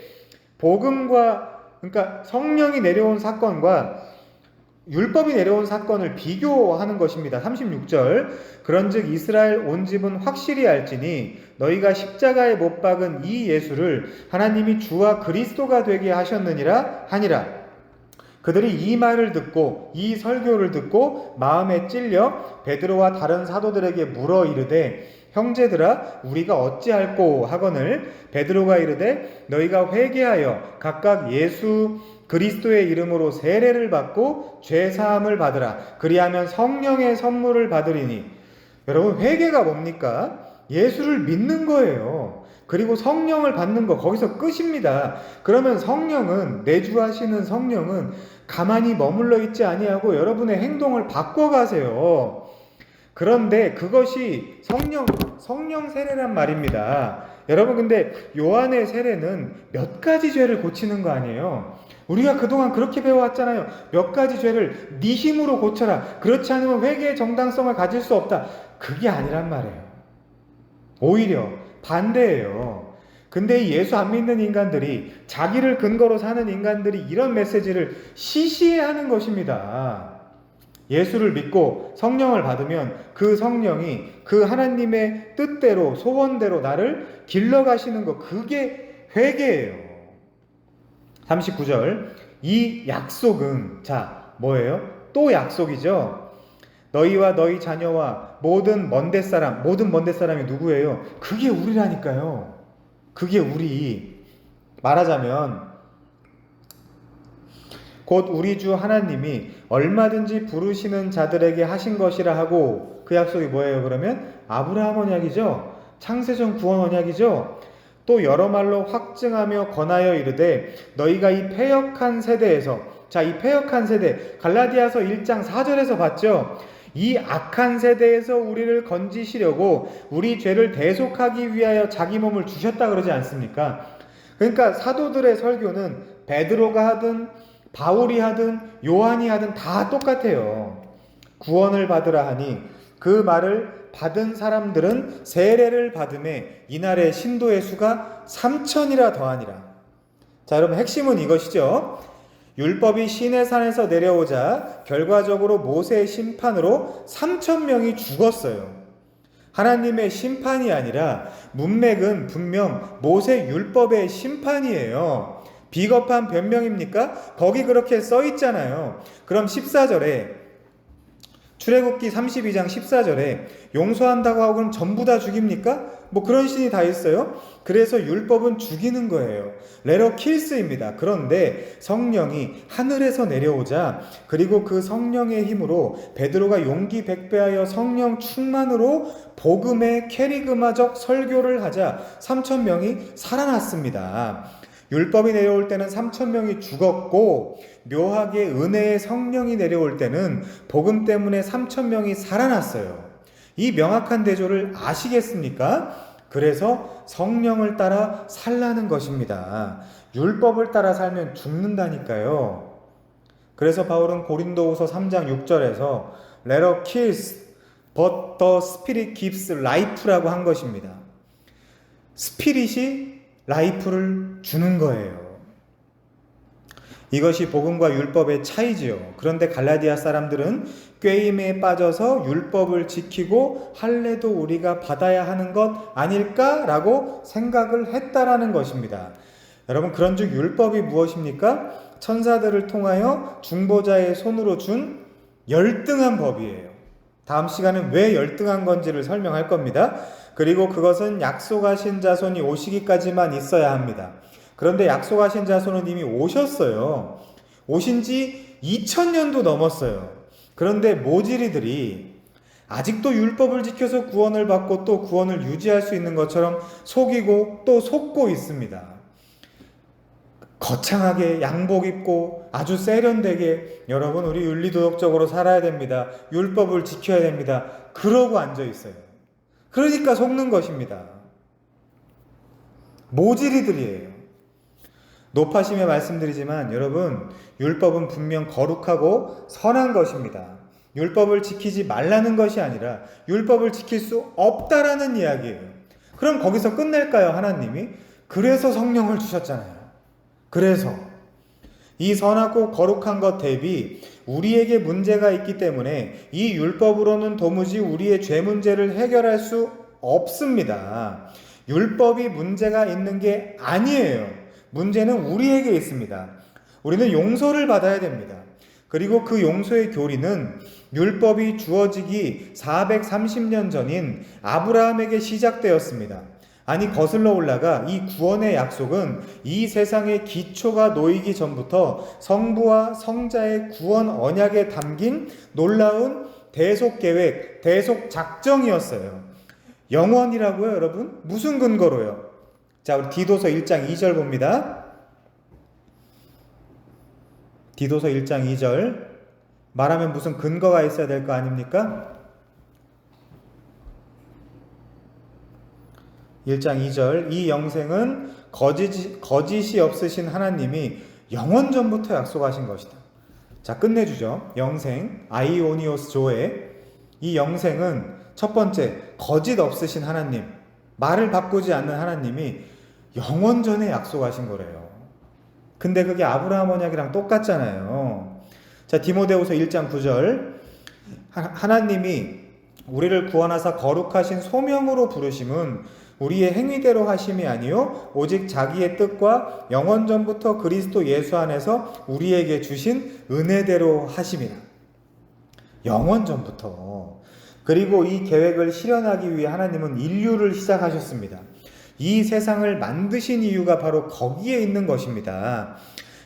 A: 복음과 그러니까 성령이 내려온 사건과 율법이 내려온 사건을 비교하는 것입니다. 36절 그런즉 이스라엘 온 집은 확실히 알지니 너희가 십자가에 못 박은 이 예수를 하나님이 주와 그리스도가 되게 하셨느니라 하니라. 그들이 이 말을 듣고 이 설교를 듣고 마음에 찔려 베드로와 다른 사도들에게 물어 이르되 형제들아 우리가 어찌할꼬 하거늘 베드로가 이르되 너희가 회개하여 각각 예수 그리스도의 이름으로 세례를 받고 죄 사함을 받으라. 그리하면 성령의 선물을 받으리니. 여러분 회개가 뭡니까? 예수를 믿는 거예요. 그리고 성령을 받는 거 거기서 끝입니다. 그러면 성령은 내주하시는 성령은 가만히 머물러 있지 아니하고 여러분의 행동을 바꿔가세요. 그런데 그것이 성령 세례란 말입니다. 여러분 근데 요한의 세례는 몇 가지 죄를 고치는 거 아니에요? 우리가 그동안 그렇게 배워왔잖아요. 몇 가지 죄를 네 힘으로 고쳐라. 그렇지 않으면 회개의 정당성을 가질 수 없다. 그게 아니란 말이에요. 오히려 반대예요. 근데 이 예수 안 믿는 인간들이 자기를 근거로 사는 인간들이 이런 메시지를 시시해하는 것입니다. 예수를 믿고 성령을 받으면 그 성령이 그 하나님의 뜻대로 소원대로 나를 길러가시는 것 그게 회개예요. 39절 이 약속은 자 뭐예요? 또 약속이죠. 너희와 너희 자녀와 모든 먼데 사람이 누구예요? 그게 우리라니까요. 그게 우리. 말하자면 곧 우리 주 하나님이 얼마든지 부르시는 자들에게 하신 것이라 하고 그 약속이 뭐예요? 그러면 아브라함 언약이죠. 창세전 구원 언약이죠. 또 여러 말로 확증하며 권하여 이르되 너희가 이 패역한 세대에서 자, 이 패역한 세대 갈라디아서 1장 4절에서 봤죠. 이 악한 세대에서 우리를 건지시려고 우리 죄를 대속하기 위하여 자기 몸을 주셨다 그러지 않습니까? 그러니까 사도들의 설교는 베드로가 하든 바울이 하든 요한이 하든 다 똑같아요. 구원을 받으라 하니 그 말을 받은 사람들은 세례를 받음에 이날의 신도의 수가 3,000이라 더하니라. 자, 여러분 핵심은 이것이죠. 율법이 시내산에서 내려오자 결과적으로 모세의 심판으로 3,000명이 죽었어요. 하나님의 심판이 아니라 문맥은 분명 모세 율법의 심판이에요. 비겁한 변명입니까? 거기 그렇게 써 있잖아요. 그럼 14절에 출애굽기 32장 14절에 용서한다고 하고 그럼 전부 다 죽입니까? 뭐 그런 신이 다 있어요. 그래서 율법은 죽이는 거예요. 레러 킬스입니다. 그런데 성령이 하늘에서 내려오자 그리고 그 성령의 힘으로 베드로가 용기 백배하여 성령 충만으로 복음의 캐리그마적 설교를 하자 3,000명이 살아났습니다. 율법이 내려올 때는 3,000명이 죽었고 묘하게 은혜의 성령이 내려올 때는 복음 때문에 3,000명이 살아났어요. 이 명확한 대조를 아시겠습니까? 그래서 성령을 따라 살라는 것입니다. 율법을 따라 살면 죽는다니까요. 그래서 바울은 고린도후서 3장 6절에서 Let us kiss, but the Spirit gives life라고 한 것입니다. 스피릿이 라이프를 주는 거예요. 이것이 복음과 율법의 차이지요. 그런데 갈라디아 사람들은 꾀임에 빠져서 율법을 지키고 할례도 우리가 받아야 하는 것 아닐까라고 생각을 했다라는 것입니다. 여러분, 그런즉 율법이 무엇입니까? 천사들을 통하여 중보자의 손으로 준 열등한 법이에요. 다음 시간은 왜 열등한 건지를 설명할 겁니다. 그리고 그것은 약속하신 자손이 오시기까지만 있어야 합니다. 그런데 약속하신 자손은 이미 오셨어요. 오신 지 2000년도 넘었어요. 그런데 모질이들이 아직도 율법을 지켜서 구원을 받고 또 구원을 유지할 수 있는 것처럼 속이고 또 속고 있습니다. 거창하게 양복 입고 아주 세련되게 여러분 우리 윤리도덕적으로 살아야 됩니다. 율법을 지켜야 됩니다. 그러고 앉아 있어요. 그러니까 속는 것입니다. 모질이들이에요. 높아심에 말씀드리지만 여러분, 율법은 분명 거룩하고 선한 것입니다. 율법을 지키지 말라는 것이 아니라 율법을 지킬 수 없다라는 이야기예요. 그럼 거기서 끝낼까요, 하나님이? 그래서 성령을 주셨잖아요. 그래서 이 선하고 거룩한 것 대비 우리에게 문제가 있기 때문에 이 율법으로는 도무지 우리의 죄 문제를 해결할 수 없습니다. 율법이 문제가 있는 게 아니에요. 문제는 우리에게 있습니다. 우리는 용서를 받아야 됩니다. 그리고 그 용서의 교리는 율법이 주어지기 430년 전인 아브라함에게 시작되었습니다. 아니, 거슬러 올라가 이 구원의 약속은 이 세상의 기초가 놓이기 전부터 성부와 성자의 구원 언약에 담긴 놀라운 대속 계획, 대속 작정이었어요. 영원이라고요, 여러분? 무슨 근거로요? 자, 우리 디도서 1장 2절 봅니다. 디도서 1장 2절. 말하면 무슨 근거가 있어야 될 거 아닙니까? 1장 2절. 이 영생은 거짓이 없으신 하나님이 영원 전부터 약속하신 것이다. 자, 끝내주죠. 영생, 아이오니오스 조에. 이 영생은 첫 번째, 거짓 없으신 하나님, 말을 바꾸지 않는 하나님이 영원 전에 약속하신 거래요. 근데 그게 아브라함 언약이랑 똑같잖아요. 자, 디모데후서 1장 9절. 하나님이 우리를 구원하사 거룩하신 소명으로 부르심은 우리의 행위대로 하심이 아니요 오직 자기의 뜻과 영원 전부터 그리스도 예수 안에서 우리에게 주신 은혜대로 하심이라. 영원 전부터. 그리고 이 계획을 실현하기 위해 하나님은 인류를 시작하셨습니다. 이 세상을 만드신 이유가 바로 거기에 있는 것입니다.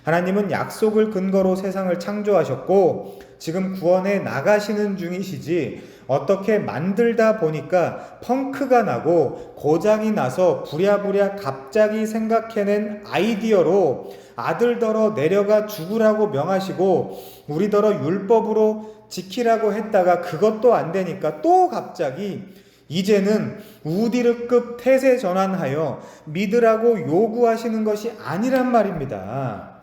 A: 하나님은 약속을 근거로 세상을 창조하셨고 지금 구원에 나가시는 중이시지, 어떻게 만들다 보니까 펑크가 나고 고장이 나서 부랴부랴 갑자기 생각해낸 아이디어로 아들더러 내려가 죽으라고 명하시고 우리더러 율법으로 지키라고 했다가 그것도 안 되니까 또 갑자기 이제는 우디르급 태세 전환하여 믿으라고 요구하시는 것이 아니란 말입니다.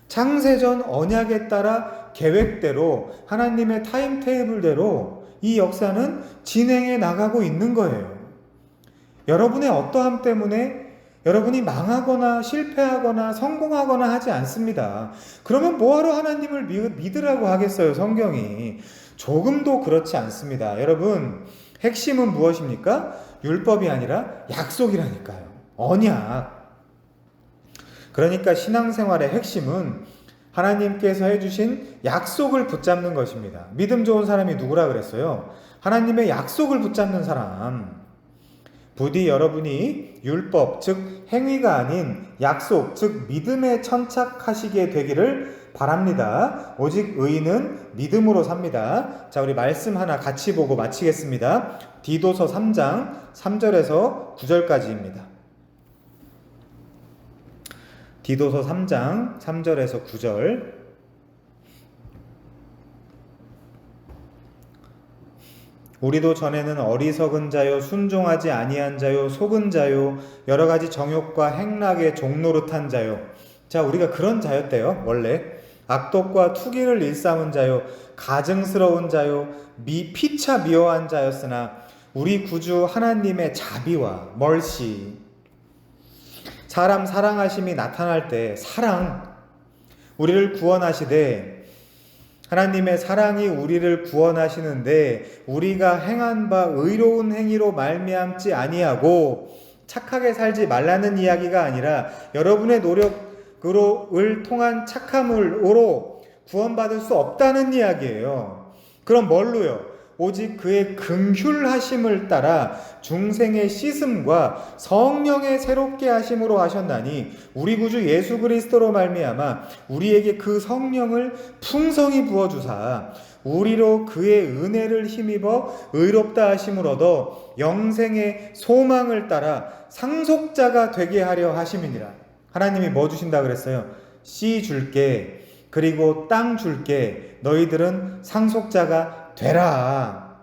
A: 창세전 언약에 따라 계획대로 하나님의 타임테이블대로 이 역사는 진행해 나가고 있는 거예요. 여러분의 어떠함 때문에 여러분이 망하거나 실패하거나 성공하거나 하지 않습니다. 그러면 뭐하러 하나님을 믿으라고 하겠어요, 성경이. 조금도 그렇지 않습니다. 여러분, 핵심은 무엇입니까? 율법이 아니라 약속이라니까요. 언약. 그러니까 신앙생활의 핵심은 하나님께서 해주신 약속을 붙잡는 것입니다. 믿음 좋은 사람이 누구라 그랬어요? 하나님의 약속을 붙잡는 사람. 부디 여러분이 율법, 즉 행위가 아닌 약속, 즉 믿음에 천착하시게 되기를 바랍니다. 오직 의인은 믿음으로 삽니다. 자, 우리 말씀 하나 같이 보고 마치겠습니다. 디도서 3장 3절에서 9절까지입니다. 디도서 3장 3절에서 9절. 우리도 전에는 어리석은 자요, 순종하지 아니한 자요, 속은 자요, 여러 가지 정욕과 행락의 종노릇한 자요. 자, 우리가 그런 자였대요. 원래 악독과 투기를 일삼은 자요 가증스러운 자요 피차 미워한 자였으나 우리 구주 하나님의 자비와 멀시, 사람 사랑하심이 나타날 때 우리를 구원하시되, 하나님의 사랑이 우리를 구원하시는데 우리가 행한 바 의로운 행위로 말미암지 아니하고 착하게 살지 말라는 이야기가 아니라 여러분의 노력을 통한 착함으로 구원받을 수 없다는 이야기예요. 그럼 뭘로요? 오직 그의 긍휼하심을 따라 중생의 씻음과 성령의 새롭게 하심으로 하셨나니 우리 구주 예수 그리스도로 말미암아 우리에게 그 성령을 풍성히 부어주사 우리로 그의 은혜를 힘입어 의롭다 하심을 얻어 영생의 소망을 따라 상속자가 되게 하려 하심이니라. 하나님이 뭐 주신다 그랬어요? 씨 줄게, 그리고 땅 줄게, 너희들은 상속자가 되라.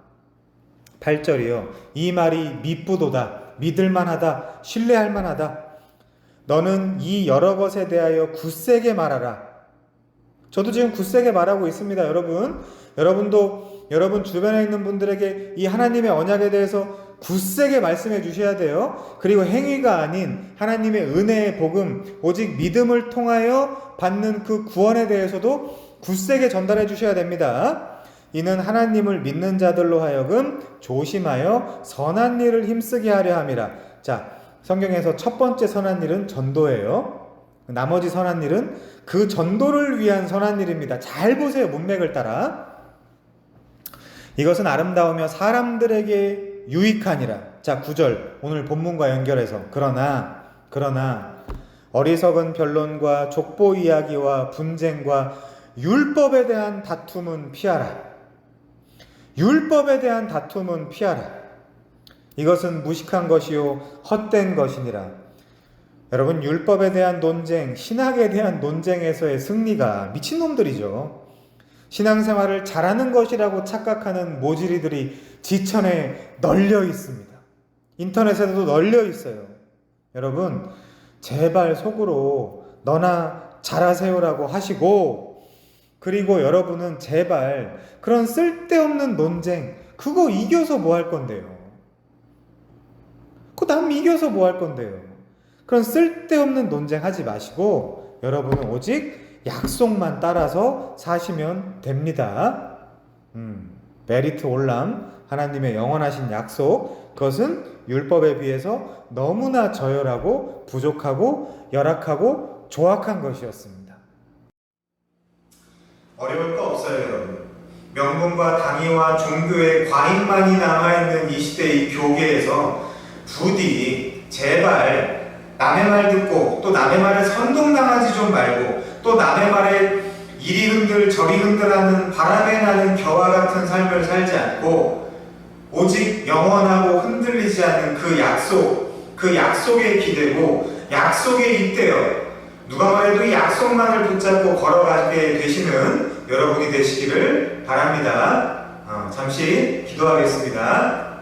A: 8절이요. 이 말이 미쁘도다, 믿을만하다, 신뢰할만하다. 너는 이 여러 것에 대하여 굳세게 말하라. 저도 지금 굳세게 말하고 있습니다. 여러분도 여러분 주변에 있는 분들에게 이 하나님의 언약에 대해서 굳세게 말씀해 주셔야 돼요. 그리고 행위가 아닌 하나님의 은혜의 복음, 오직 믿음을 통하여 받는 그 구원에 대해서도 굳세게 전달해 주셔야 됩니다. 이는 하나님을 믿는 자들로 하여금 조심하여 선한 일을 힘쓰게 하려 함이라. 자, 성경에서 첫 번째 선한 일은 전도예요. 나머지 선한 일은 그 전도를 위한 선한 일입니다. 잘 보세요. 문맥을 따라. 이것은 아름다우며 사람들에게 유익하니라. 자, 9절 오늘 본문과 연결해서 그러나 어리석은 변론과 족보 이야기와 분쟁과 율법에 대한 다툼은 피하라. 율법에 대한 다툼은 피하라. 이것은 무식한 것이요 헛된 것이니라. 여러분, 율법에 대한 논쟁, 신학에 대한 논쟁에서의 승리가 미친놈들이죠. 신앙생활을 잘하는 것이라고 착각하는 모질이들이 지천에 널려 있습니다. 인터넷에도 널려 있어요. 여러분, 제발 속으로 너나 잘하세요라고 하시고, 그리고 여러분은 제발 그런 쓸데없는 논쟁, 그거 이겨서 뭐 할 건데요? 그거 남 이겨서 뭐 할 건데요? 그런 쓸데없는 논쟁 하지 마시고 여러분은 오직 약속만 따라서 사시면 됩니다. 메리트 올람, 하나님의 영원하신 약속, 그것은 율법에 비해서 너무나 저열하고 부족하고 열악하고 조악한 것이었습니다. 어려울 거 없어요, 여러분. 명분과 당위와 종교의 과잉만이 남아있는 이 시대의 교계에서 부디 제발 남의 말 듣고 또 남의 말을 선동당하지 좀 말고 또 남의 말에 이리 흔들 저리 흔들하는 바람에 나는 겨와 같은 삶을 살지 않고 오직 영원하고 흔들리지 않는 그 약속, 그 약속에 기대고 약속에 잇대어 누가 말해도 이 약속만을 붙잡고 걸어가게 되시는 여러분이 되시기를 바랍니다. 잠시 기도하겠습니다.